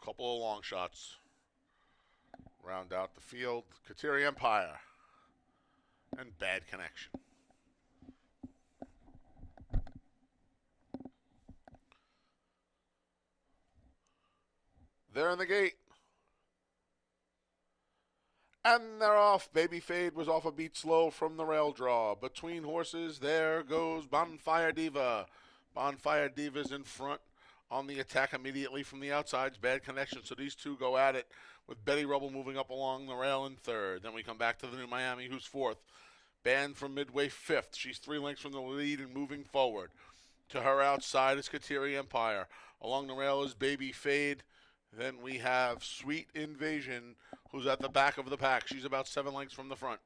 Couple of long shots. Round out the field. Kateri Empire. And Bad Connection. They're in the gate. And they're off. Baby Fade was off a beat slow from the rail draw. Between horses, there goes Bonfire Diva. Bonfire Diva's in front on the attack immediately from the outsides. Bad Connection, so these two go at it with Betty Rubble moving up along the rail in third. Then we come back to the New Miami, who's fourth. Band from Midway fifth. She's 3 lengths from the lead and moving forward. To her outside is Kateri Empire. Along the rail is Baby Fade. Then we have Sweet Invasion, who's at the back of the pack. She's about 7 lengths from the front.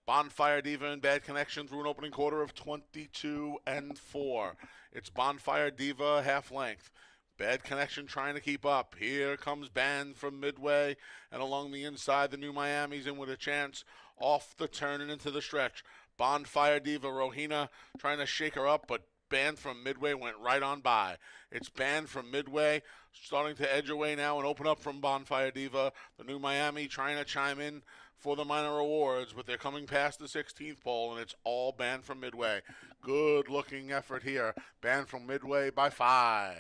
Bonfire Diva and Bad Connection through an opening quarter of 22 and 4. It's Bonfire Diva half length. Bad Connection trying to keep up. Here comes Band from Midway, and along the inside, the New Miami's in with a chance. Off the turn and into the stretch. Bonfire Diva, Rohina trying to shake her up, but Band from Midway went right on by. It's Band from Midway starting to edge away now and open up from Bonfire Diva. The New Miami trying to chime in for the minor awards, but they're coming past the 16th pole, and it's all Band from Midway. Good looking effort here. Band from Midway by 5.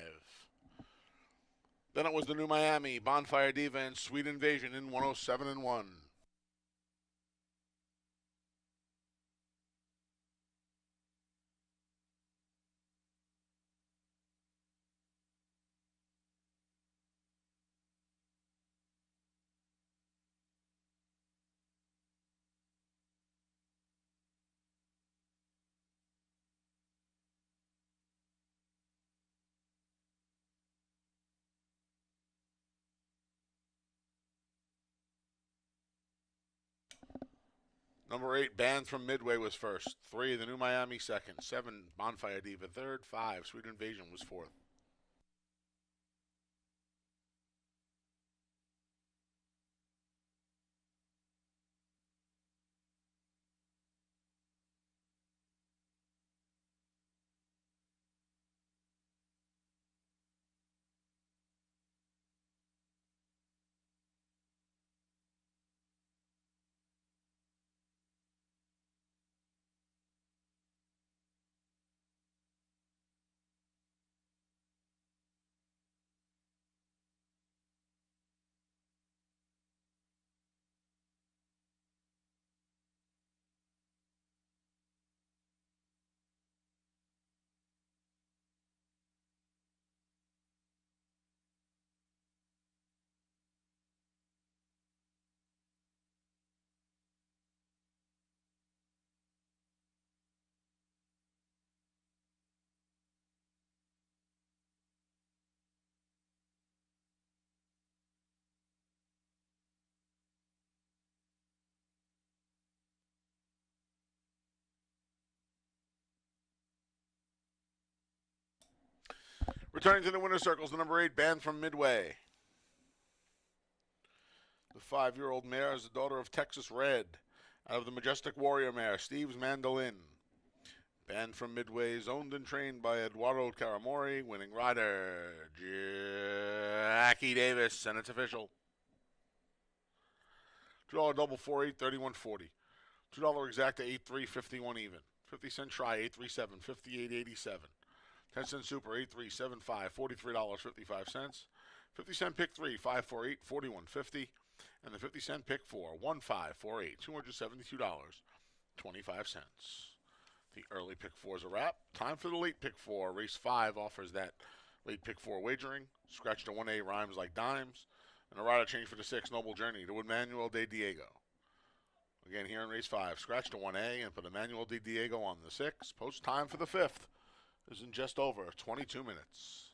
Then it was the New Miami, Bonfire Diva, and Sweet Invasion in 107 and 1. Number 8, Band from Midway was first. 3, The New Miami second. 7, Bonfire Diva third. 5, Sweet Invasion was fourth. Returning to the winner's circles, the number 8, Band from Midway. The 5-year-old mare is the daughter of Texas Red. Out of the Majestic Warrior mare, Steve's Mandolin. Band from Midway is owned and trained by Eduardo Caramori, winning rider Jackie Davis, and it's official. $2 double 4-8, 31.40. $2 exacta 8-3, 51 even. 50-cent try 837, 58.87. 10-cent super 8375, $43.55. 50-cent pick 3, 548, 41.50. And the 50-cent pick 4, 1548, $272.25. The early pick 4 is a wrap. Time for the late pick 4. Race 5 offers that late pick 4 wagering. Scratch to 1A rhymes like dimes. And a rider change for the 6, Noble Journey, to Emmanuel de Diego. Again, here in race 5, scratch to 1A and put Emmanuel de Diego on the 6. Post time for the 5th is in just over 22 minutes.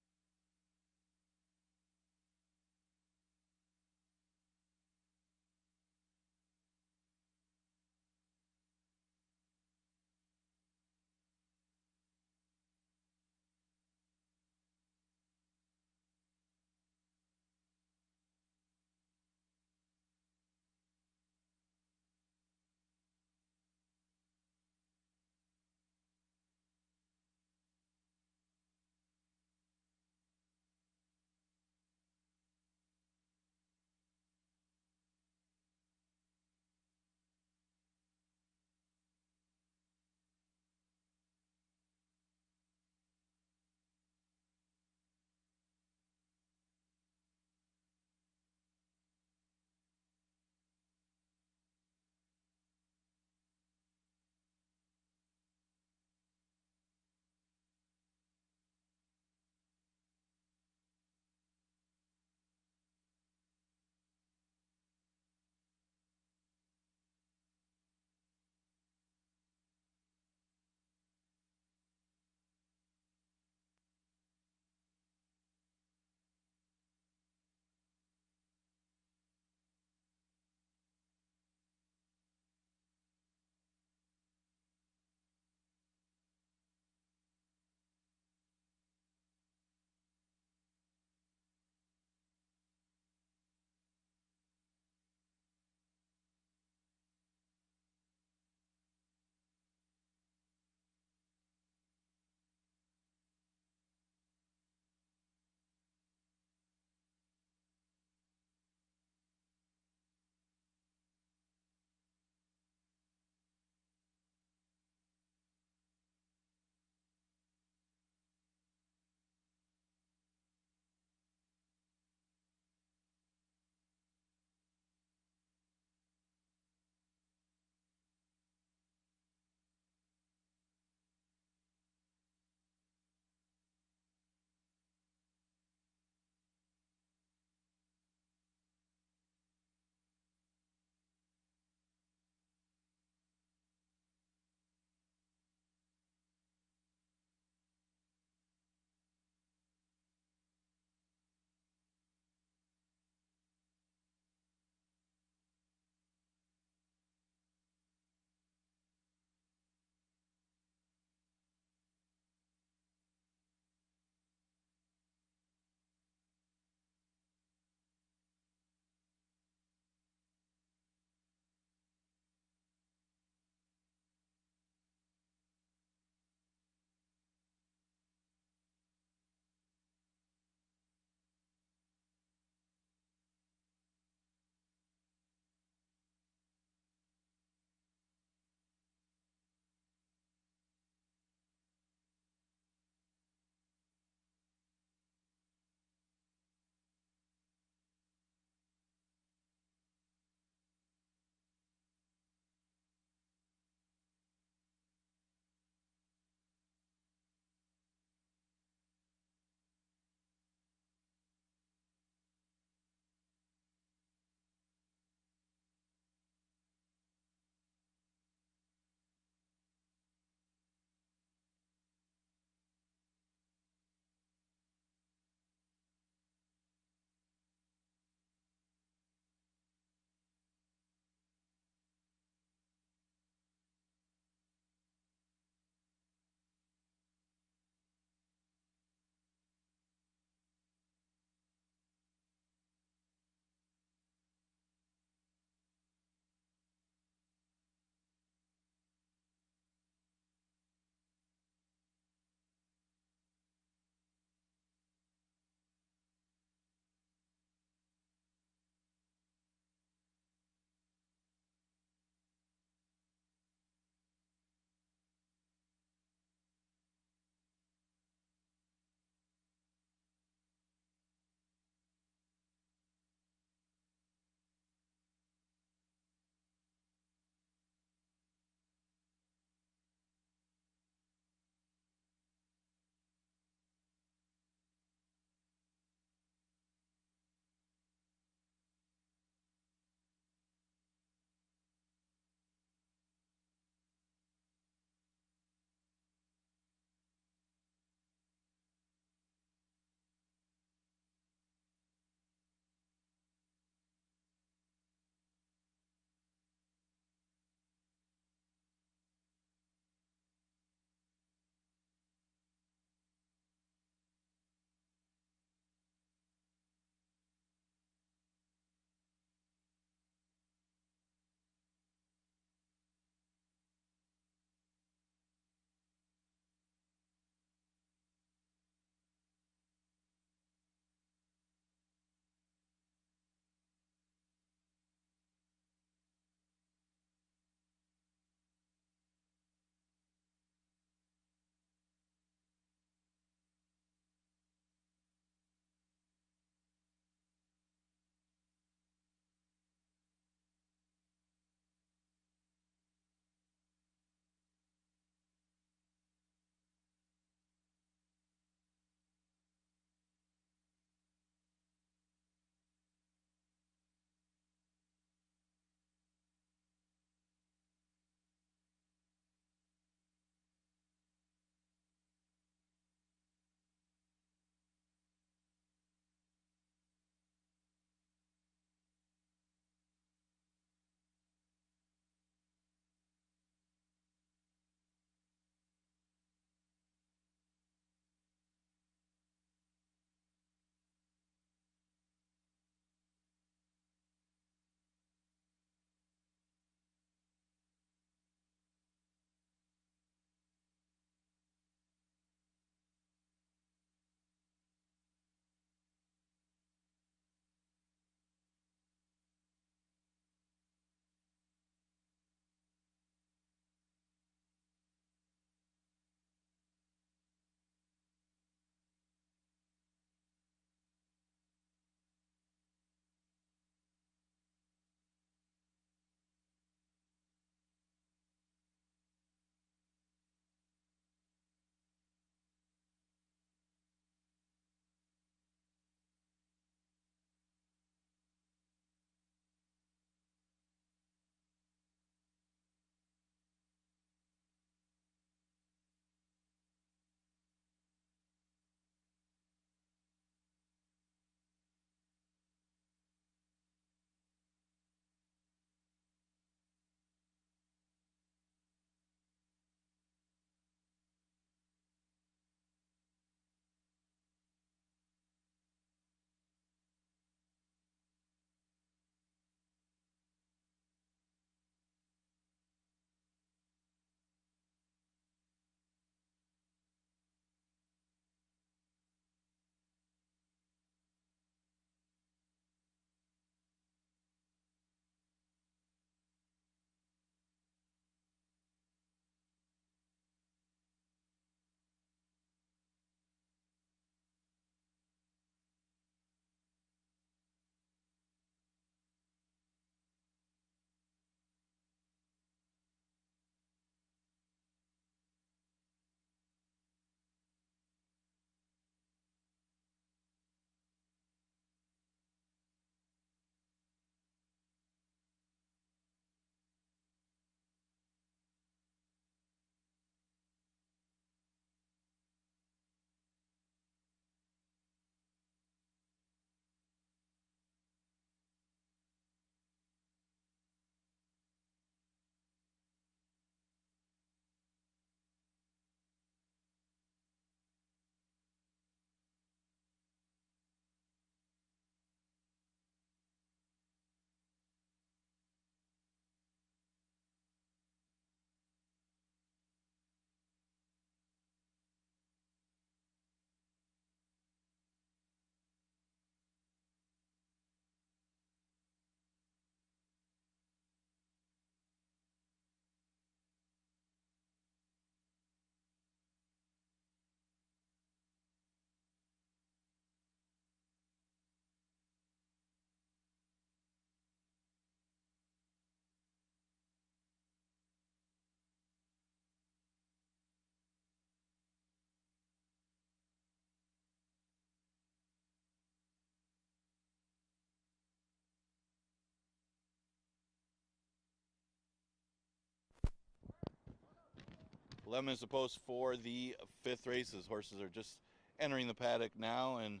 11 minutes to post for the fifth race. His horses are just entering the paddock now, and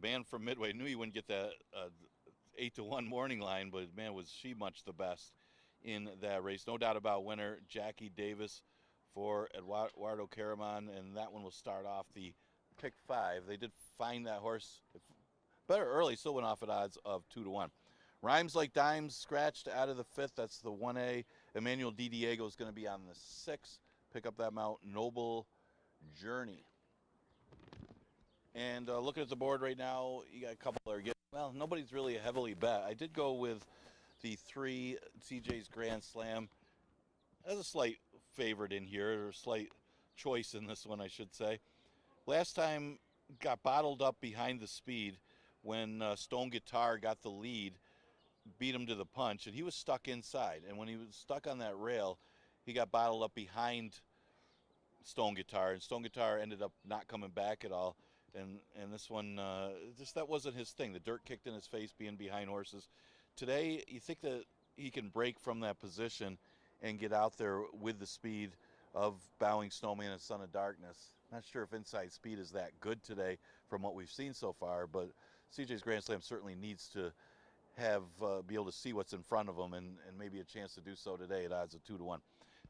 man from Midway knew he wouldn't get that 8-1 morning line, but man, was she much the best in that race. No doubt about winner Jackie Davis for Eduardo Caraman, and that one will start off the pick 5. They did find that horse better early, still went off at odds of 2-1. Rhymes Like Dimes scratched out of the 5th. That's the 1A. Emmanuel Di Diego is going to be on the 6th. Pick up that mount, Noble Journey. And looking at the board right now, you got a couple that are getting, well, nobody's really heavily bet. I did go with the 3 CJ's Grand Slam as a slight favorite in here, or a slight choice in this one, I should say. Last time got bottled up behind the speed when Stone Guitar got the lead, beat him to the punch, and he was stuck inside. And when he was stuck on that rail, he got bottled up behind Stone Guitar, and Stone Guitar ended up not coming back at all. And this one, just that wasn't his thing. The dirt kicked in his face being behind horses. Today, you think that he can break from that position and get out there with the speed of Bowing Snowman and Son of Darkness. Not sure if inside speed is that good today from what we've seen so far, but CJ's Grand Slam certainly needs to have be able to see what's in front of him, and maybe a chance to do so today at odds of 2-1.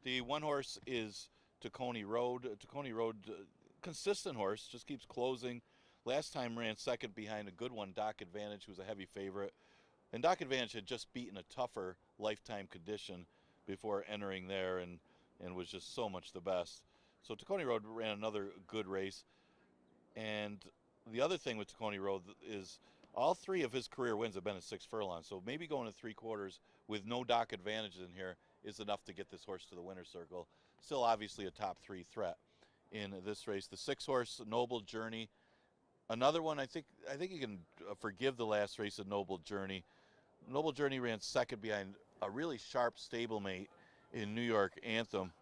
The one horse is Tacony Road. Tacony Road, consistent horse, just keeps closing. Last time ran second behind a good one, Doc Advantage, who was a heavy favorite. And Doc Advantage had just beaten a tougher Lifetime Condition before entering there, and was just so much the best. So Tacony Road ran another good race. And the other thing with Tacony Road is all 3 of his career wins have been at 6 furlongs. So maybe going to 3/4 with no Doc Advantage in here is enough to get this horse to the winner's circle. Still obviously a top 3 threat in this race. The 6 horse Noble Journey, another one. I think you can forgive the last race of Noble Journey. Noble Journey ran second behind a really sharp stablemate in New York Anthem,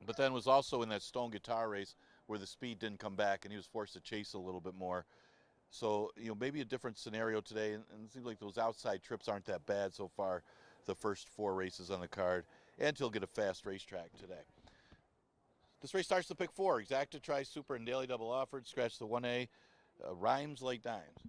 but then was also in that Stone Guitar race where the speed didn't come back and he was forced to chase a little bit more. So, maybe a different scenario today, and it seems like those outside trips aren't that bad so far, the first 4 races on the card, and he'll get a fast racetrack today. This race starts to pick 4. Exacta, Tri Super, and Daily Double Offered. Scratch the 1A. Rhymes Like Dimes.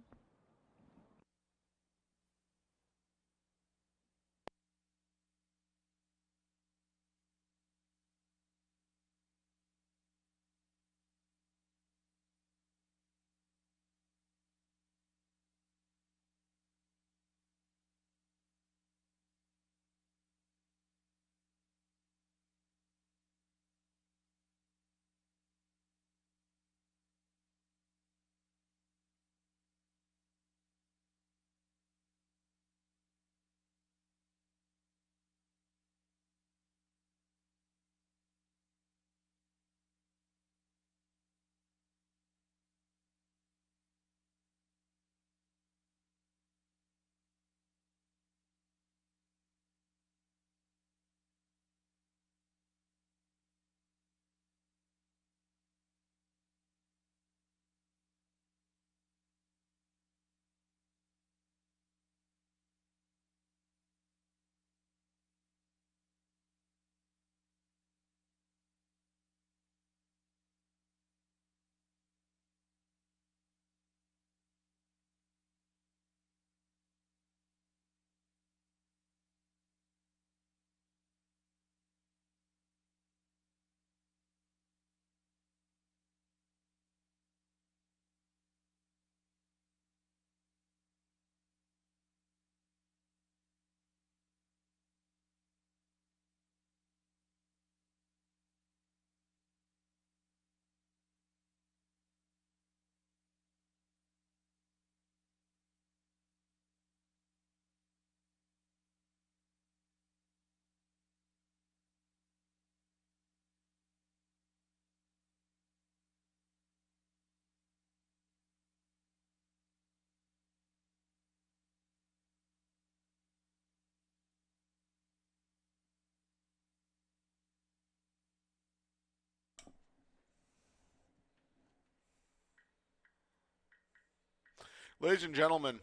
Ladies and gentlemen,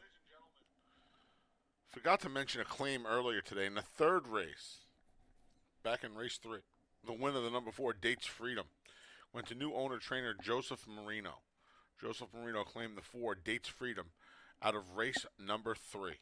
forgot to mention a claim earlier today in the 3rd race, back in race 3. The winner, the number 4, Dates Freedom, went to new owner trainer Joseph Marino. Joseph Marino claimed the 4, Dates Freedom, out of race number 3.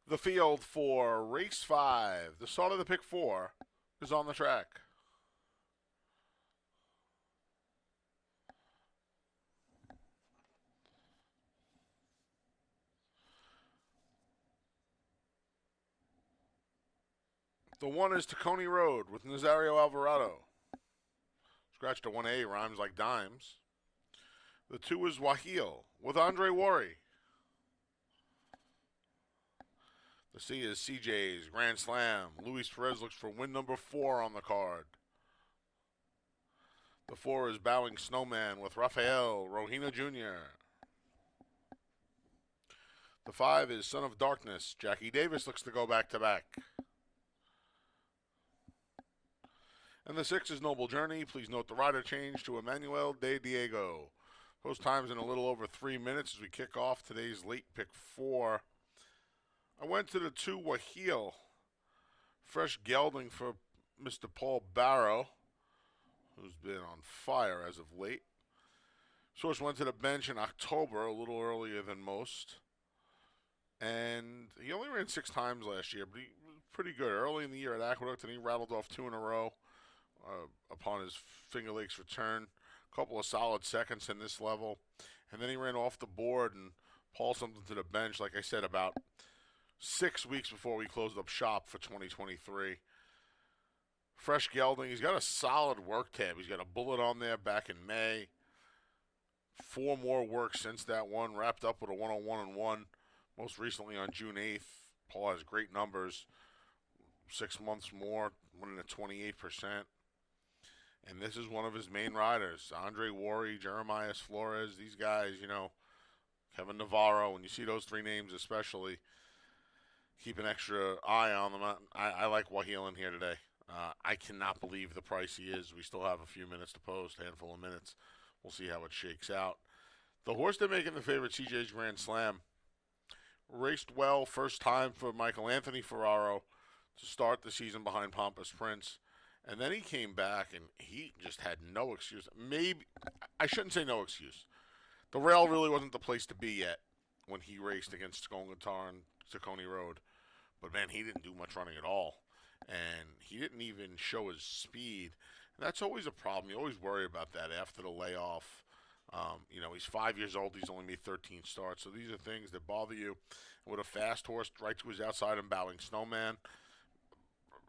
The field for race 5, the start of the pick 4, is on the track. The 1 is Tacony Road with Nazario Alvarado. Scratched a 1A, rhymes like dimes. The 2 is Wahil with Andre Worry. The C is CJ's Grand Slam. Luis Perez looks for win number 4 on the card. The 4 is Bowing Snowman with Rafael Rohina Jr. The 5 is Son of Darkness. Jackie Davis looks to go back-to-back. And the 6 is Noble Journey. Please note the rider change to Emmanuel De Diego. Post time's in a little over 3 minutes as we kick off today's late pick 4. I went to the 2 Wahil. Fresh gelding for Mr. Paul Barrow, who's been on fire as of late. Source went to the bench in October, a little earlier than most. And he only ran 6 times last year, but he was pretty good early in the year at Aqueduct, and he rattled off 2 in a row upon his Finger Lakes return. A couple of solid seconds in this level. And then he ran off the board and hauled something to the bench, like I said, about 6 weeks before we closed up shop for 2023. Fresh gelding. He's got a solid work tab. He's got a bullet on there back in May. 4 more works since that one. Wrapped up with a 101-1. Most recently on June 8th. Paul has great numbers. 6 months more, winning at 28%. And this is one of his main riders. Andre Worry, Jeremiah Flores, these guys, Kevin Navarro. When you see those 3 names especially, keep an extra eye on them. I like Wahil in here today. I cannot believe the price he is. We still have a few minutes to post, handful of minutes. We'll see how it shakes out. The horse they're making the favorite, CJ's Grand Slam, raced well first time for Michael Anthony Ferraro to start the season behind Pompous Prince. And then he came back and he just had no excuse. Maybe, I shouldn't say no excuse. The rail really wasn't the place to be yet when he raced against Skolgatar and Tacony Road. But man, he didn't do much running at all. And he didn't even show his speed. And that's always a problem. You always worry about that after the layoff. He's 5 years old. He's only made 13 starts. So these are things that bother you. And with a fast horse right to his outside and Bowling Snowman,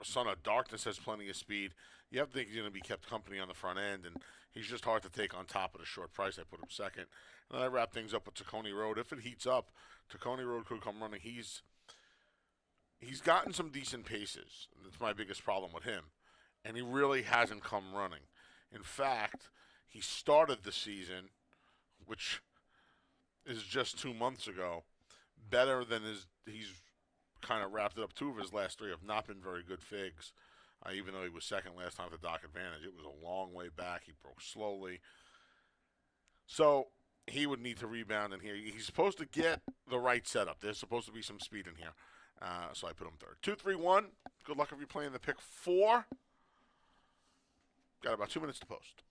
Son of Darkness has plenty of speed. You have to think he's going to be kept company on the front end, and he's just hard to take on top at a short price. I put him second. And then I wrap things up with Tacony Road. If it heats up, Tacony Road could come running. He's gotten some decent paces. That's my biggest problem with him. And he really hasn't come running. In fact, he started the season, which is just 2 months ago, better than he's kind of wrapped it up. 2 of his last 3 have not been very good figs. Even though he was second last time at the Dock Advantage, it was a long way back. He broke slowly. So he would need to rebound in here. He's supposed to get the right setup. There's supposed to be some speed in here. So I put him third. 2, 3, 1. Good luck if you're playing the pick 4. Got about 2 minutes to post.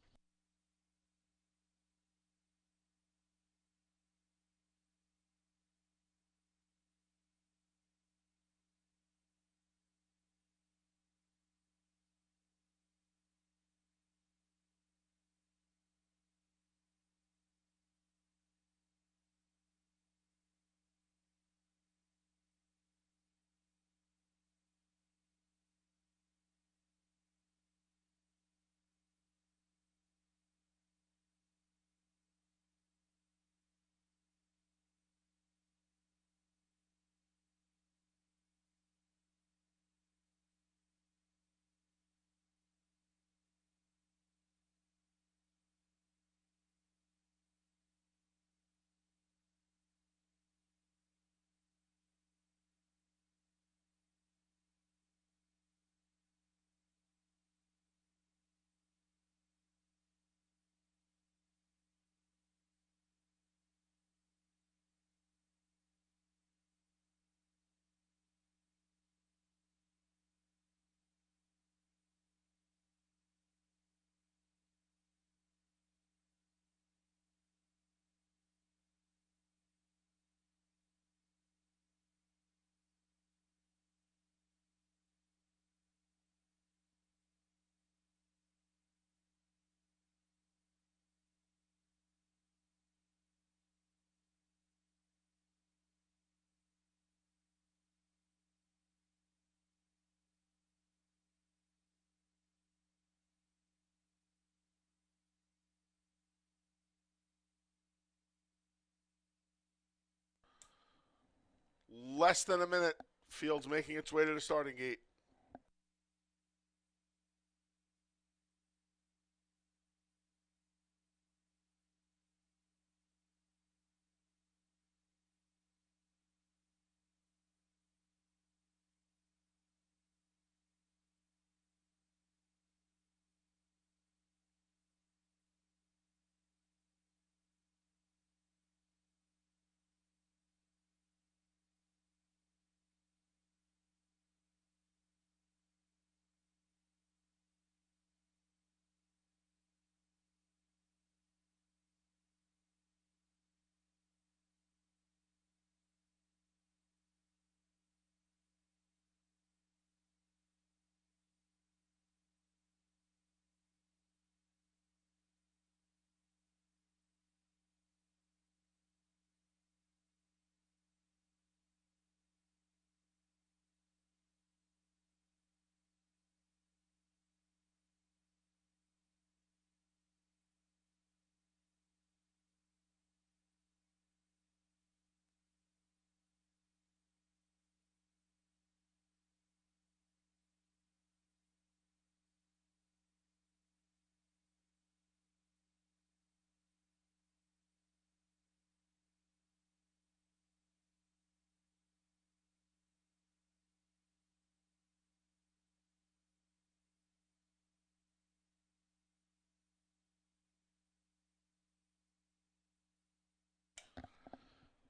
Less than a minute. Field's making its way to the starting gate.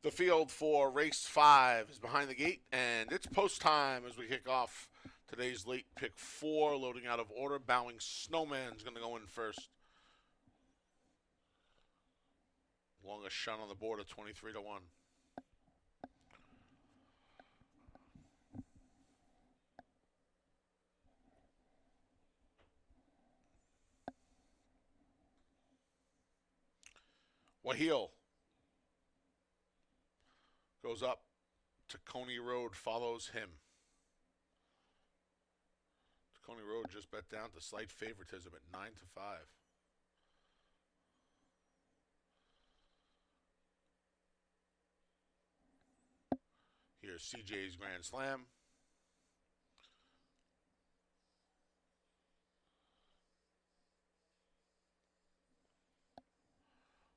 The field for race 5 is behind the gate, and it's post time as we kick off today's late pick 4, loading out of order. Bowing Snowman's going to go in first. Longest shot on the board at 23-1. Waheel goes up to Coney Road, follows him. Coney Road just bet down to slight favoritism at 9-5. Here's CJ's Grand Slam.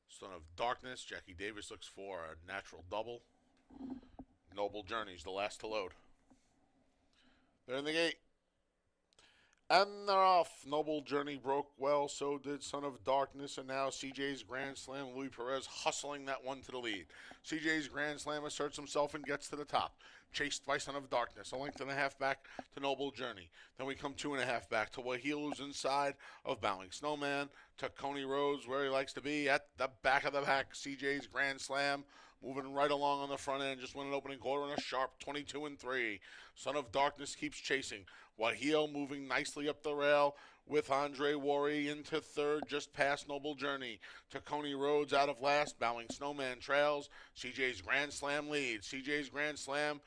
Son of Darkness. Jackie Davis looks for a natural double. Noble Journey's the last to load. They're in the gate. And they're off. Noble Journey broke well, so did Son of Darkness, and now CJ's Grand Slam. Luis Perez hustling that one to the lead. CJ's Grand Slam asserts himself and gets to the top. Chased by Son of Darkness, a length and a half back to Noble Journey. Then we come 2.5 back to Waheel, who's inside of Bowing Snowman, to Coney Roads, where he likes to be, at the back of the pack. CJ's Grand Slam moving right along on the front end, just won an opening quarter in a sharp 22-3. Son of Darkness keeps chasing. Waheel moving nicely up the rail with Andre Worry into third, just past Noble Journey. To Coney Roads out of last. Bowing Snowman trails. CJ's Grand Slam leads. CJ's Grand Slam.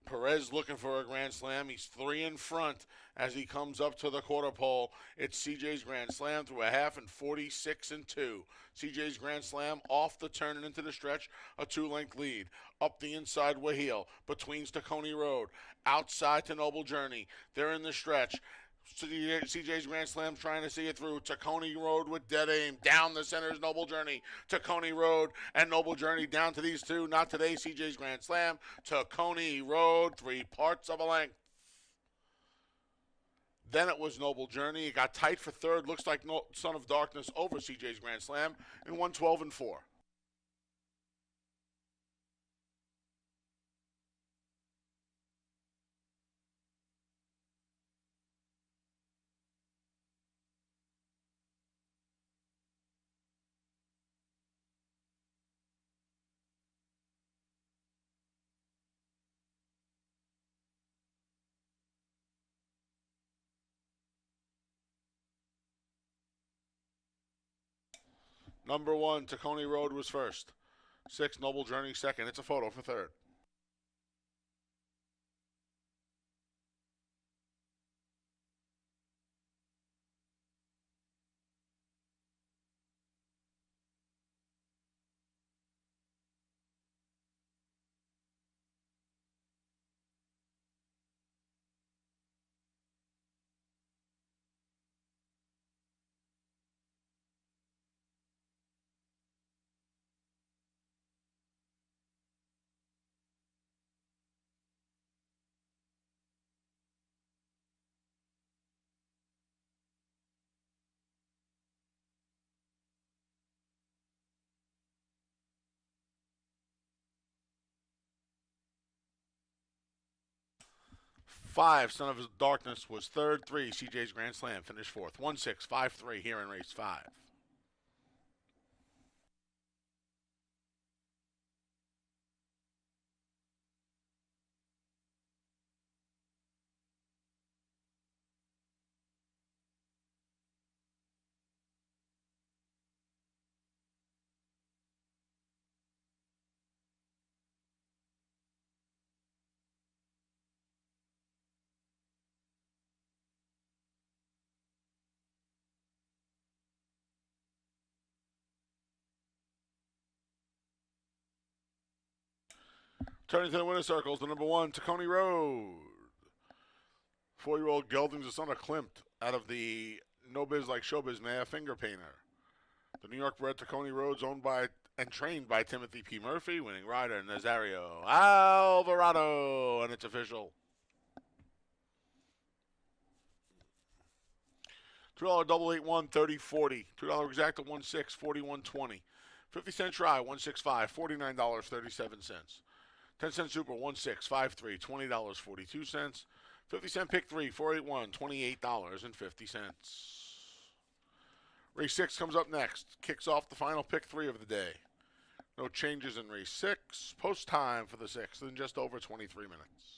Perez looking for a Grand Slam. He's 3 in front as he comes up to the quarter pole. It's CJ's Grand Slam through a half and 46-2. CJ's Grand Slam off the turn and into the stretch, a 2-length lead. Up the inside, Waheel, between to Coney Road, outside to Noble Journey. They're in the stretch. CJ's Grand Slam trying to see it through to Coney Road with dead aim. Down the center's Noble Journey to Coney Road, and Noble Journey down to these two. Not today, CJ's Grand Slam to Coney Road, 3/4 of a length. Then it was Noble Journey. It got tight for third. Looks like Son of Darkness over CJ's Grand Slam in 112-4. Number 1, Tacony Road was first. 6, Noble Journey second. It's a photo for third. Five, Son of Darkness was third. 3, CJ's Grand Slam finished fourth. 1-6, 5-3 here in race 5. Turning to the winner's circles, the number 1, Tacony Road. 4-year-old gelding's the son of Klimt out of the No Biz Like Showbiz mare Finger Painter. The New York bred Tacony Road's owned by and trained by Timothy P. Murphy, winning rider Nazario Alvarado, and it's official. $2 double 8-1 30-40. $2 exacta 1-6 41-20. 50-cent try, 165, $49.37. 10-cent super, 1653, $20.42. 50-cent pick 3, 481, $28.50. Race 6 comes up next. Kicks off the final pick 3 of the day. No changes in race 6. Post time for the 6th in just over 23 minutes.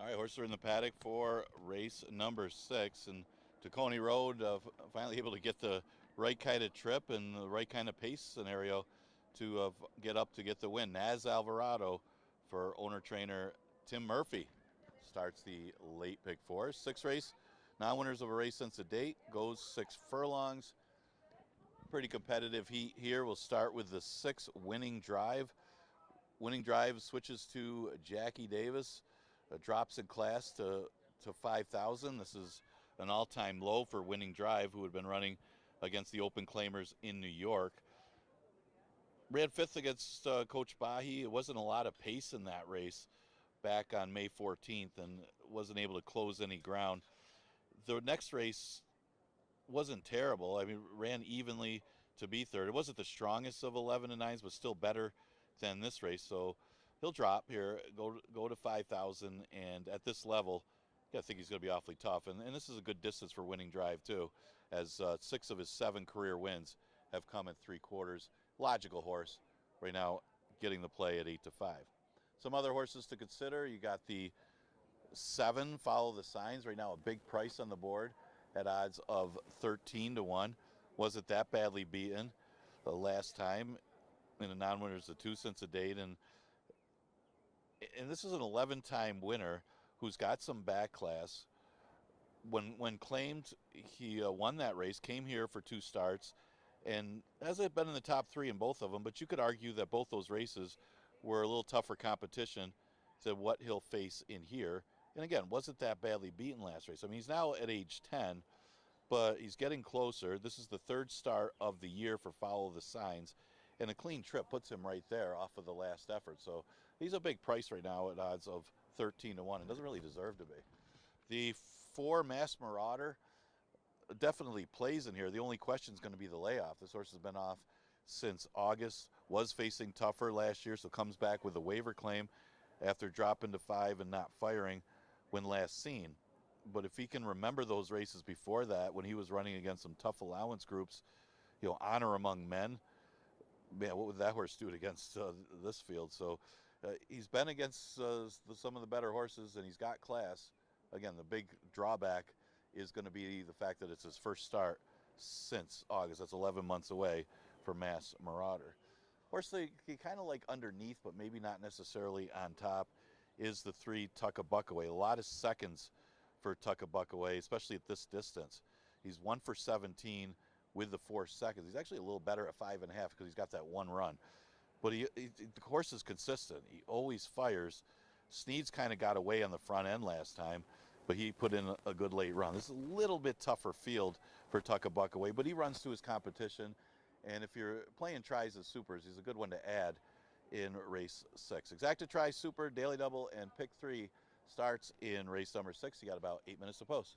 All right, horses are in the paddock for race number 6, and Tacony Road finally able to get the right kind of trip and the right kind of pace scenario to get up to get the win. Naz Alvarado for owner-trainer Tim Murphy starts the late pick 4. 6th race, non-winners of a race since the date, goes 6 furlongs. Pretty competitive heat here. We'll start with the 6 Winning Drive. Winning Drive switches to Jackie Davis. Drops in class to 5,000. This is an all-time low for Winning Drive, who had been running against the open claimers in New York. Ran 5th against Coach Bahi. It wasn't a lot of pace in that race back on May 14th and wasn't able to close any ground. The next race wasn't terrible. I mean, ran evenly to be 3rd. It wasn't the strongest of 11 and 9s, but still better than this race. So he'll drop here, go to 5,000, and at this level, I think he's going to be awfully tough. And this is a good distance for Winning Drive, too, as 6 of his 7 career wins have come at 3/4. Logical horse right now, getting the play at 8-5. Some other horses to consider. You got the 7, Follow the Signs. Right now, a big price on the board at odds of 13-1. Wasn't that badly beaten the last time in a non-winners of 2 since a date, and this is an 11-time winner who's got some back class. When claimed, he won that race, came here for 2 starts, and hasn't been in the top 3 in both of them, but you could argue that both those races were a little tougher competition than what he'll face in here. And again, wasn't that badly beaten last race. I mean, he's now at age 10, but he's getting closer. This is the 3rd start of the year for Follow the Signs, and a clean trip puts him right there off of the last effort. So he's a big price right now at odds of 13-1 and doesn't really deserve to be. The 4 Mass Marauder definitely plays in here. The only question is going to be the layoff. This horse has been off since August, was facing tougher last year, so comes back with a waiver claim after dropping to 5 and not firing when last seen. But if he can remember those races before that, when he was running against some tough allowance groups, Honor Among Men, man, what would that horse do against this field? So he's been against some of the better horses, and he's got class. Again, the big drawback is going to be the fact that it's his first start since August. That's 11 months away for Mass Marauder. Horse they kind of like underneath, but maybe not necessarily on top, is the 3 Tuck a Buck Away. A lot of seconds for Tuck a Buck Away, especially at this distance. He's 1 for 17 with the 4 seconds. He's actually a little better at 5.5 because he's got that 1 run. But the horse is consistent. He always fires. Sneed's kind of got away on the front end last time, but he put in a good late run. This is a little bit tougher field for Tuck a Buck Away, but he runs to his competition. And if you're playing tries as supers, he's a good one to add in race 6. Exacta Try Super, Daily Double, and Pick 3 starts in race number 6. You got about 8 minutes to post.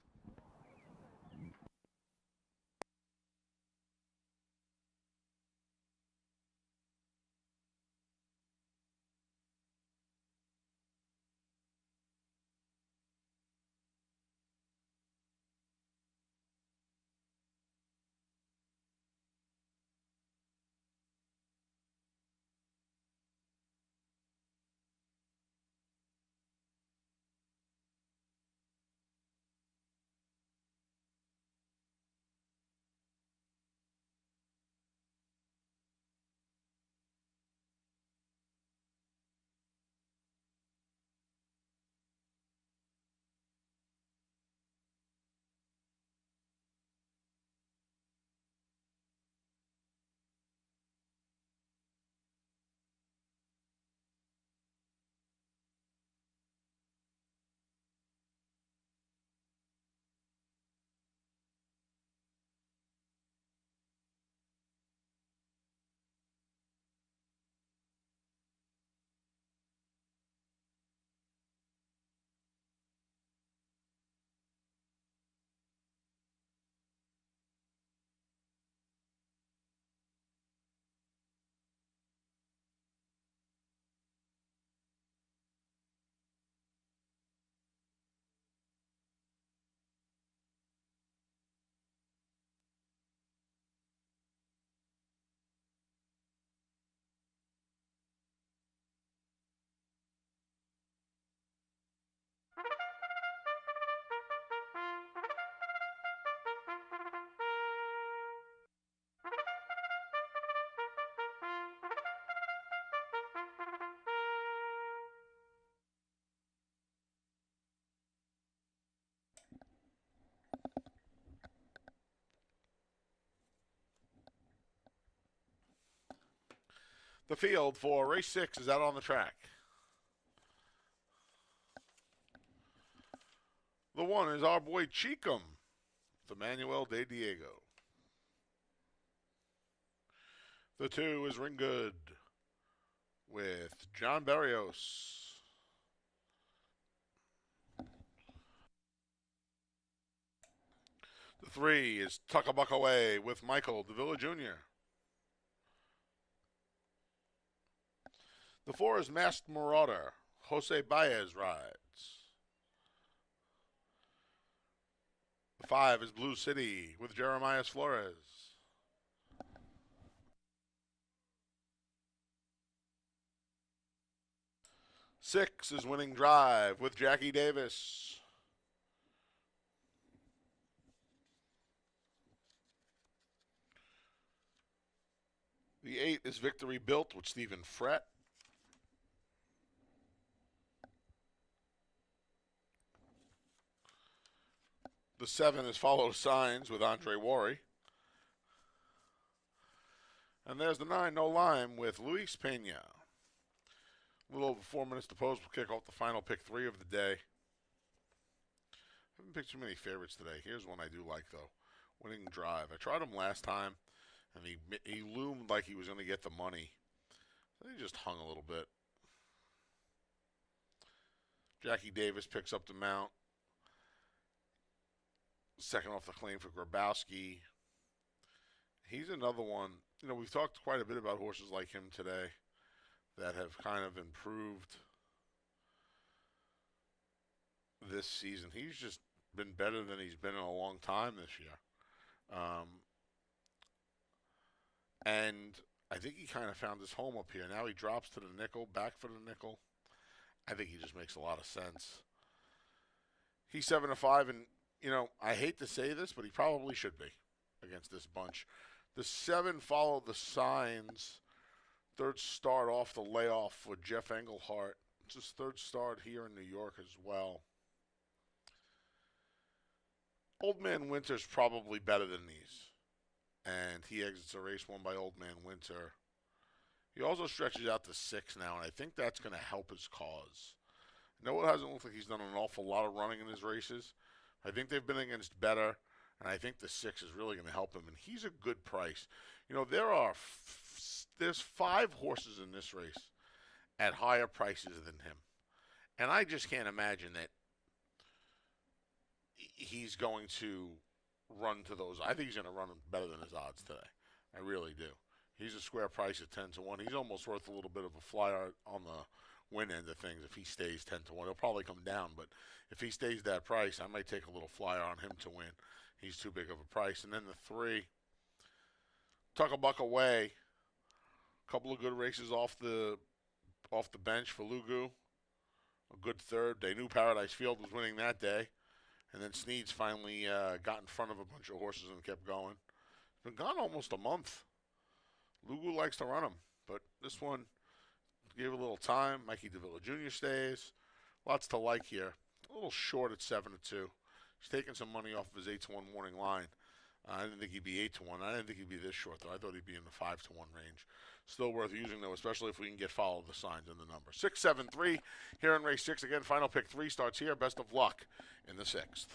The field for race 6 is out on the track. The 1 is our boy Cheekum, the Manuel de Diego. The 2 is Ring Good with John Barrios. The 3 is Tuck a Buck Away with Michael DeVilla Jr. The 4 is Masked Marauder. Jose Baez rides. The 5 is Blue City with Jeremiah Flores. Six is Winning Drive with Jackie Davis. The 8 is Victory Built with Stephen Frett. The 7 is Follow Signs with Andre Worry. And there's the 9, No Lime with Luis Pena. A little over 4 minutes to post. We'll kick off the final pick 3 of the day. I haven't picked too many favorites today. Here's one I do like, though. Winning Drive. I tried him last time, and he loomed like he was going to get the money. Then he just hung a little bit. Jackie Davis picks up the mount. Second off the claim for Grabowski. He's another one. You know, we've talked quite a bit about horses like him today that have kind of improved this season. He's just been better than he's been in a long time this year. And I think he kind of found his home up here. Now he drops to the nickel, back for the nickel. I think he just makes a lot of sense. He's 7-5, and, you know, I hate to say this, but he probably should be against this bunch. The 7 Follow the Signs. Third start off the layoff for Jeff Englehart. It's his third start here in New York as well. Old Man Winter's probably better than these. And he exits a race won by Old Man Winter. He also stretches out to 6 now, and I think that's going to help his cause. I know it hasn't looked like he's done an awful lot of running in his races. I think they've been against better, and I think the 6 is really going to help him. And he's a good price. You know, there's 5 horses in this race at higher prices than him. And I just can't imagine that he's going to run to those. I think he's going to run better than his odds today. I really do. He's a square price at 10-1. He's almost worth a little bit of a flyer on the win end of things if he stays 10-1. He'll probably come down, but if he stays that price, I might take a little flyer on him to win. He's too big of a price. And then the 3, Tuck a Buck Away. A couple of good races off the bench for Lugu. A good third. They knew Paradise Field was winning that day. And then Snead's finally got in front of a bunch of horses and kept going. It's been gone almost a month. Lugu likes to run him, but this one gave a little time. Mikey DeVilla Jr. stays. Lots to like here. A little short at 7-2. He's taking some money off of his 8-1 morning line. I didn't think he'd be 8-1. I didn't think he'd be this short, though. I thought he'd be in the 5-1 range. Still worth using, though, especially if we can get Follow the Signs in the number. 6-7-3 here in race 6. Again, final pick 3 starts here. Best of luck in the 6th.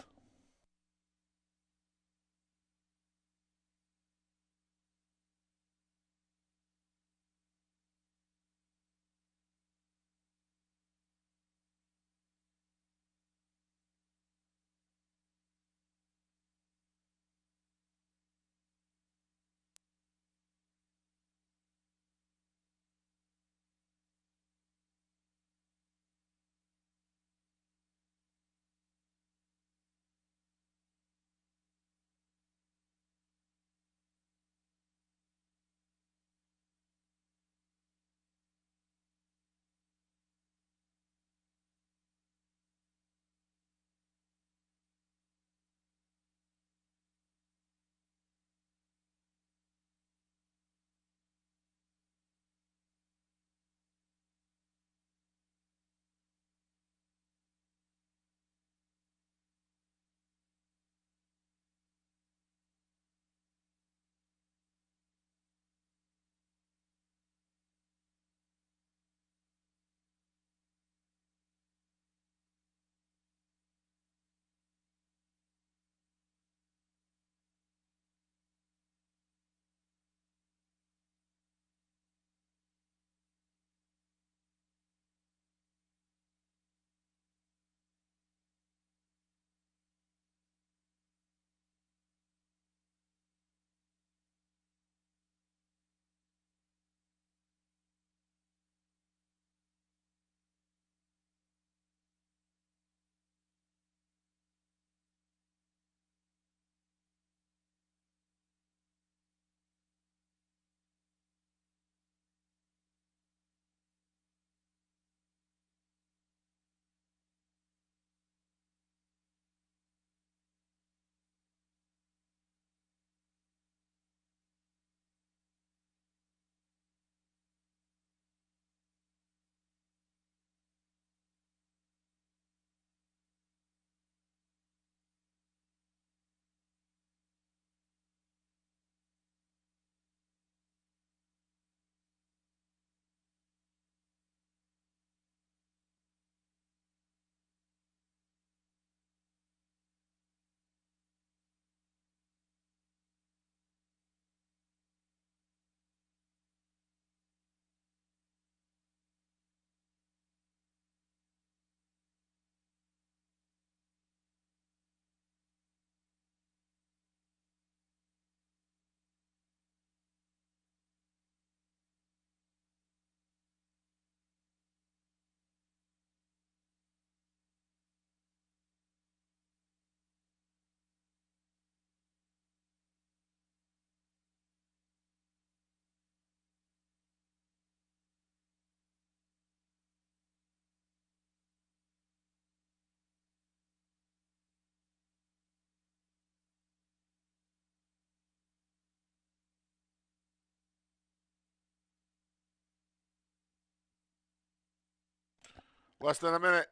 Less than a minute.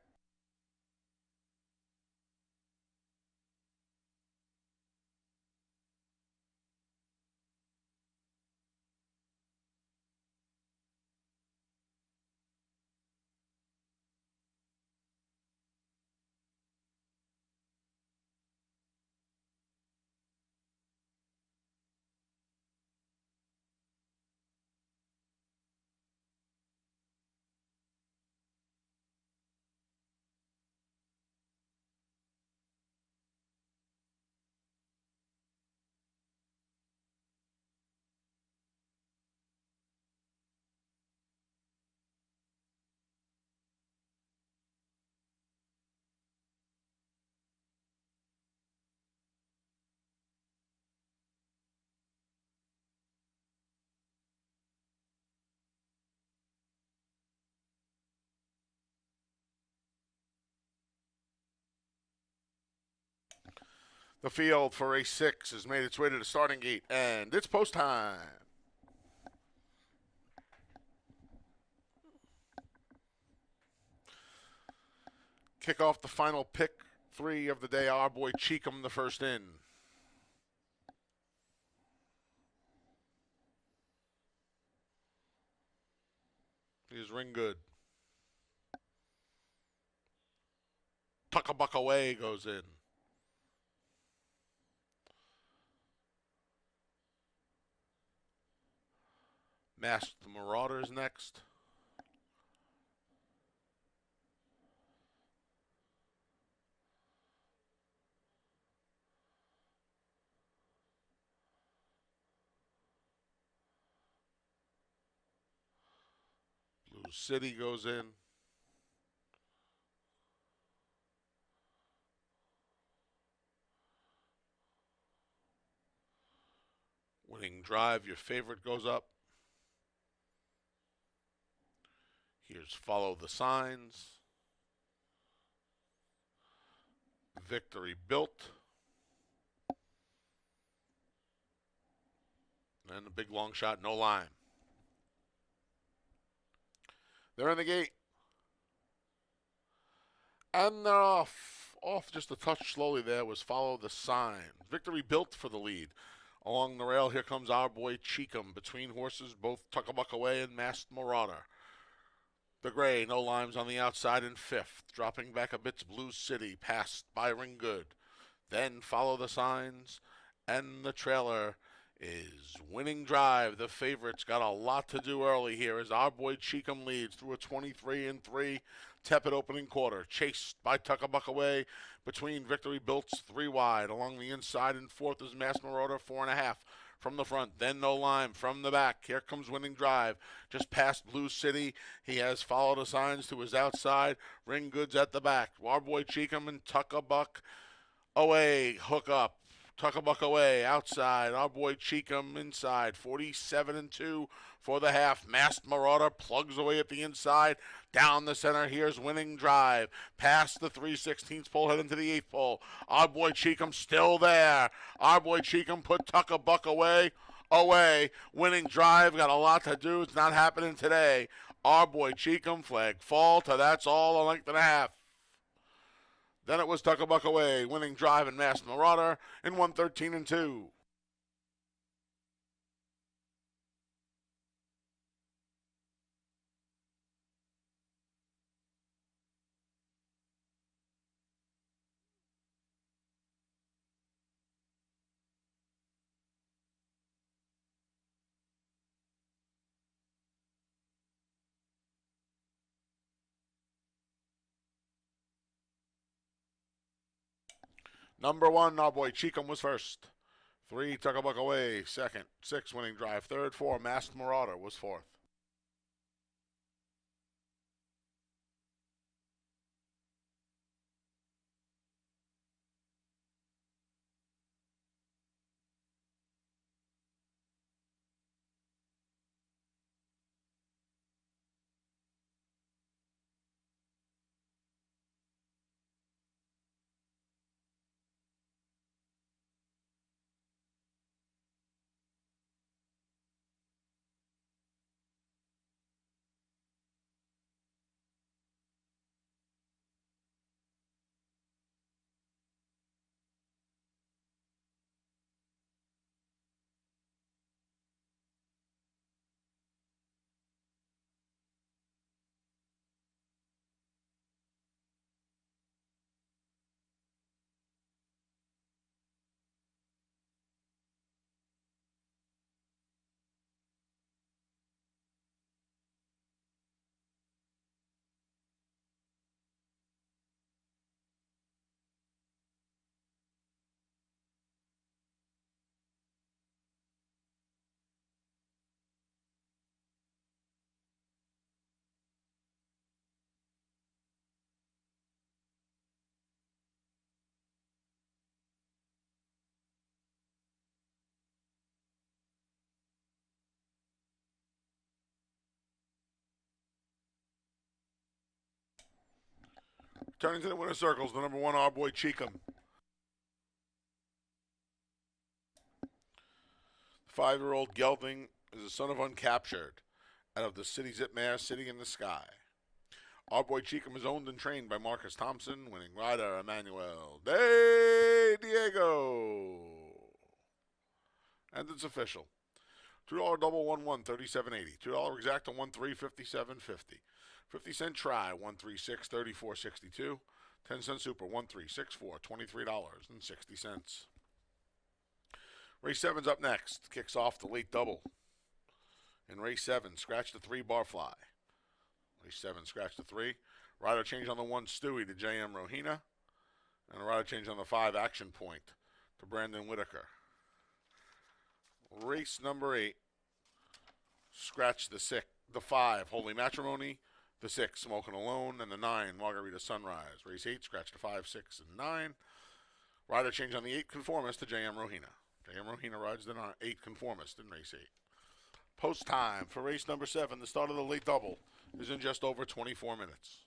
The field for race 6 has made its way to the starting gate, and it's post time. Kick off the final pick 3 of the day. Our boy Cheekham, the first in. Here's Ring Good. Tuck a buck away goes in. Masked Marauders next. Blue City goes in. Winning Drive, your favorite, goes up. Here's Follow the Signs. Victory Built. And the big long shot, No Line. They're in the gate. And they're off. Off just a touch slowly there was Follow the Sign. Victory Built for the lead. Along the rail, here comes our boy Cheekham. Between horses, both Tuck a Buck Away and Masked Marauder. The gray, No Limes on the outside in 5th. Dropping back a bit's Blue City, passed by Ring Good. Then Follow the Signs, and the trailer is Winning Drive. The favorites got a lot to do early here as our boy Cheekham leads through a 23-3 tepid opening quarter. Chased by Tuck a Buck Away between Victory Built's 3 wide. Along the inside in 4th is Masked Marauder, 4.5. From the front, then No Lime from the back. Here comes Winning Drive, just past Blue City. He has Follow the Signs to his outside. Ring Goods at the back. Our boy Cheekham and Tuck a Buck Away, hook up. Tuck a Buck Away outside. Our boy Cheekham inside. 47-2 for the half. Masked Marauder plugs away at the inside. Down the center, here's Winning Drive. Past the 3/16 pole, head into the 8th pole. Our boy Cheekham still there. Our boy Cheekham put Tuck a Buck Away. Winning Drive got a lot to do. It's not happening today. Our boy Cheekham, flag fall to that's all, a length and a half. Then it was Tuck a Buck Away, Winning Drive, and Masked Marauder in 113-2. Number 1, our boy Cheekham was first. 3, Tuck a Buck Away, second. 6, Winning Drive, third. 4, Masked Marauder was fourth. Turning to the winner circles, the number 1, our boy Cheekham. 5-year-old gelding is the son of Uncaptured, out of the City Zip Mare City in the Sky. Our boy Cheekham is owned and trained by Marcus Thompson, winning rider Emmanuel De Diego. And it's official. $2 double 1-1, $37.80. $2 exact on 1-3, $57.50. 50-cent try, 1-3-6, $34.62. 10-cent super, 1-3-6-4, $23.60. Race 7's up next. Kicks off the late double. In race 7, scratch the 3 Barfly. Race 7, scratch the 3. Rider change on the 1 Stewie to J.M. Rohina. And a rider change on the 5 Action Point to Brandon Whitaker. Race number 8, scratch the 5 Holy Matrimony, the 6 Smoking Alone, and the 9 Margarita Sunrise. Race 8, scratch the 5, 6, and 9. Rider change on the 8 Conformist to J.M. Rohina. J.M. Rohina rides the 8 Conformist in race 8. Post time for race number 7, the start of the late double, is in just over 24 minutes.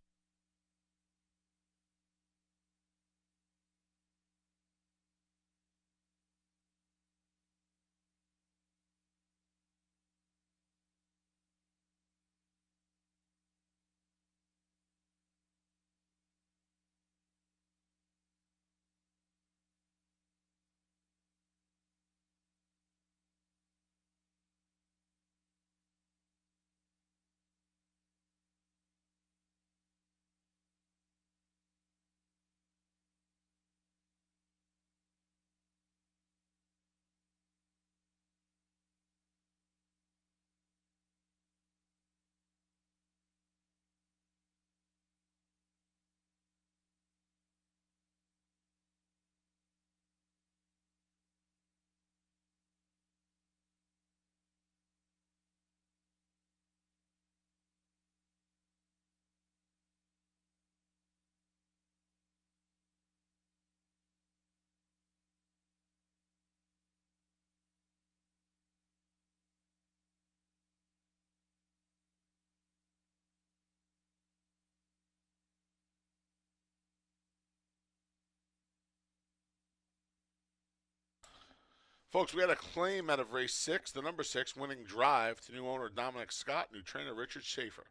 Folks, we had a claim out of race 6, the number 6 Winning Drive to new owner Dominic Scott, new trainer Richard Schaefer.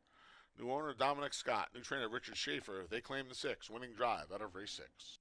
New owner Dominic Scott, new trainer Richard Schaefer, they claim the 6 Winning Drive out of race 6.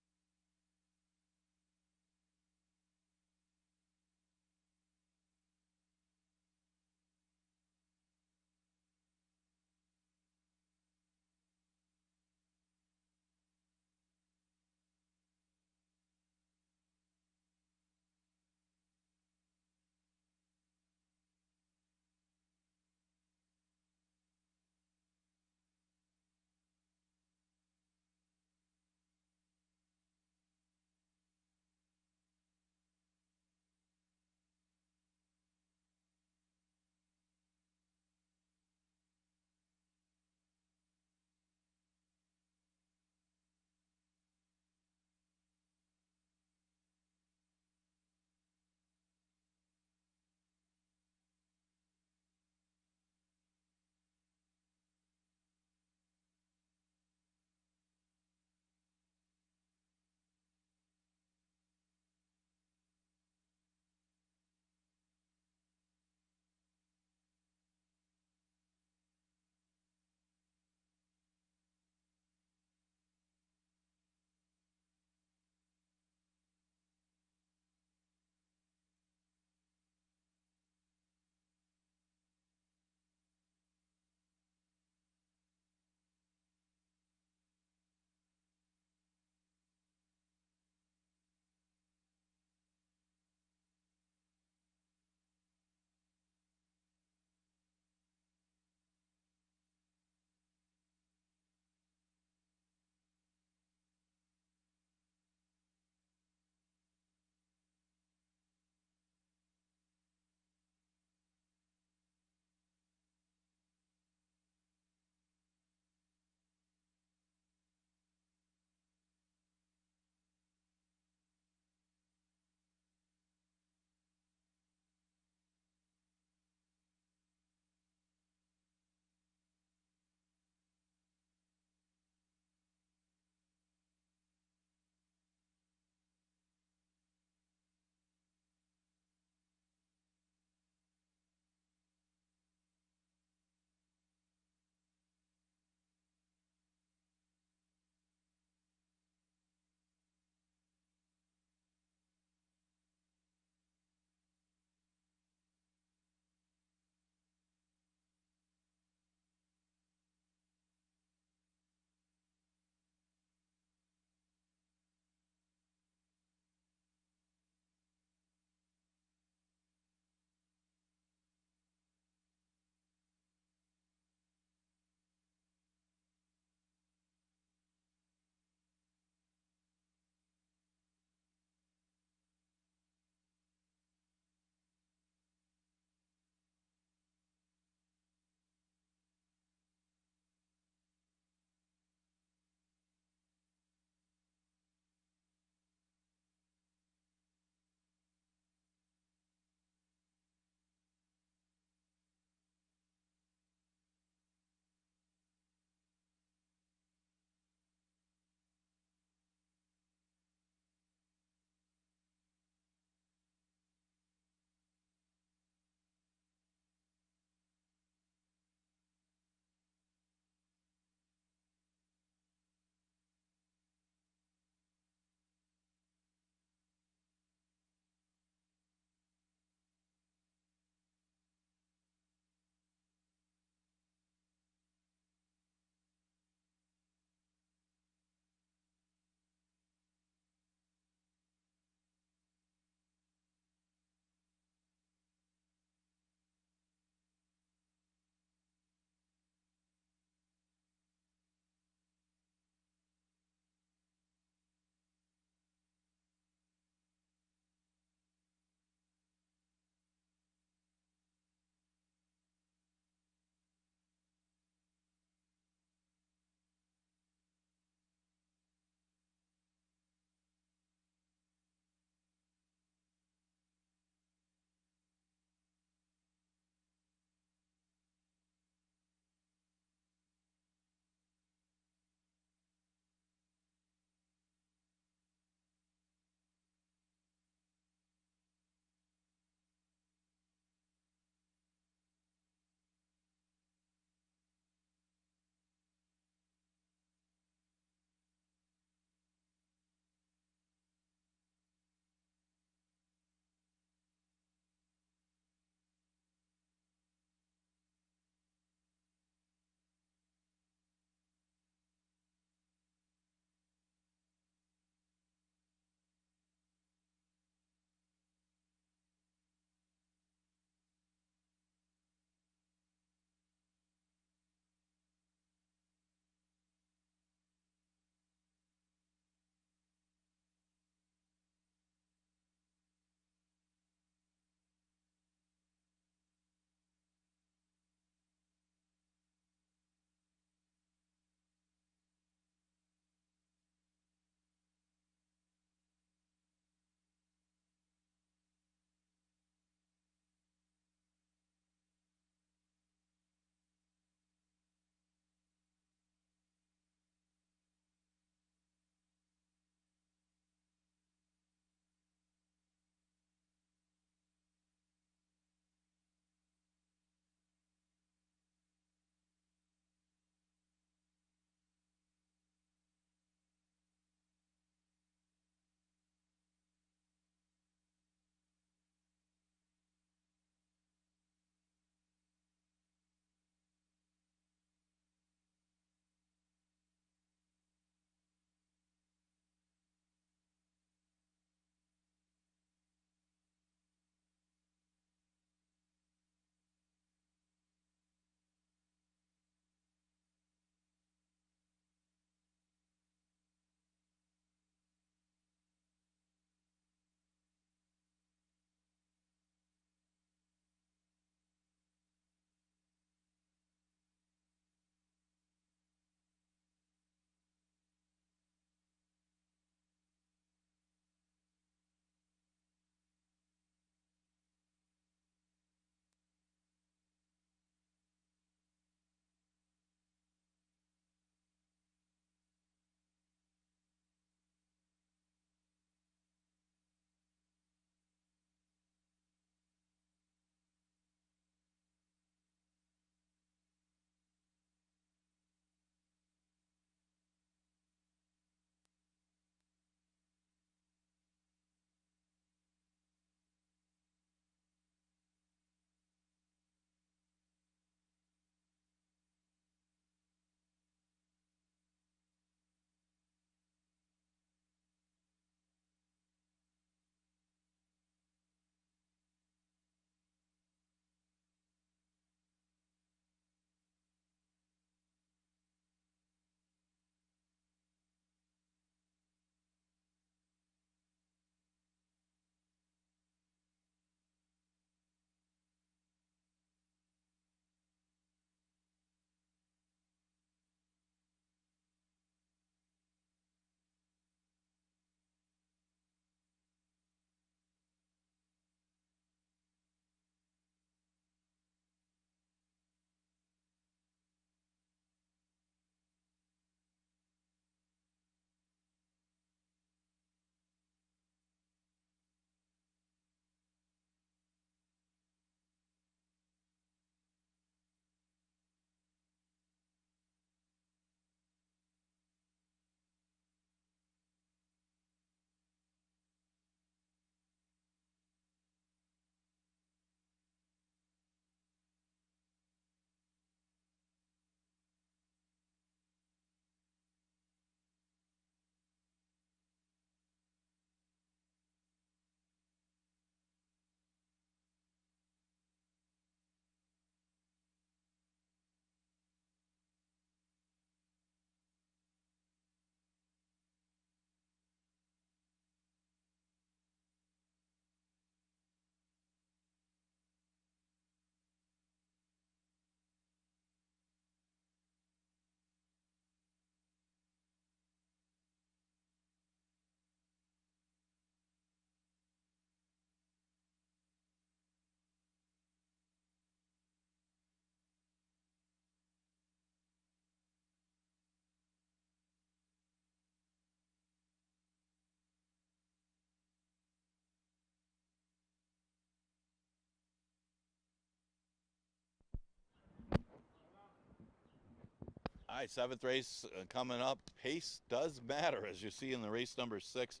All right, seventh race coming up. Pace does matter, as you see in the race number 6.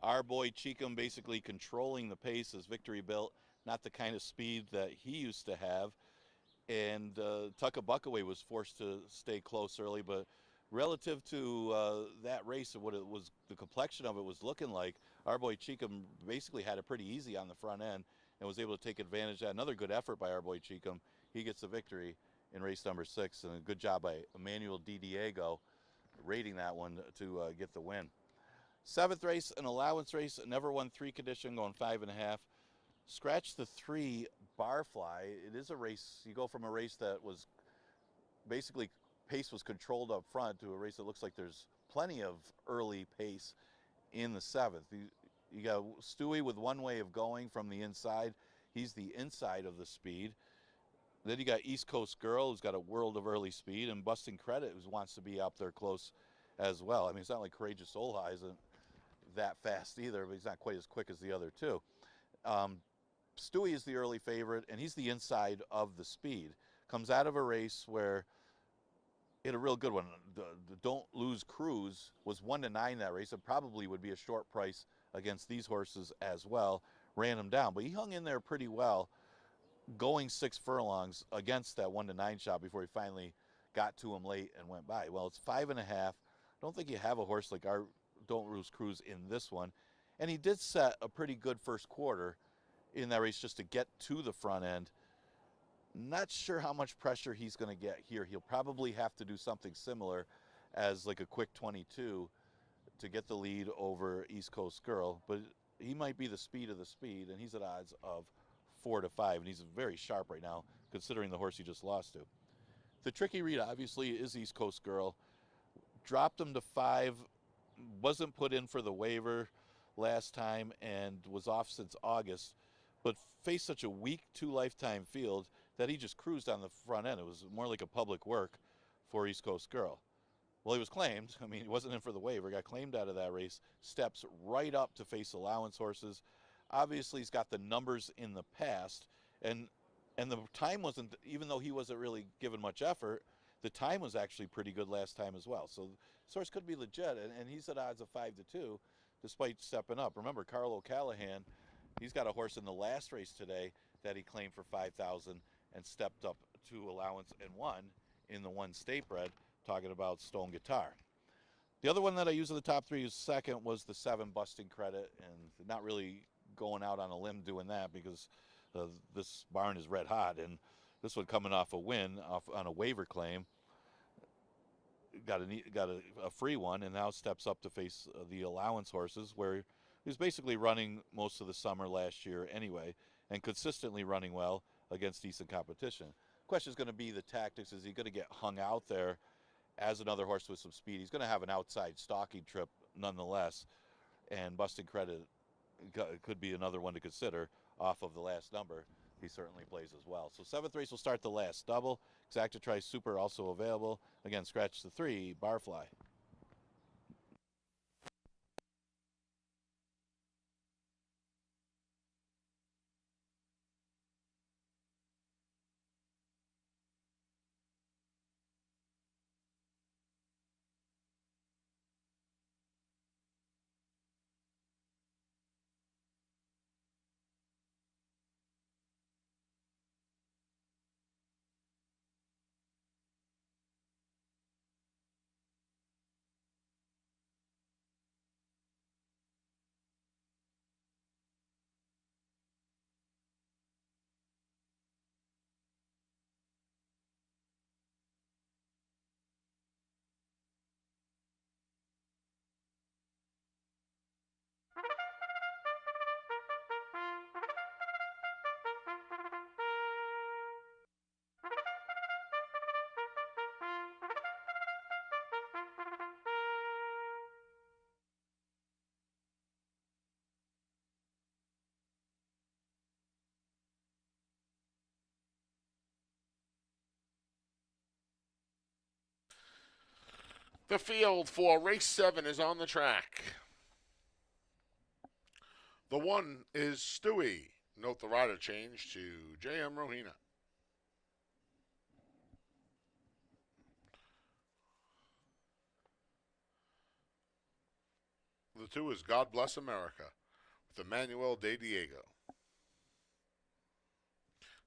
Our boy Cheekham basically controlling the pace as Victory Built, not the kind of speed that he used to have. And Tucka Buckaway was forced to stay close early, but relative to that race and what it was, the complexion of it was looking like, our boy Cheekham basically had it pretty easy on the front end and was able to take advantage of that. Another good effort by our boy Cheekham. He gets the victory in race number 6, and a good job by Emmanuel Di Diego rating that one to get the win. 7th race, an allowance race, never won 3 condition, going 5.5. Scratch the 3 Barfly. It is a race. You go from a race that was basically pace was controlled up front to a race that looks like there's plenty of early pace in the 7th. You got Stewie with one way of going from the inside. He's the inside of the speed. Then you got East Coast Girl, who's got a world of early speed, and Busting Credit, who wants to be up there close as well. I mean, it's not like Courageous Olha isn't that fast either, but he's not quite as quick as the other two. Stewie is the early favorite, and he's the inside of the speed. Comes out of a race where he had a real good one. The Don't Lose Cruise was 1-9 that race. It probably would be a short price against these horses as well. Ran him down, but he hung in there pretty well, going 6 furlongs against that 1-9 shot before he finally got to him late and went by. Well, it's 5.5. I don't think you have a horse like our Don't Lose Cruise in this one. And he did set a pretty good first quarter in that race just to get to the front end. Not sure how much pressure he's going to get here. He'll probably have to do something similar as like a quick 22 to get the lead over East Coast Girl. But he might be the speed of the speed, and he's at odds of 4-5, and he's very sharp right now considering the horse he just lost to. The tricky read obviously is East Coast Girl. Dropped him to 5, wasn't put in for the waiver last time and was off since August, but faced such a weak 2 lifetime field that he just cruised on the front end. It was more like a public work for East Coast Girl. Well, he was claimed. I mean, he wasn't in for the waiver, got claimed out of that race, steps right up to face allowance horses. Obviously, he's got the numbers in the past, and the time wasn't, even though he wasn't really given much effort, the time was actually pretty good last time as well. So this horse could be legit, and he's at odds of 5-2, despite stepping up. Remember, Carl O'Callahan, he's got a horse in the last race today that he claimed for 5,000 and stepped up to allowance and won in the 1 state bred, talking about Stone Guitar. The other one that I used in the top 3 second was the 7 Busting Credit, and not really going out on a limb doing that because this barn is red hot, and this one coming off a win on a waiver claim, got a free one, and now steps up to face the allowance horses, where he was basically running most of the summer last year anyway, and consistently running well against decent competition. Question is going to be the tactics. Is he going to get hung out there as another horse with some speed? He's going to have an outside stalking trip nonetheless, and Busting Credit could be another one to consider off of the last number. He certainly plays as well. So 7th race will start the last double. Exactitri Super also available. Again, scratch the 3 Barfly. The field for race 7 is on the track. The 1 is Stewie. Note the rider change to J.M. Rohina. 2 is God Bless America with Emmanuel De Diego.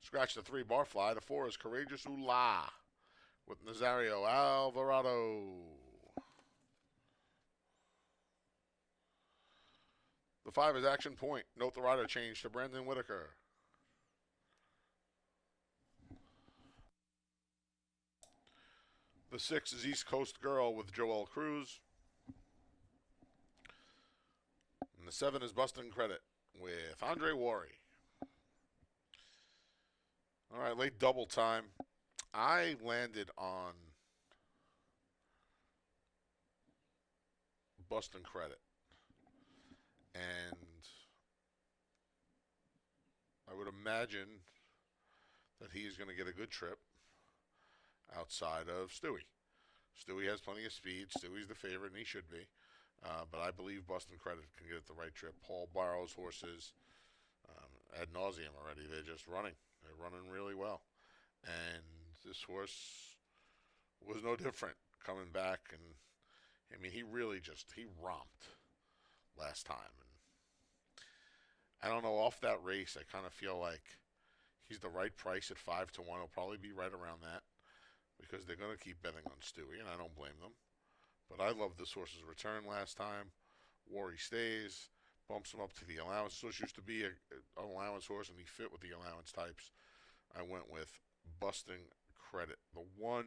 Scratch the 3, Barfly. The 4 is Courageous Ula with Nazario Alvarado. The 5 is Action Point. Note the rider change to Brandon Whitaker. The 6 is East Coast Girl with Joel Cruz. And the 7 is Bustin' Credit with Andre Worry. All right, late double time. I landed on Bustin' Credit. And I would imagine that he's going to get a good trip outside of Stewie. Stewie has plenty of speed. Stewie's the favorite, and he should be. But I believe Bustin' Credit can get the right trip. Paul borrows horses ad nauseum already. They're just running. They're running really well. And this horse was no different coming back. And, I mean, he romped last time. And I don't know, off that race, I kind of feel like he's the right price at 5 to 1. He'll probably be right around that because they're going to keep betting on Stewie, and I don't blame them. But I love this horse's return last time. Worry stays, bumps him up to the allowance. This horse used to be an allowance horse, and he fit with the allowance types. I went with Busting Credit. The 1,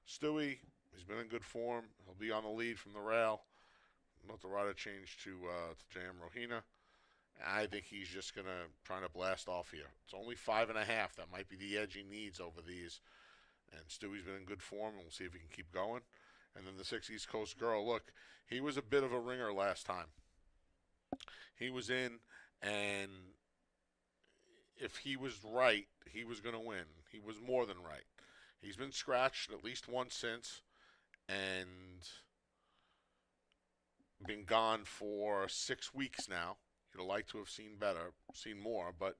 Stewie, he's been in good form. He'll be on the lead from the rail. Not the rider change to J.M. Rohina. I think he's just going to try to blast off here. It's only 5.5. That might be the edge he needs over these. And Stewie's been in good form, and we'll see if he can keep going. And then the 6 East Coast Girl. Look, he was a bit of a ringer last time. He was in, and if he was right, he was going to win. He was more than right. He's been scratched at least once since, and been gone for 6 weeks now. You'd have liked to have seen more, but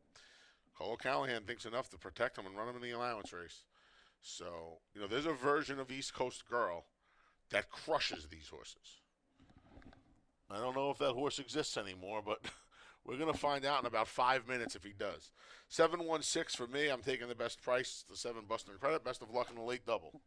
Cole Callahan thinks enough to protect him and run him in the allowance race. So, there's a version of East Coast Girl that crushes these horses. I don't know if that horse exists anymore, but we're going to find out in about 5 minutes if he does. 7-1-6 for me. I'm taking the best price, the 7 Bustin' Credit. Best of luck in the late double.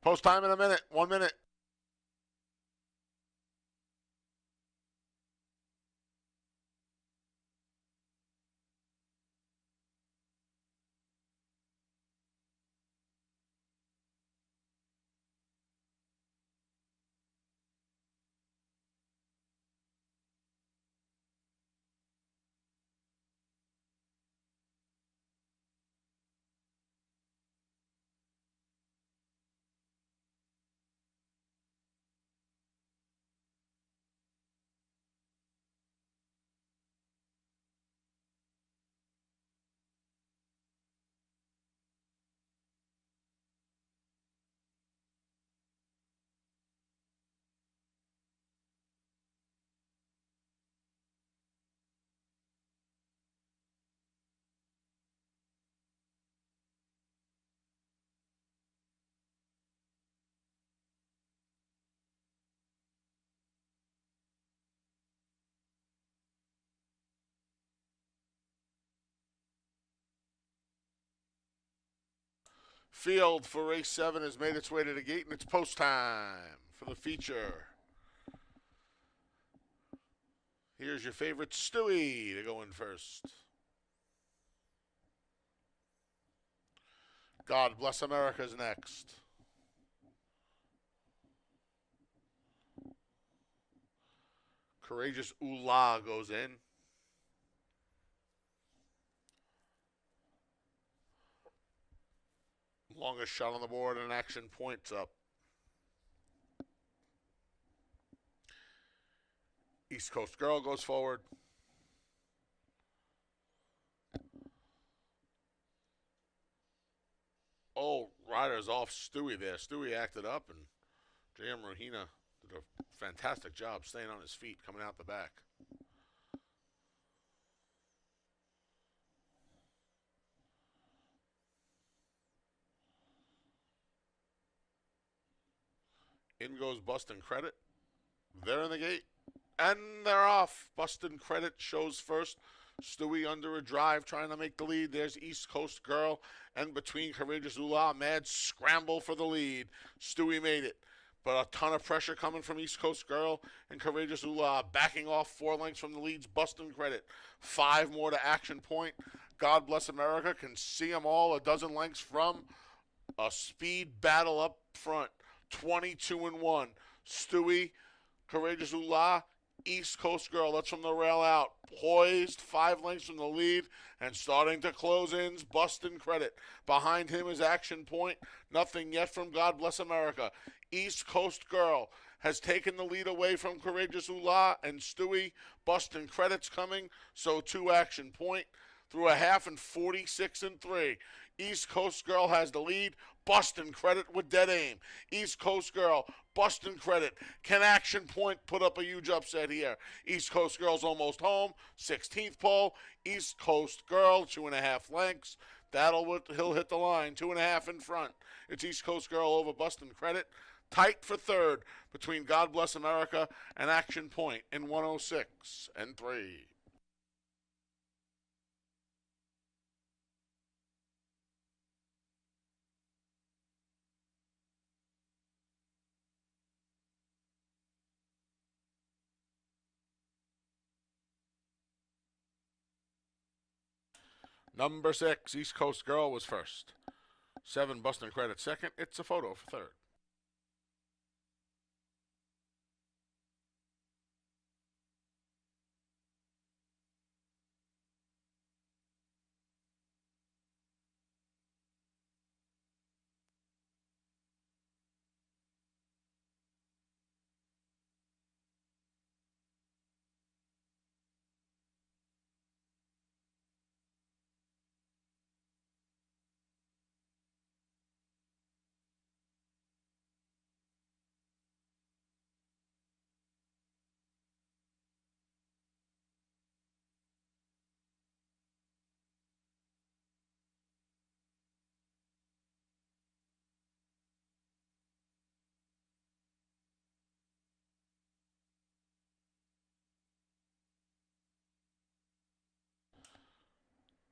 Post time in a minute. 1 minute. Field for race 7 has made its way to the gate, and it's post time for the feature. Here's your favorite Stewie to go in first. God Bless America's next. Courageous Oolah goes in. Longest shot on the board and action points up. East Coast Girl goes forward. Oh, rider's off Stewie there. Stewie acted up, and J.M. Rohina did a fantastic job staying on his feet coming out the back. In goes Bustin' Credit. They're in the gate. And they're off. Bustin' Credit shows first. Stewie under a drive trying to make the lead. There's East Coast Girl. And between Courageous Oolah, mad scramble for the lead. Stewie made it. But a ton of pressure coming from East Coast Girl and Courageous Oolah backing off 4 lengths from the leads. Bustin' Credit. 5 more to action point. God Bless America can see them all a dozen lengths from a speed battle up front. 22-1. Stewie, Courageous Oolah, East Coast Girl. That's from the rail out. Poised, 5 lengths from the lead, and starting to close in. Bustin' Credit. Behind him is Action Point. Nothing yet from God Bless America. East Coast Girl has taken the lead away from Courageous Oolah and Stewie. Bustin' Credit's coming, so too Action Point. Through a half and 46-3. East Coast Girl has the lead. Bustin' Credit with dead aim. East Coast Girl, Bustin' Credit. Can Action Point put up a huge upset here? East Coast Girl's almost home. 16th pole. East Coast Girl, 2.5 lengths. He'll hit the line. 2.5 in front. It's East Coast Girl over Bustin' Credit. Tight for third between God Bless America and Action Point in 106-3. Number 6, East Coast Girl was first. 7, Bustin' Credit second. It's a photo for third.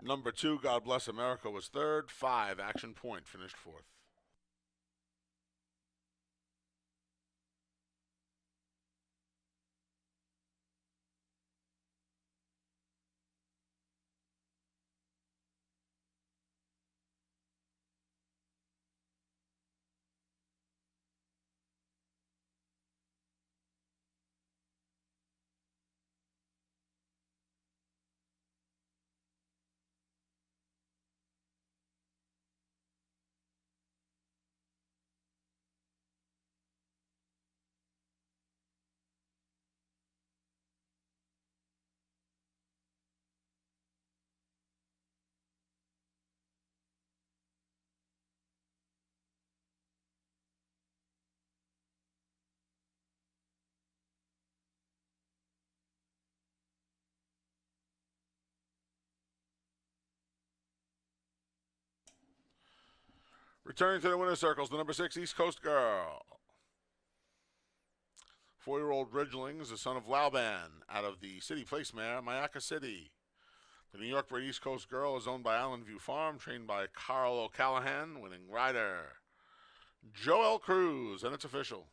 Number 2, God Bless America was third. 5, Action Point finished fourth. Returning to the winner's circles, the number 6 East Coast Girl. 4-year-old Ridgeling is the son of Lauban out of the City Place mare, Mayaka City. The New York-bred East Coast Girl is owned by Island View Farm, trained by Carl O'Callahan, winning rider Joel Cruz, and it's official.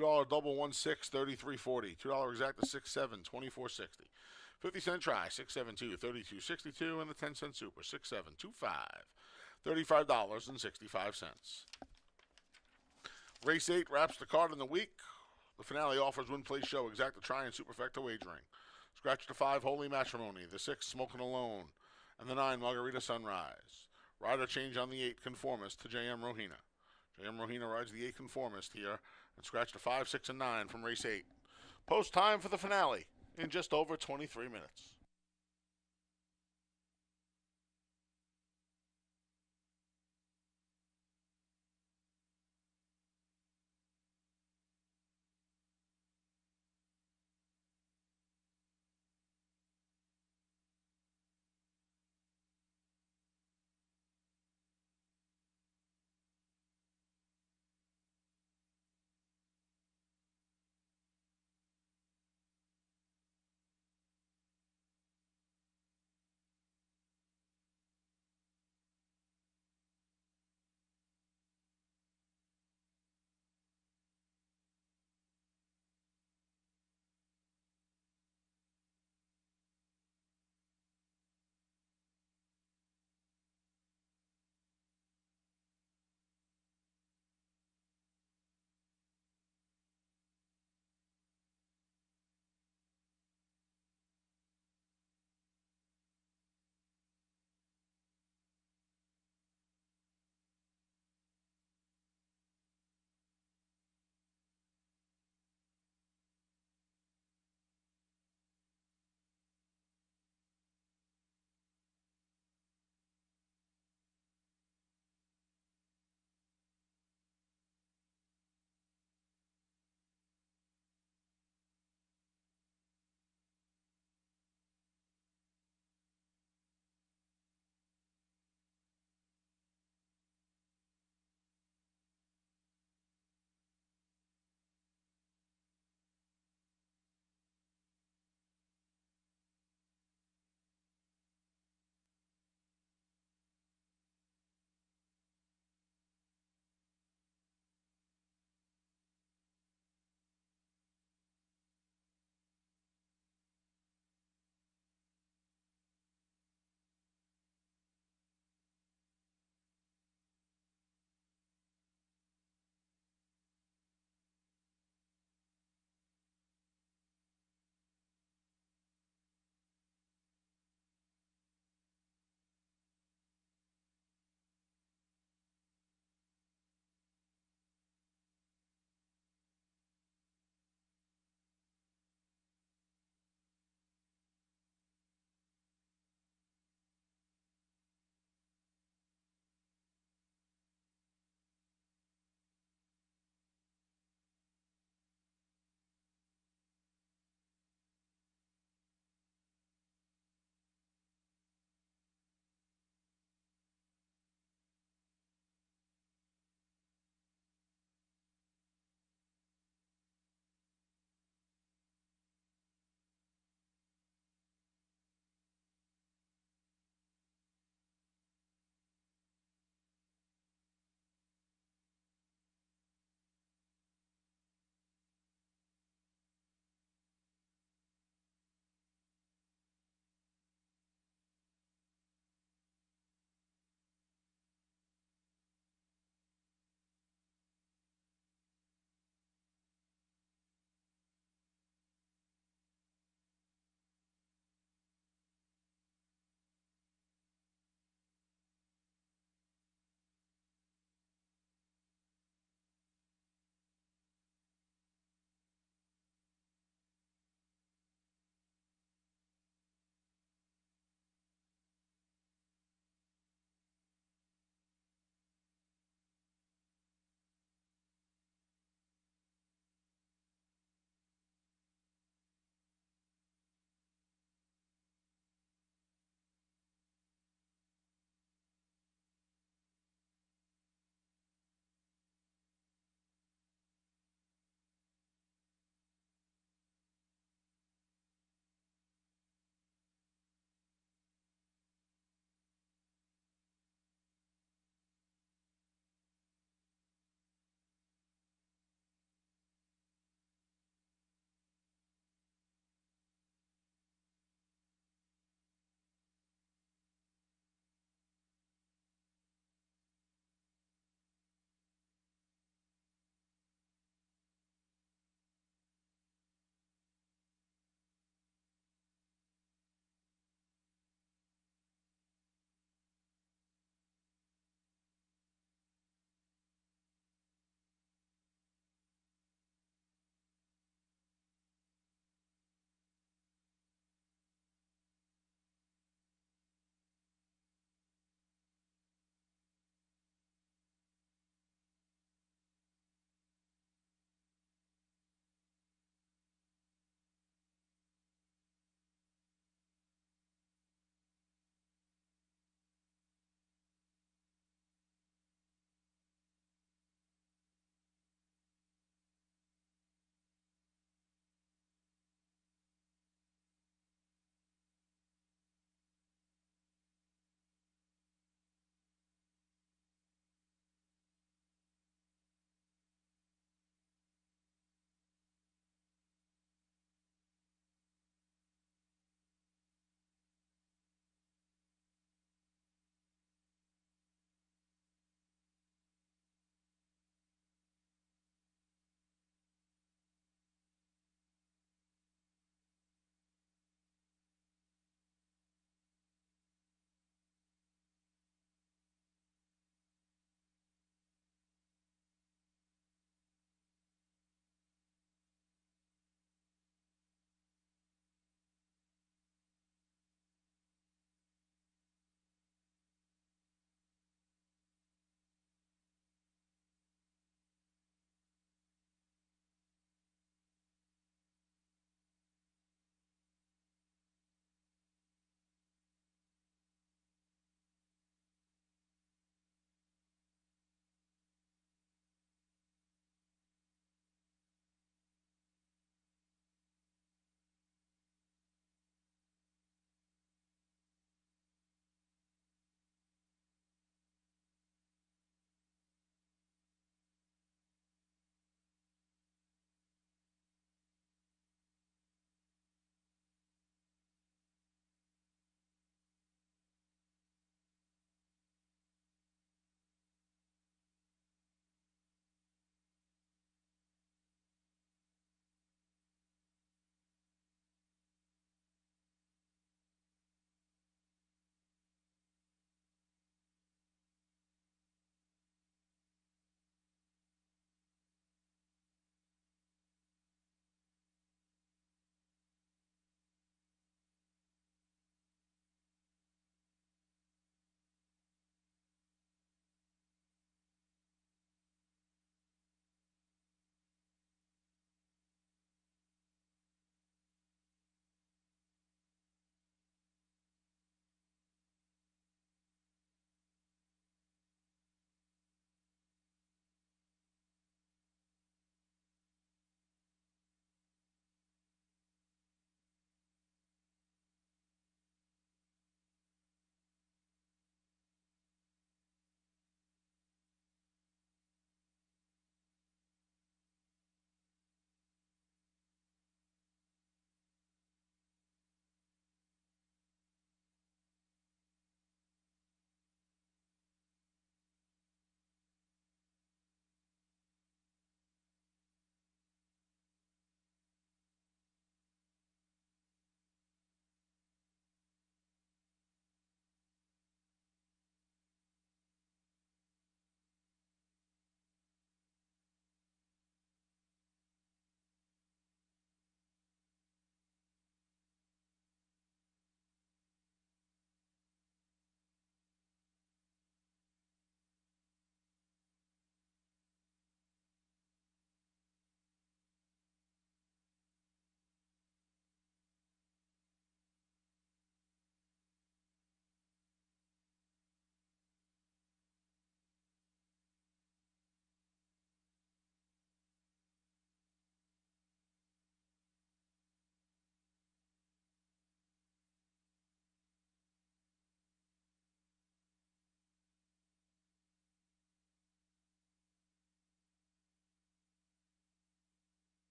$2 double 1-6, 33.40. $2 exact to 6-7, 24.60. 50-cent try, 6-7-2, 32.62, and the 10-cent super, 6-7-2-5, $35.65. Race 8 wraps the card in the week. The finale offers win, play, show, exact to try, and superfecta wagering. Scratch the 5, Holy Matrimony, the 6, Smoking Alone, and the 9, Margarita Sunrise. Rider change on the 8, Conformist to J.M. Rohina. J.M. Rohina rides the 8 Conformist here and scratch the 5, 6, and 9 from race 8. Post time for the finale in just over 23 minutes.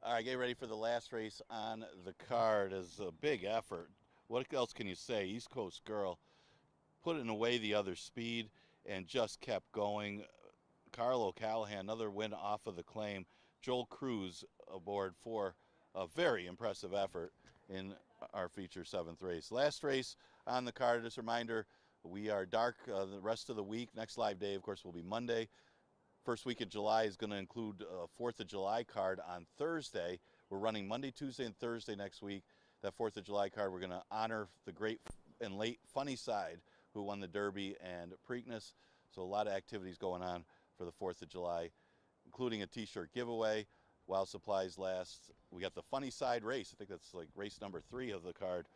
All right, get ready for the last race on the card. Is a big effort. What else can you say? East Coast girl putting away the other speed and just kept going. Carl O'Callahan, another win off of the claim. Joel Cruz aboard for a very impressive effort in our feature 7th race. Last race on the card, just a reminder, we are dark the rest of the week. Next live day, of course, will be Monday. First week of July is going to include a 4th of July card on Thursday. We're running Monday, Tuesday, and Thursday next week. That 4th of July card, we're going to honor the great and late Funny Side, who won the Derby and Preakness. So a lot of activities going on for the 4th of July, including a t-shirt giveaway while supplies last. We got the Funny Side race. I think that's like race number 3 of the card.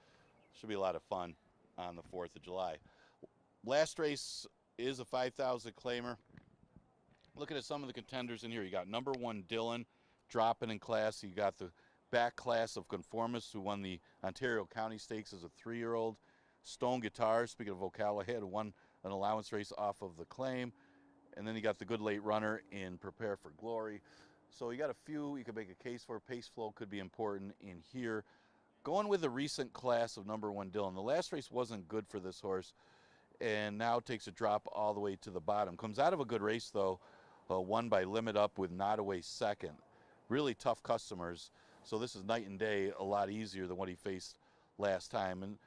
Should be a lot of fun on the 4th of July. Last race is a 5,000 claimer. Looking at some of the contenders in here, you got number 1 Dylan dropping in class. You got the back class of Conformists, who won the Ontario County Stakes as a 3-year-old. Stone Guitar, speaking of O'Callahan, who won an allowance race off of the claim. And then you got the good late runner in Prepare for Glory. So you got a few you could make a case for. Pace flow could be important in here. Going with the recent class of number 1 Dylan. The last race wasn't good for this horse, and now takes a drop all the way to the bottom. Comes out of a good race, though, won by Limit Up with Nodaway second. Really tough customers. So this is night and day, a lot easier than what he faced last time. And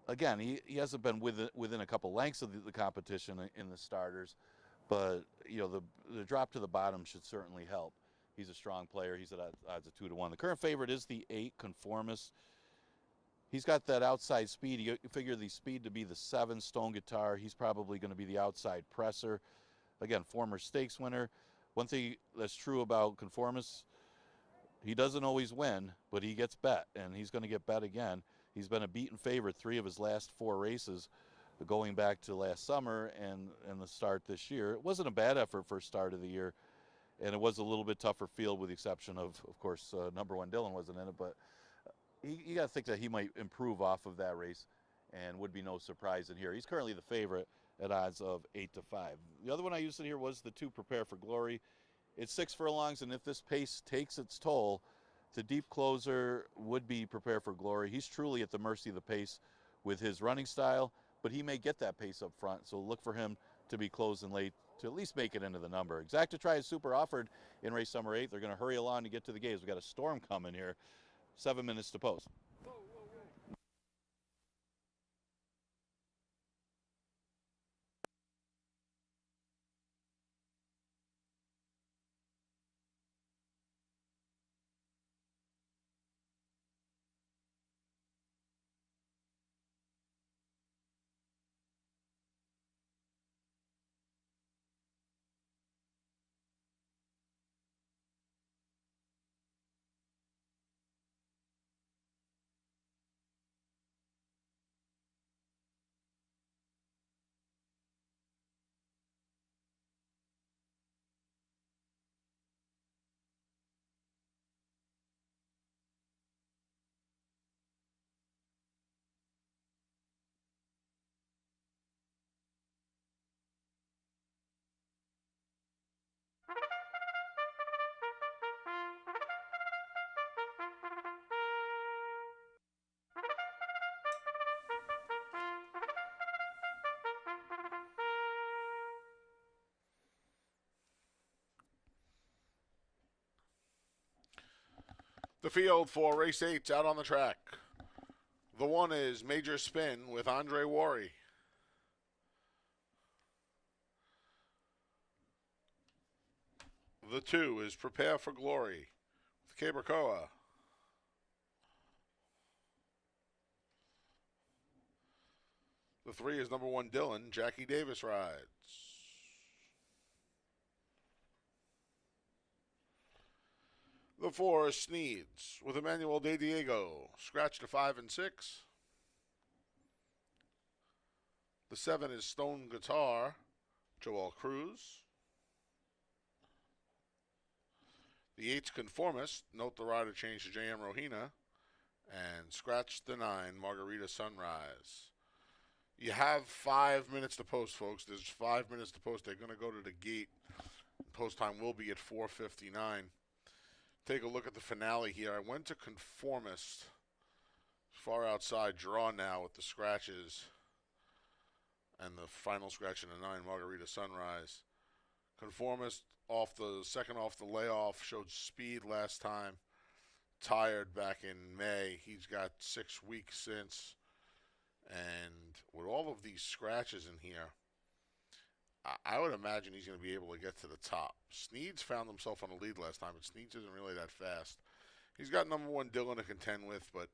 again, he hasn't been within a couple lengths of the competition in the starters. But, you know, the drop to the bottom should certainly help. He's a strong player. He's at odds of 2-1. The current favorite is the 8, Conformist. He's got that outside speed. You figure the speed to be the 7, Stone Guitar. He's probably going to be the outside presser. Again, former stakes winner. One thing that's true about Conformist, he doesn't always win, but he gets bet, and he's going to get bet again. He's been a beaten favorite 3 of his last 4 races, going back to last summer and the start this year. It wasn't a bad effort for start of the year, and it was a little bit tougher field with the exception of course, number 1 Dylan wasn't in it, but you got to think that he might improve off of that race and would be no surprise in here. He's currently the favorite at odds of 8-5. The other one I used in here was the 2 Prepare for Glory. It's 6 furlongs, and if this pace takes its toll, the deep closer would be Prepare for Glory. He's truly at the mercy of the pace with his running style, but he may get that pace up front, so look for him to be closing late to at least make it into the number. Exacta Try is super offered in race number 8. They're going to hurry along to get to the gates. We've got a storm coming here. 7 minutes to post. The field for race 8's out on the track. The 1 is Major Spin with Andre Worry. The 2 is Prepare for Glory with Cabracoa. The 3 is number 1 Dylan. Jackie Davis rides. The 4 is Sneeds with Emmanuel De Diego. Scratch to 5 and 6. The 7 is Stone Guitar. Joel Cruz. The 8's Conformist. Note the rider change to J.M. Rohina. And scratch the 9, Margarita Sunrise. You have 5 minutes to post, folks. There's 5 minutes to post. They're going to go to the gate. Post time will be at 4:59. take a look at the finale here. I went to Conformist. Far outside draw now with the scratches and the final scratch in the 9 Margarita Sunrise. Conformist off the second off the layoff, showed speed last time. Tired back in May. He's got 6 weeks since. And with all of these scratches in here, I would imagine he's going to be able to get to the top. Sneed's found himself on a lead last time, but Sneed's isn't really that fast. He's got number 1 Dylan to contend with, but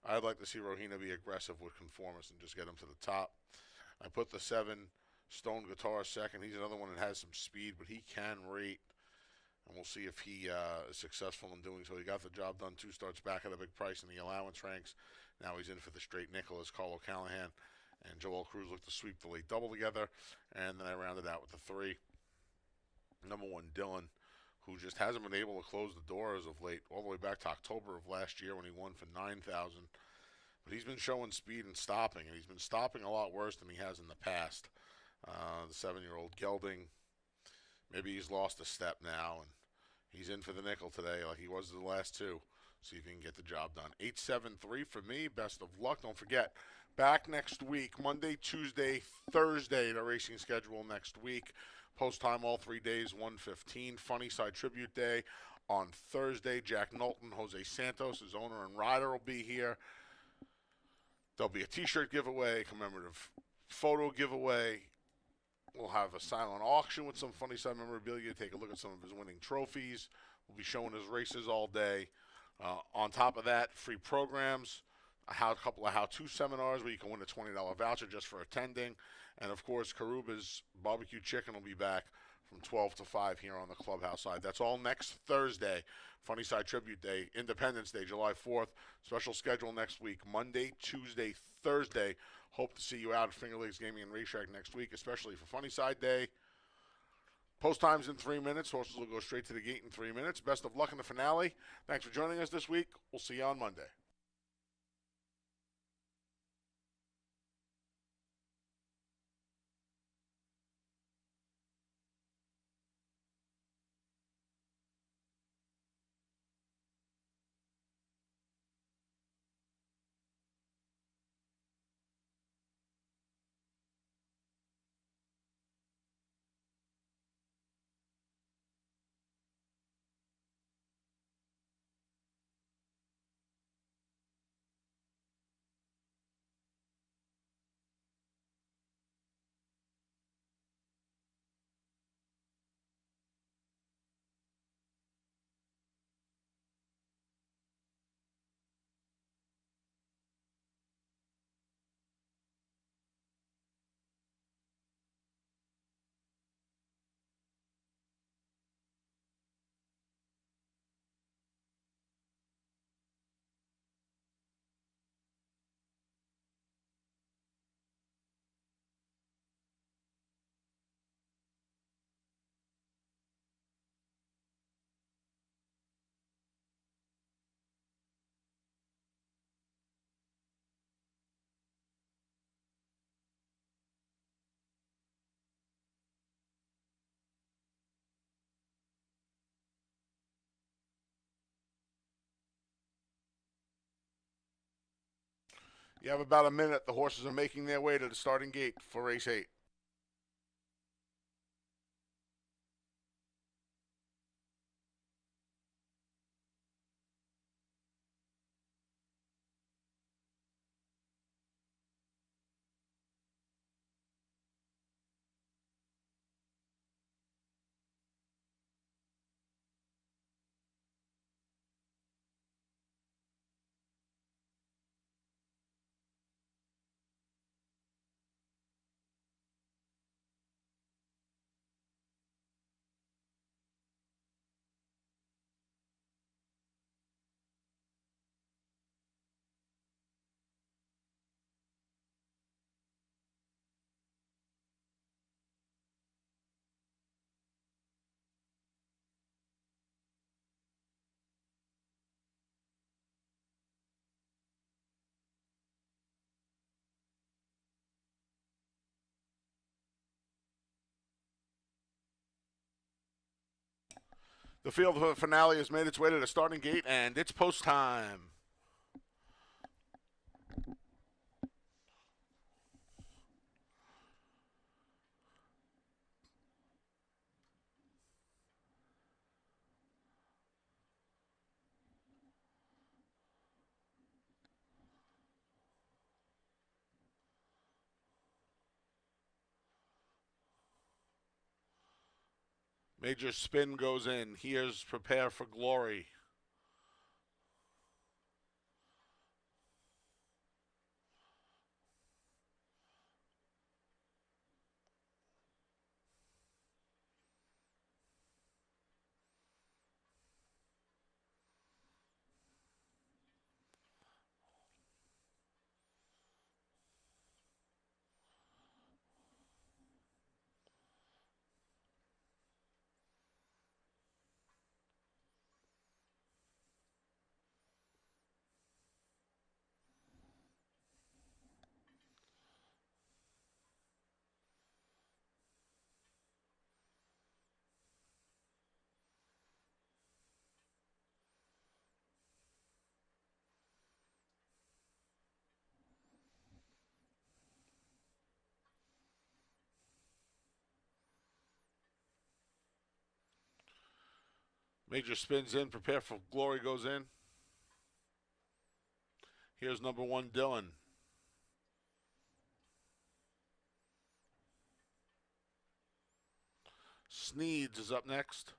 I'd like to see Rohina be aggressive with Conformist and just get him to the top. I put the 7 Stone Guitar second. He's another one that has some speed, but he can rate. And we'll see if he is successful in doing so. He got the job done 2 starts back at a big price in the allowance ranks. Now he's in for the straight nickel as Carlo Callahan and Joel Cruz look to sweep the late double together. And then I rounded out with the 3. Number 1 Dylan, who just hasn't been able to close the door as of late, all the way back to October of last year when he won for 9,000. But he's been showing speed and stopping, and he's been stopping a lot worse than he has in the past. The 7-year-old gelding, maybe he's lost a step now, and he's in for the nickel today like he was the last 2. See if he can get the job done. 8-7-3 for me. Best of luck. Don't forget, back next week, Monday, Tuesday, Thursday, the racing schedule next week. Post time all 3 days, 1:15. Funny Side Tribute Day on Thursday. Jack Knowlton, Jose Santos, his owner and rider, will be here. There'll be a T-shirt giveaway, commemorative photo giveaway. We'll have a silent auction with some Funny Side memorabilia. Take a look at some of his winning trophies. We'll be showing his races all day. On top of that, free programs, a couple of how-to seminars where you can win a $20 voucher just for attending. And, of course, Karuba's Barbecue Chicken will be back from 12 to 5 here on the clubhouse side. That's all next Thursday, Funny Side Tribute Day, Independence Day, July 4th. Special schedule next week, Monday, Tuesday, Thursday. Hope to see you out at Finger Lakes Gaming and Racetrack next week, especially for Funny Side Day. Post time's in 3 minutes. Horses will go straight to the gate in 3 minutes. Best of luck in the finale. Thanks for joining us this week. We'll see you on Monday. You have about a minute. The horses are making their way to the starting gate for race 8. The field for the finale has made its way to the starting gate, and it's post time. Major spin goes in. Here's Prepare for Glory. Major spins in. Prepare for Glory goes in. Here's number 1, Dylan. Sneeds is up next.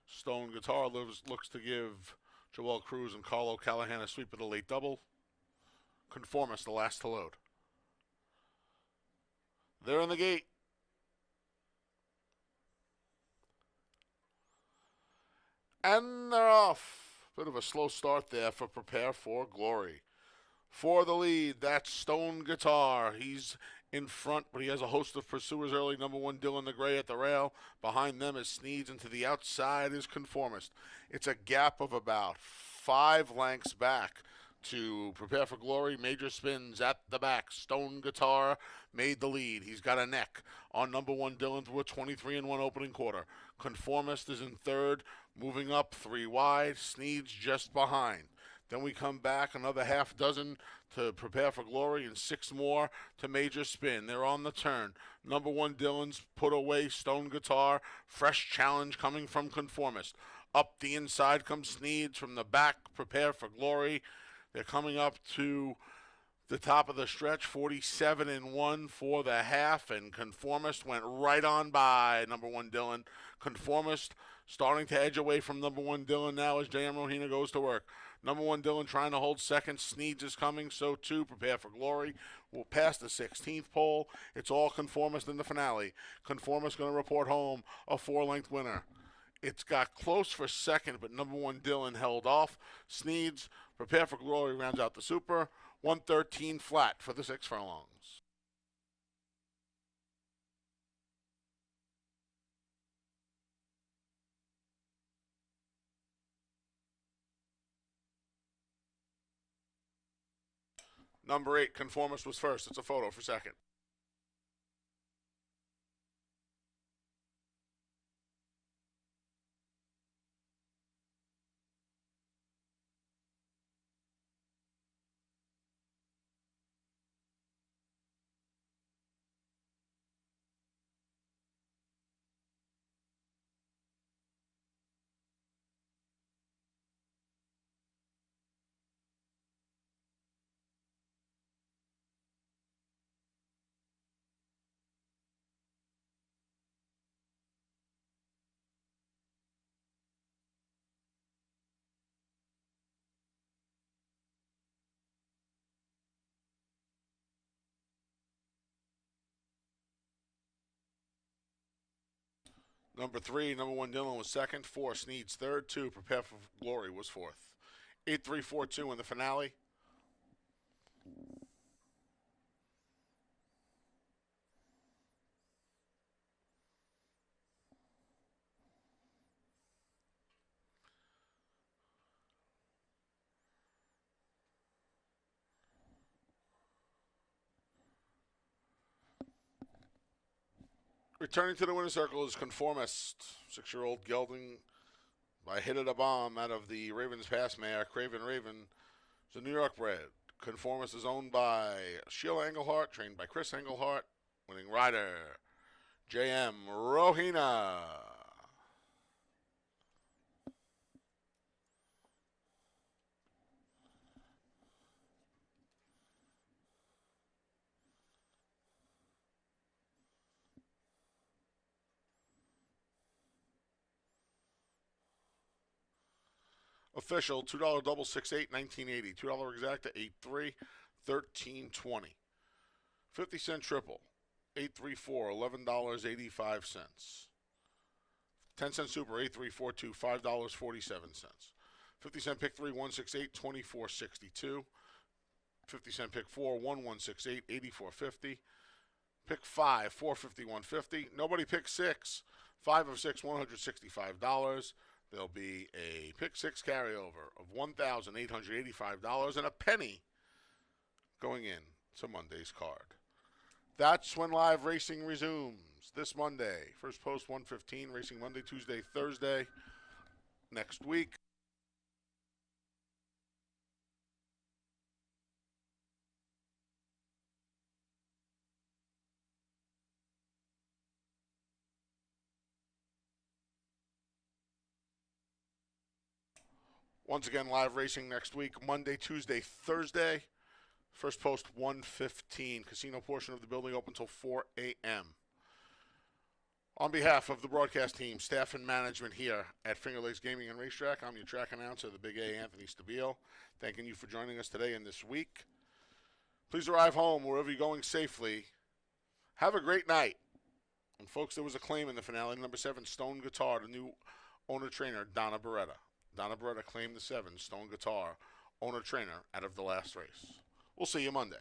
Stone Guitar looks to give Joel Cruz and Carlo Callahan a sweep of the late double. Conformist, the last to load. They're in the gate. And they're off. Bit of a slow start there for Prepare for Glory. For the lead, that's Stone Guitar. He's in front, but he has a host of pursuers early. Number 1, Dylan the Gray at the rail. Behind them is Sneeds, and to the outside is Conformist. It's a gap of about 5 lengths back to Prepare for Glory. Major spins at the back. Stone Guitar made the lead. He's got a neck on number 1, Dylan, through a 23-1 opening quarter. Conformist is in third, moving up 3 wide. Sneeds just behind. Then we come back another half dozen to Prepare for Glory and 6 more to Major Spin. They're on the turn. Number 1, Dylan's put away Stone Guitar. Fresh challenge coming from Conformist. Up the inside comes Sneeds. From the back, Prepare for Glory. They're coming up to the top of the stretch, 47-1 for the half, and Conformist went right on by number 1, Dylan. Conformist starting to edge away from number 1, Dylan now as J.M. Rohina goes to work. Number 1, Dylan trying to hold second. Sneeds is coming, so too. Prepare for Glory. We'll pass the 16th pole. It's all Conformist in the finale. Conformist going to report home a 4-length winner. It's got close for second, but number 1, Dylan held off. Sneeds, Prepare for Glory rounds out the super. 113 flat for the 6 furlongs. Number 8, Conformist was first. It's a photo for second. Number 3, number 1, Dylan was second. 4, Sneeds third. 2, Prepare for Glory was fourth. 8-3-4-2 in the finale. Returning to the winner's circle is Conformist, 6-year-old gelding by Hit It a Bomb out of the Ravens Pass mare. Craven Raven is a New York bred. Conformist is owned by Sheila Englehart, trained by Chris Englehart. Winning rider, J.M. Rohina. Official, $2 double 6-8, 1980. $2 exacta, 8-3, 13.20. 50-cent triple, 834, $11.85. 10-cent super, 8342, $5.47. 50-cent pick 3, 168, 24.62. 50-cent pick 4, 1168, 84.50. Pick 5, 451.50. Nobody picked 6. 5 of 6, $165. There'll be a pick 6 carryover of $1,885 and a penny going in to Monday's card. That's when live racing resumes this Monday. First post 1:15, racing Monday, Tuesday, Thursday. Next week. Once again, live racing next week, Monday, Tuesday, Thursday. First post 1:15. Casino portion of the building open until 4 a.m. On behalf of the broadcast team, staff, and management here at Finger Lakes Gaming and Racetrack, I'm your track announcer, the Big A, Anthony Stabile. Thanking you for joining us today and this week. Please arrive home wherever you're going safely. Have a great night. And folks, there was a claim in the finale. Number 7, Stone Guitar, the new owner-trainer, Donna Beretta. Donna Beretta claimed the 7, Stone Guitar, owner-trainer, out of the last race. We'll see you Monday.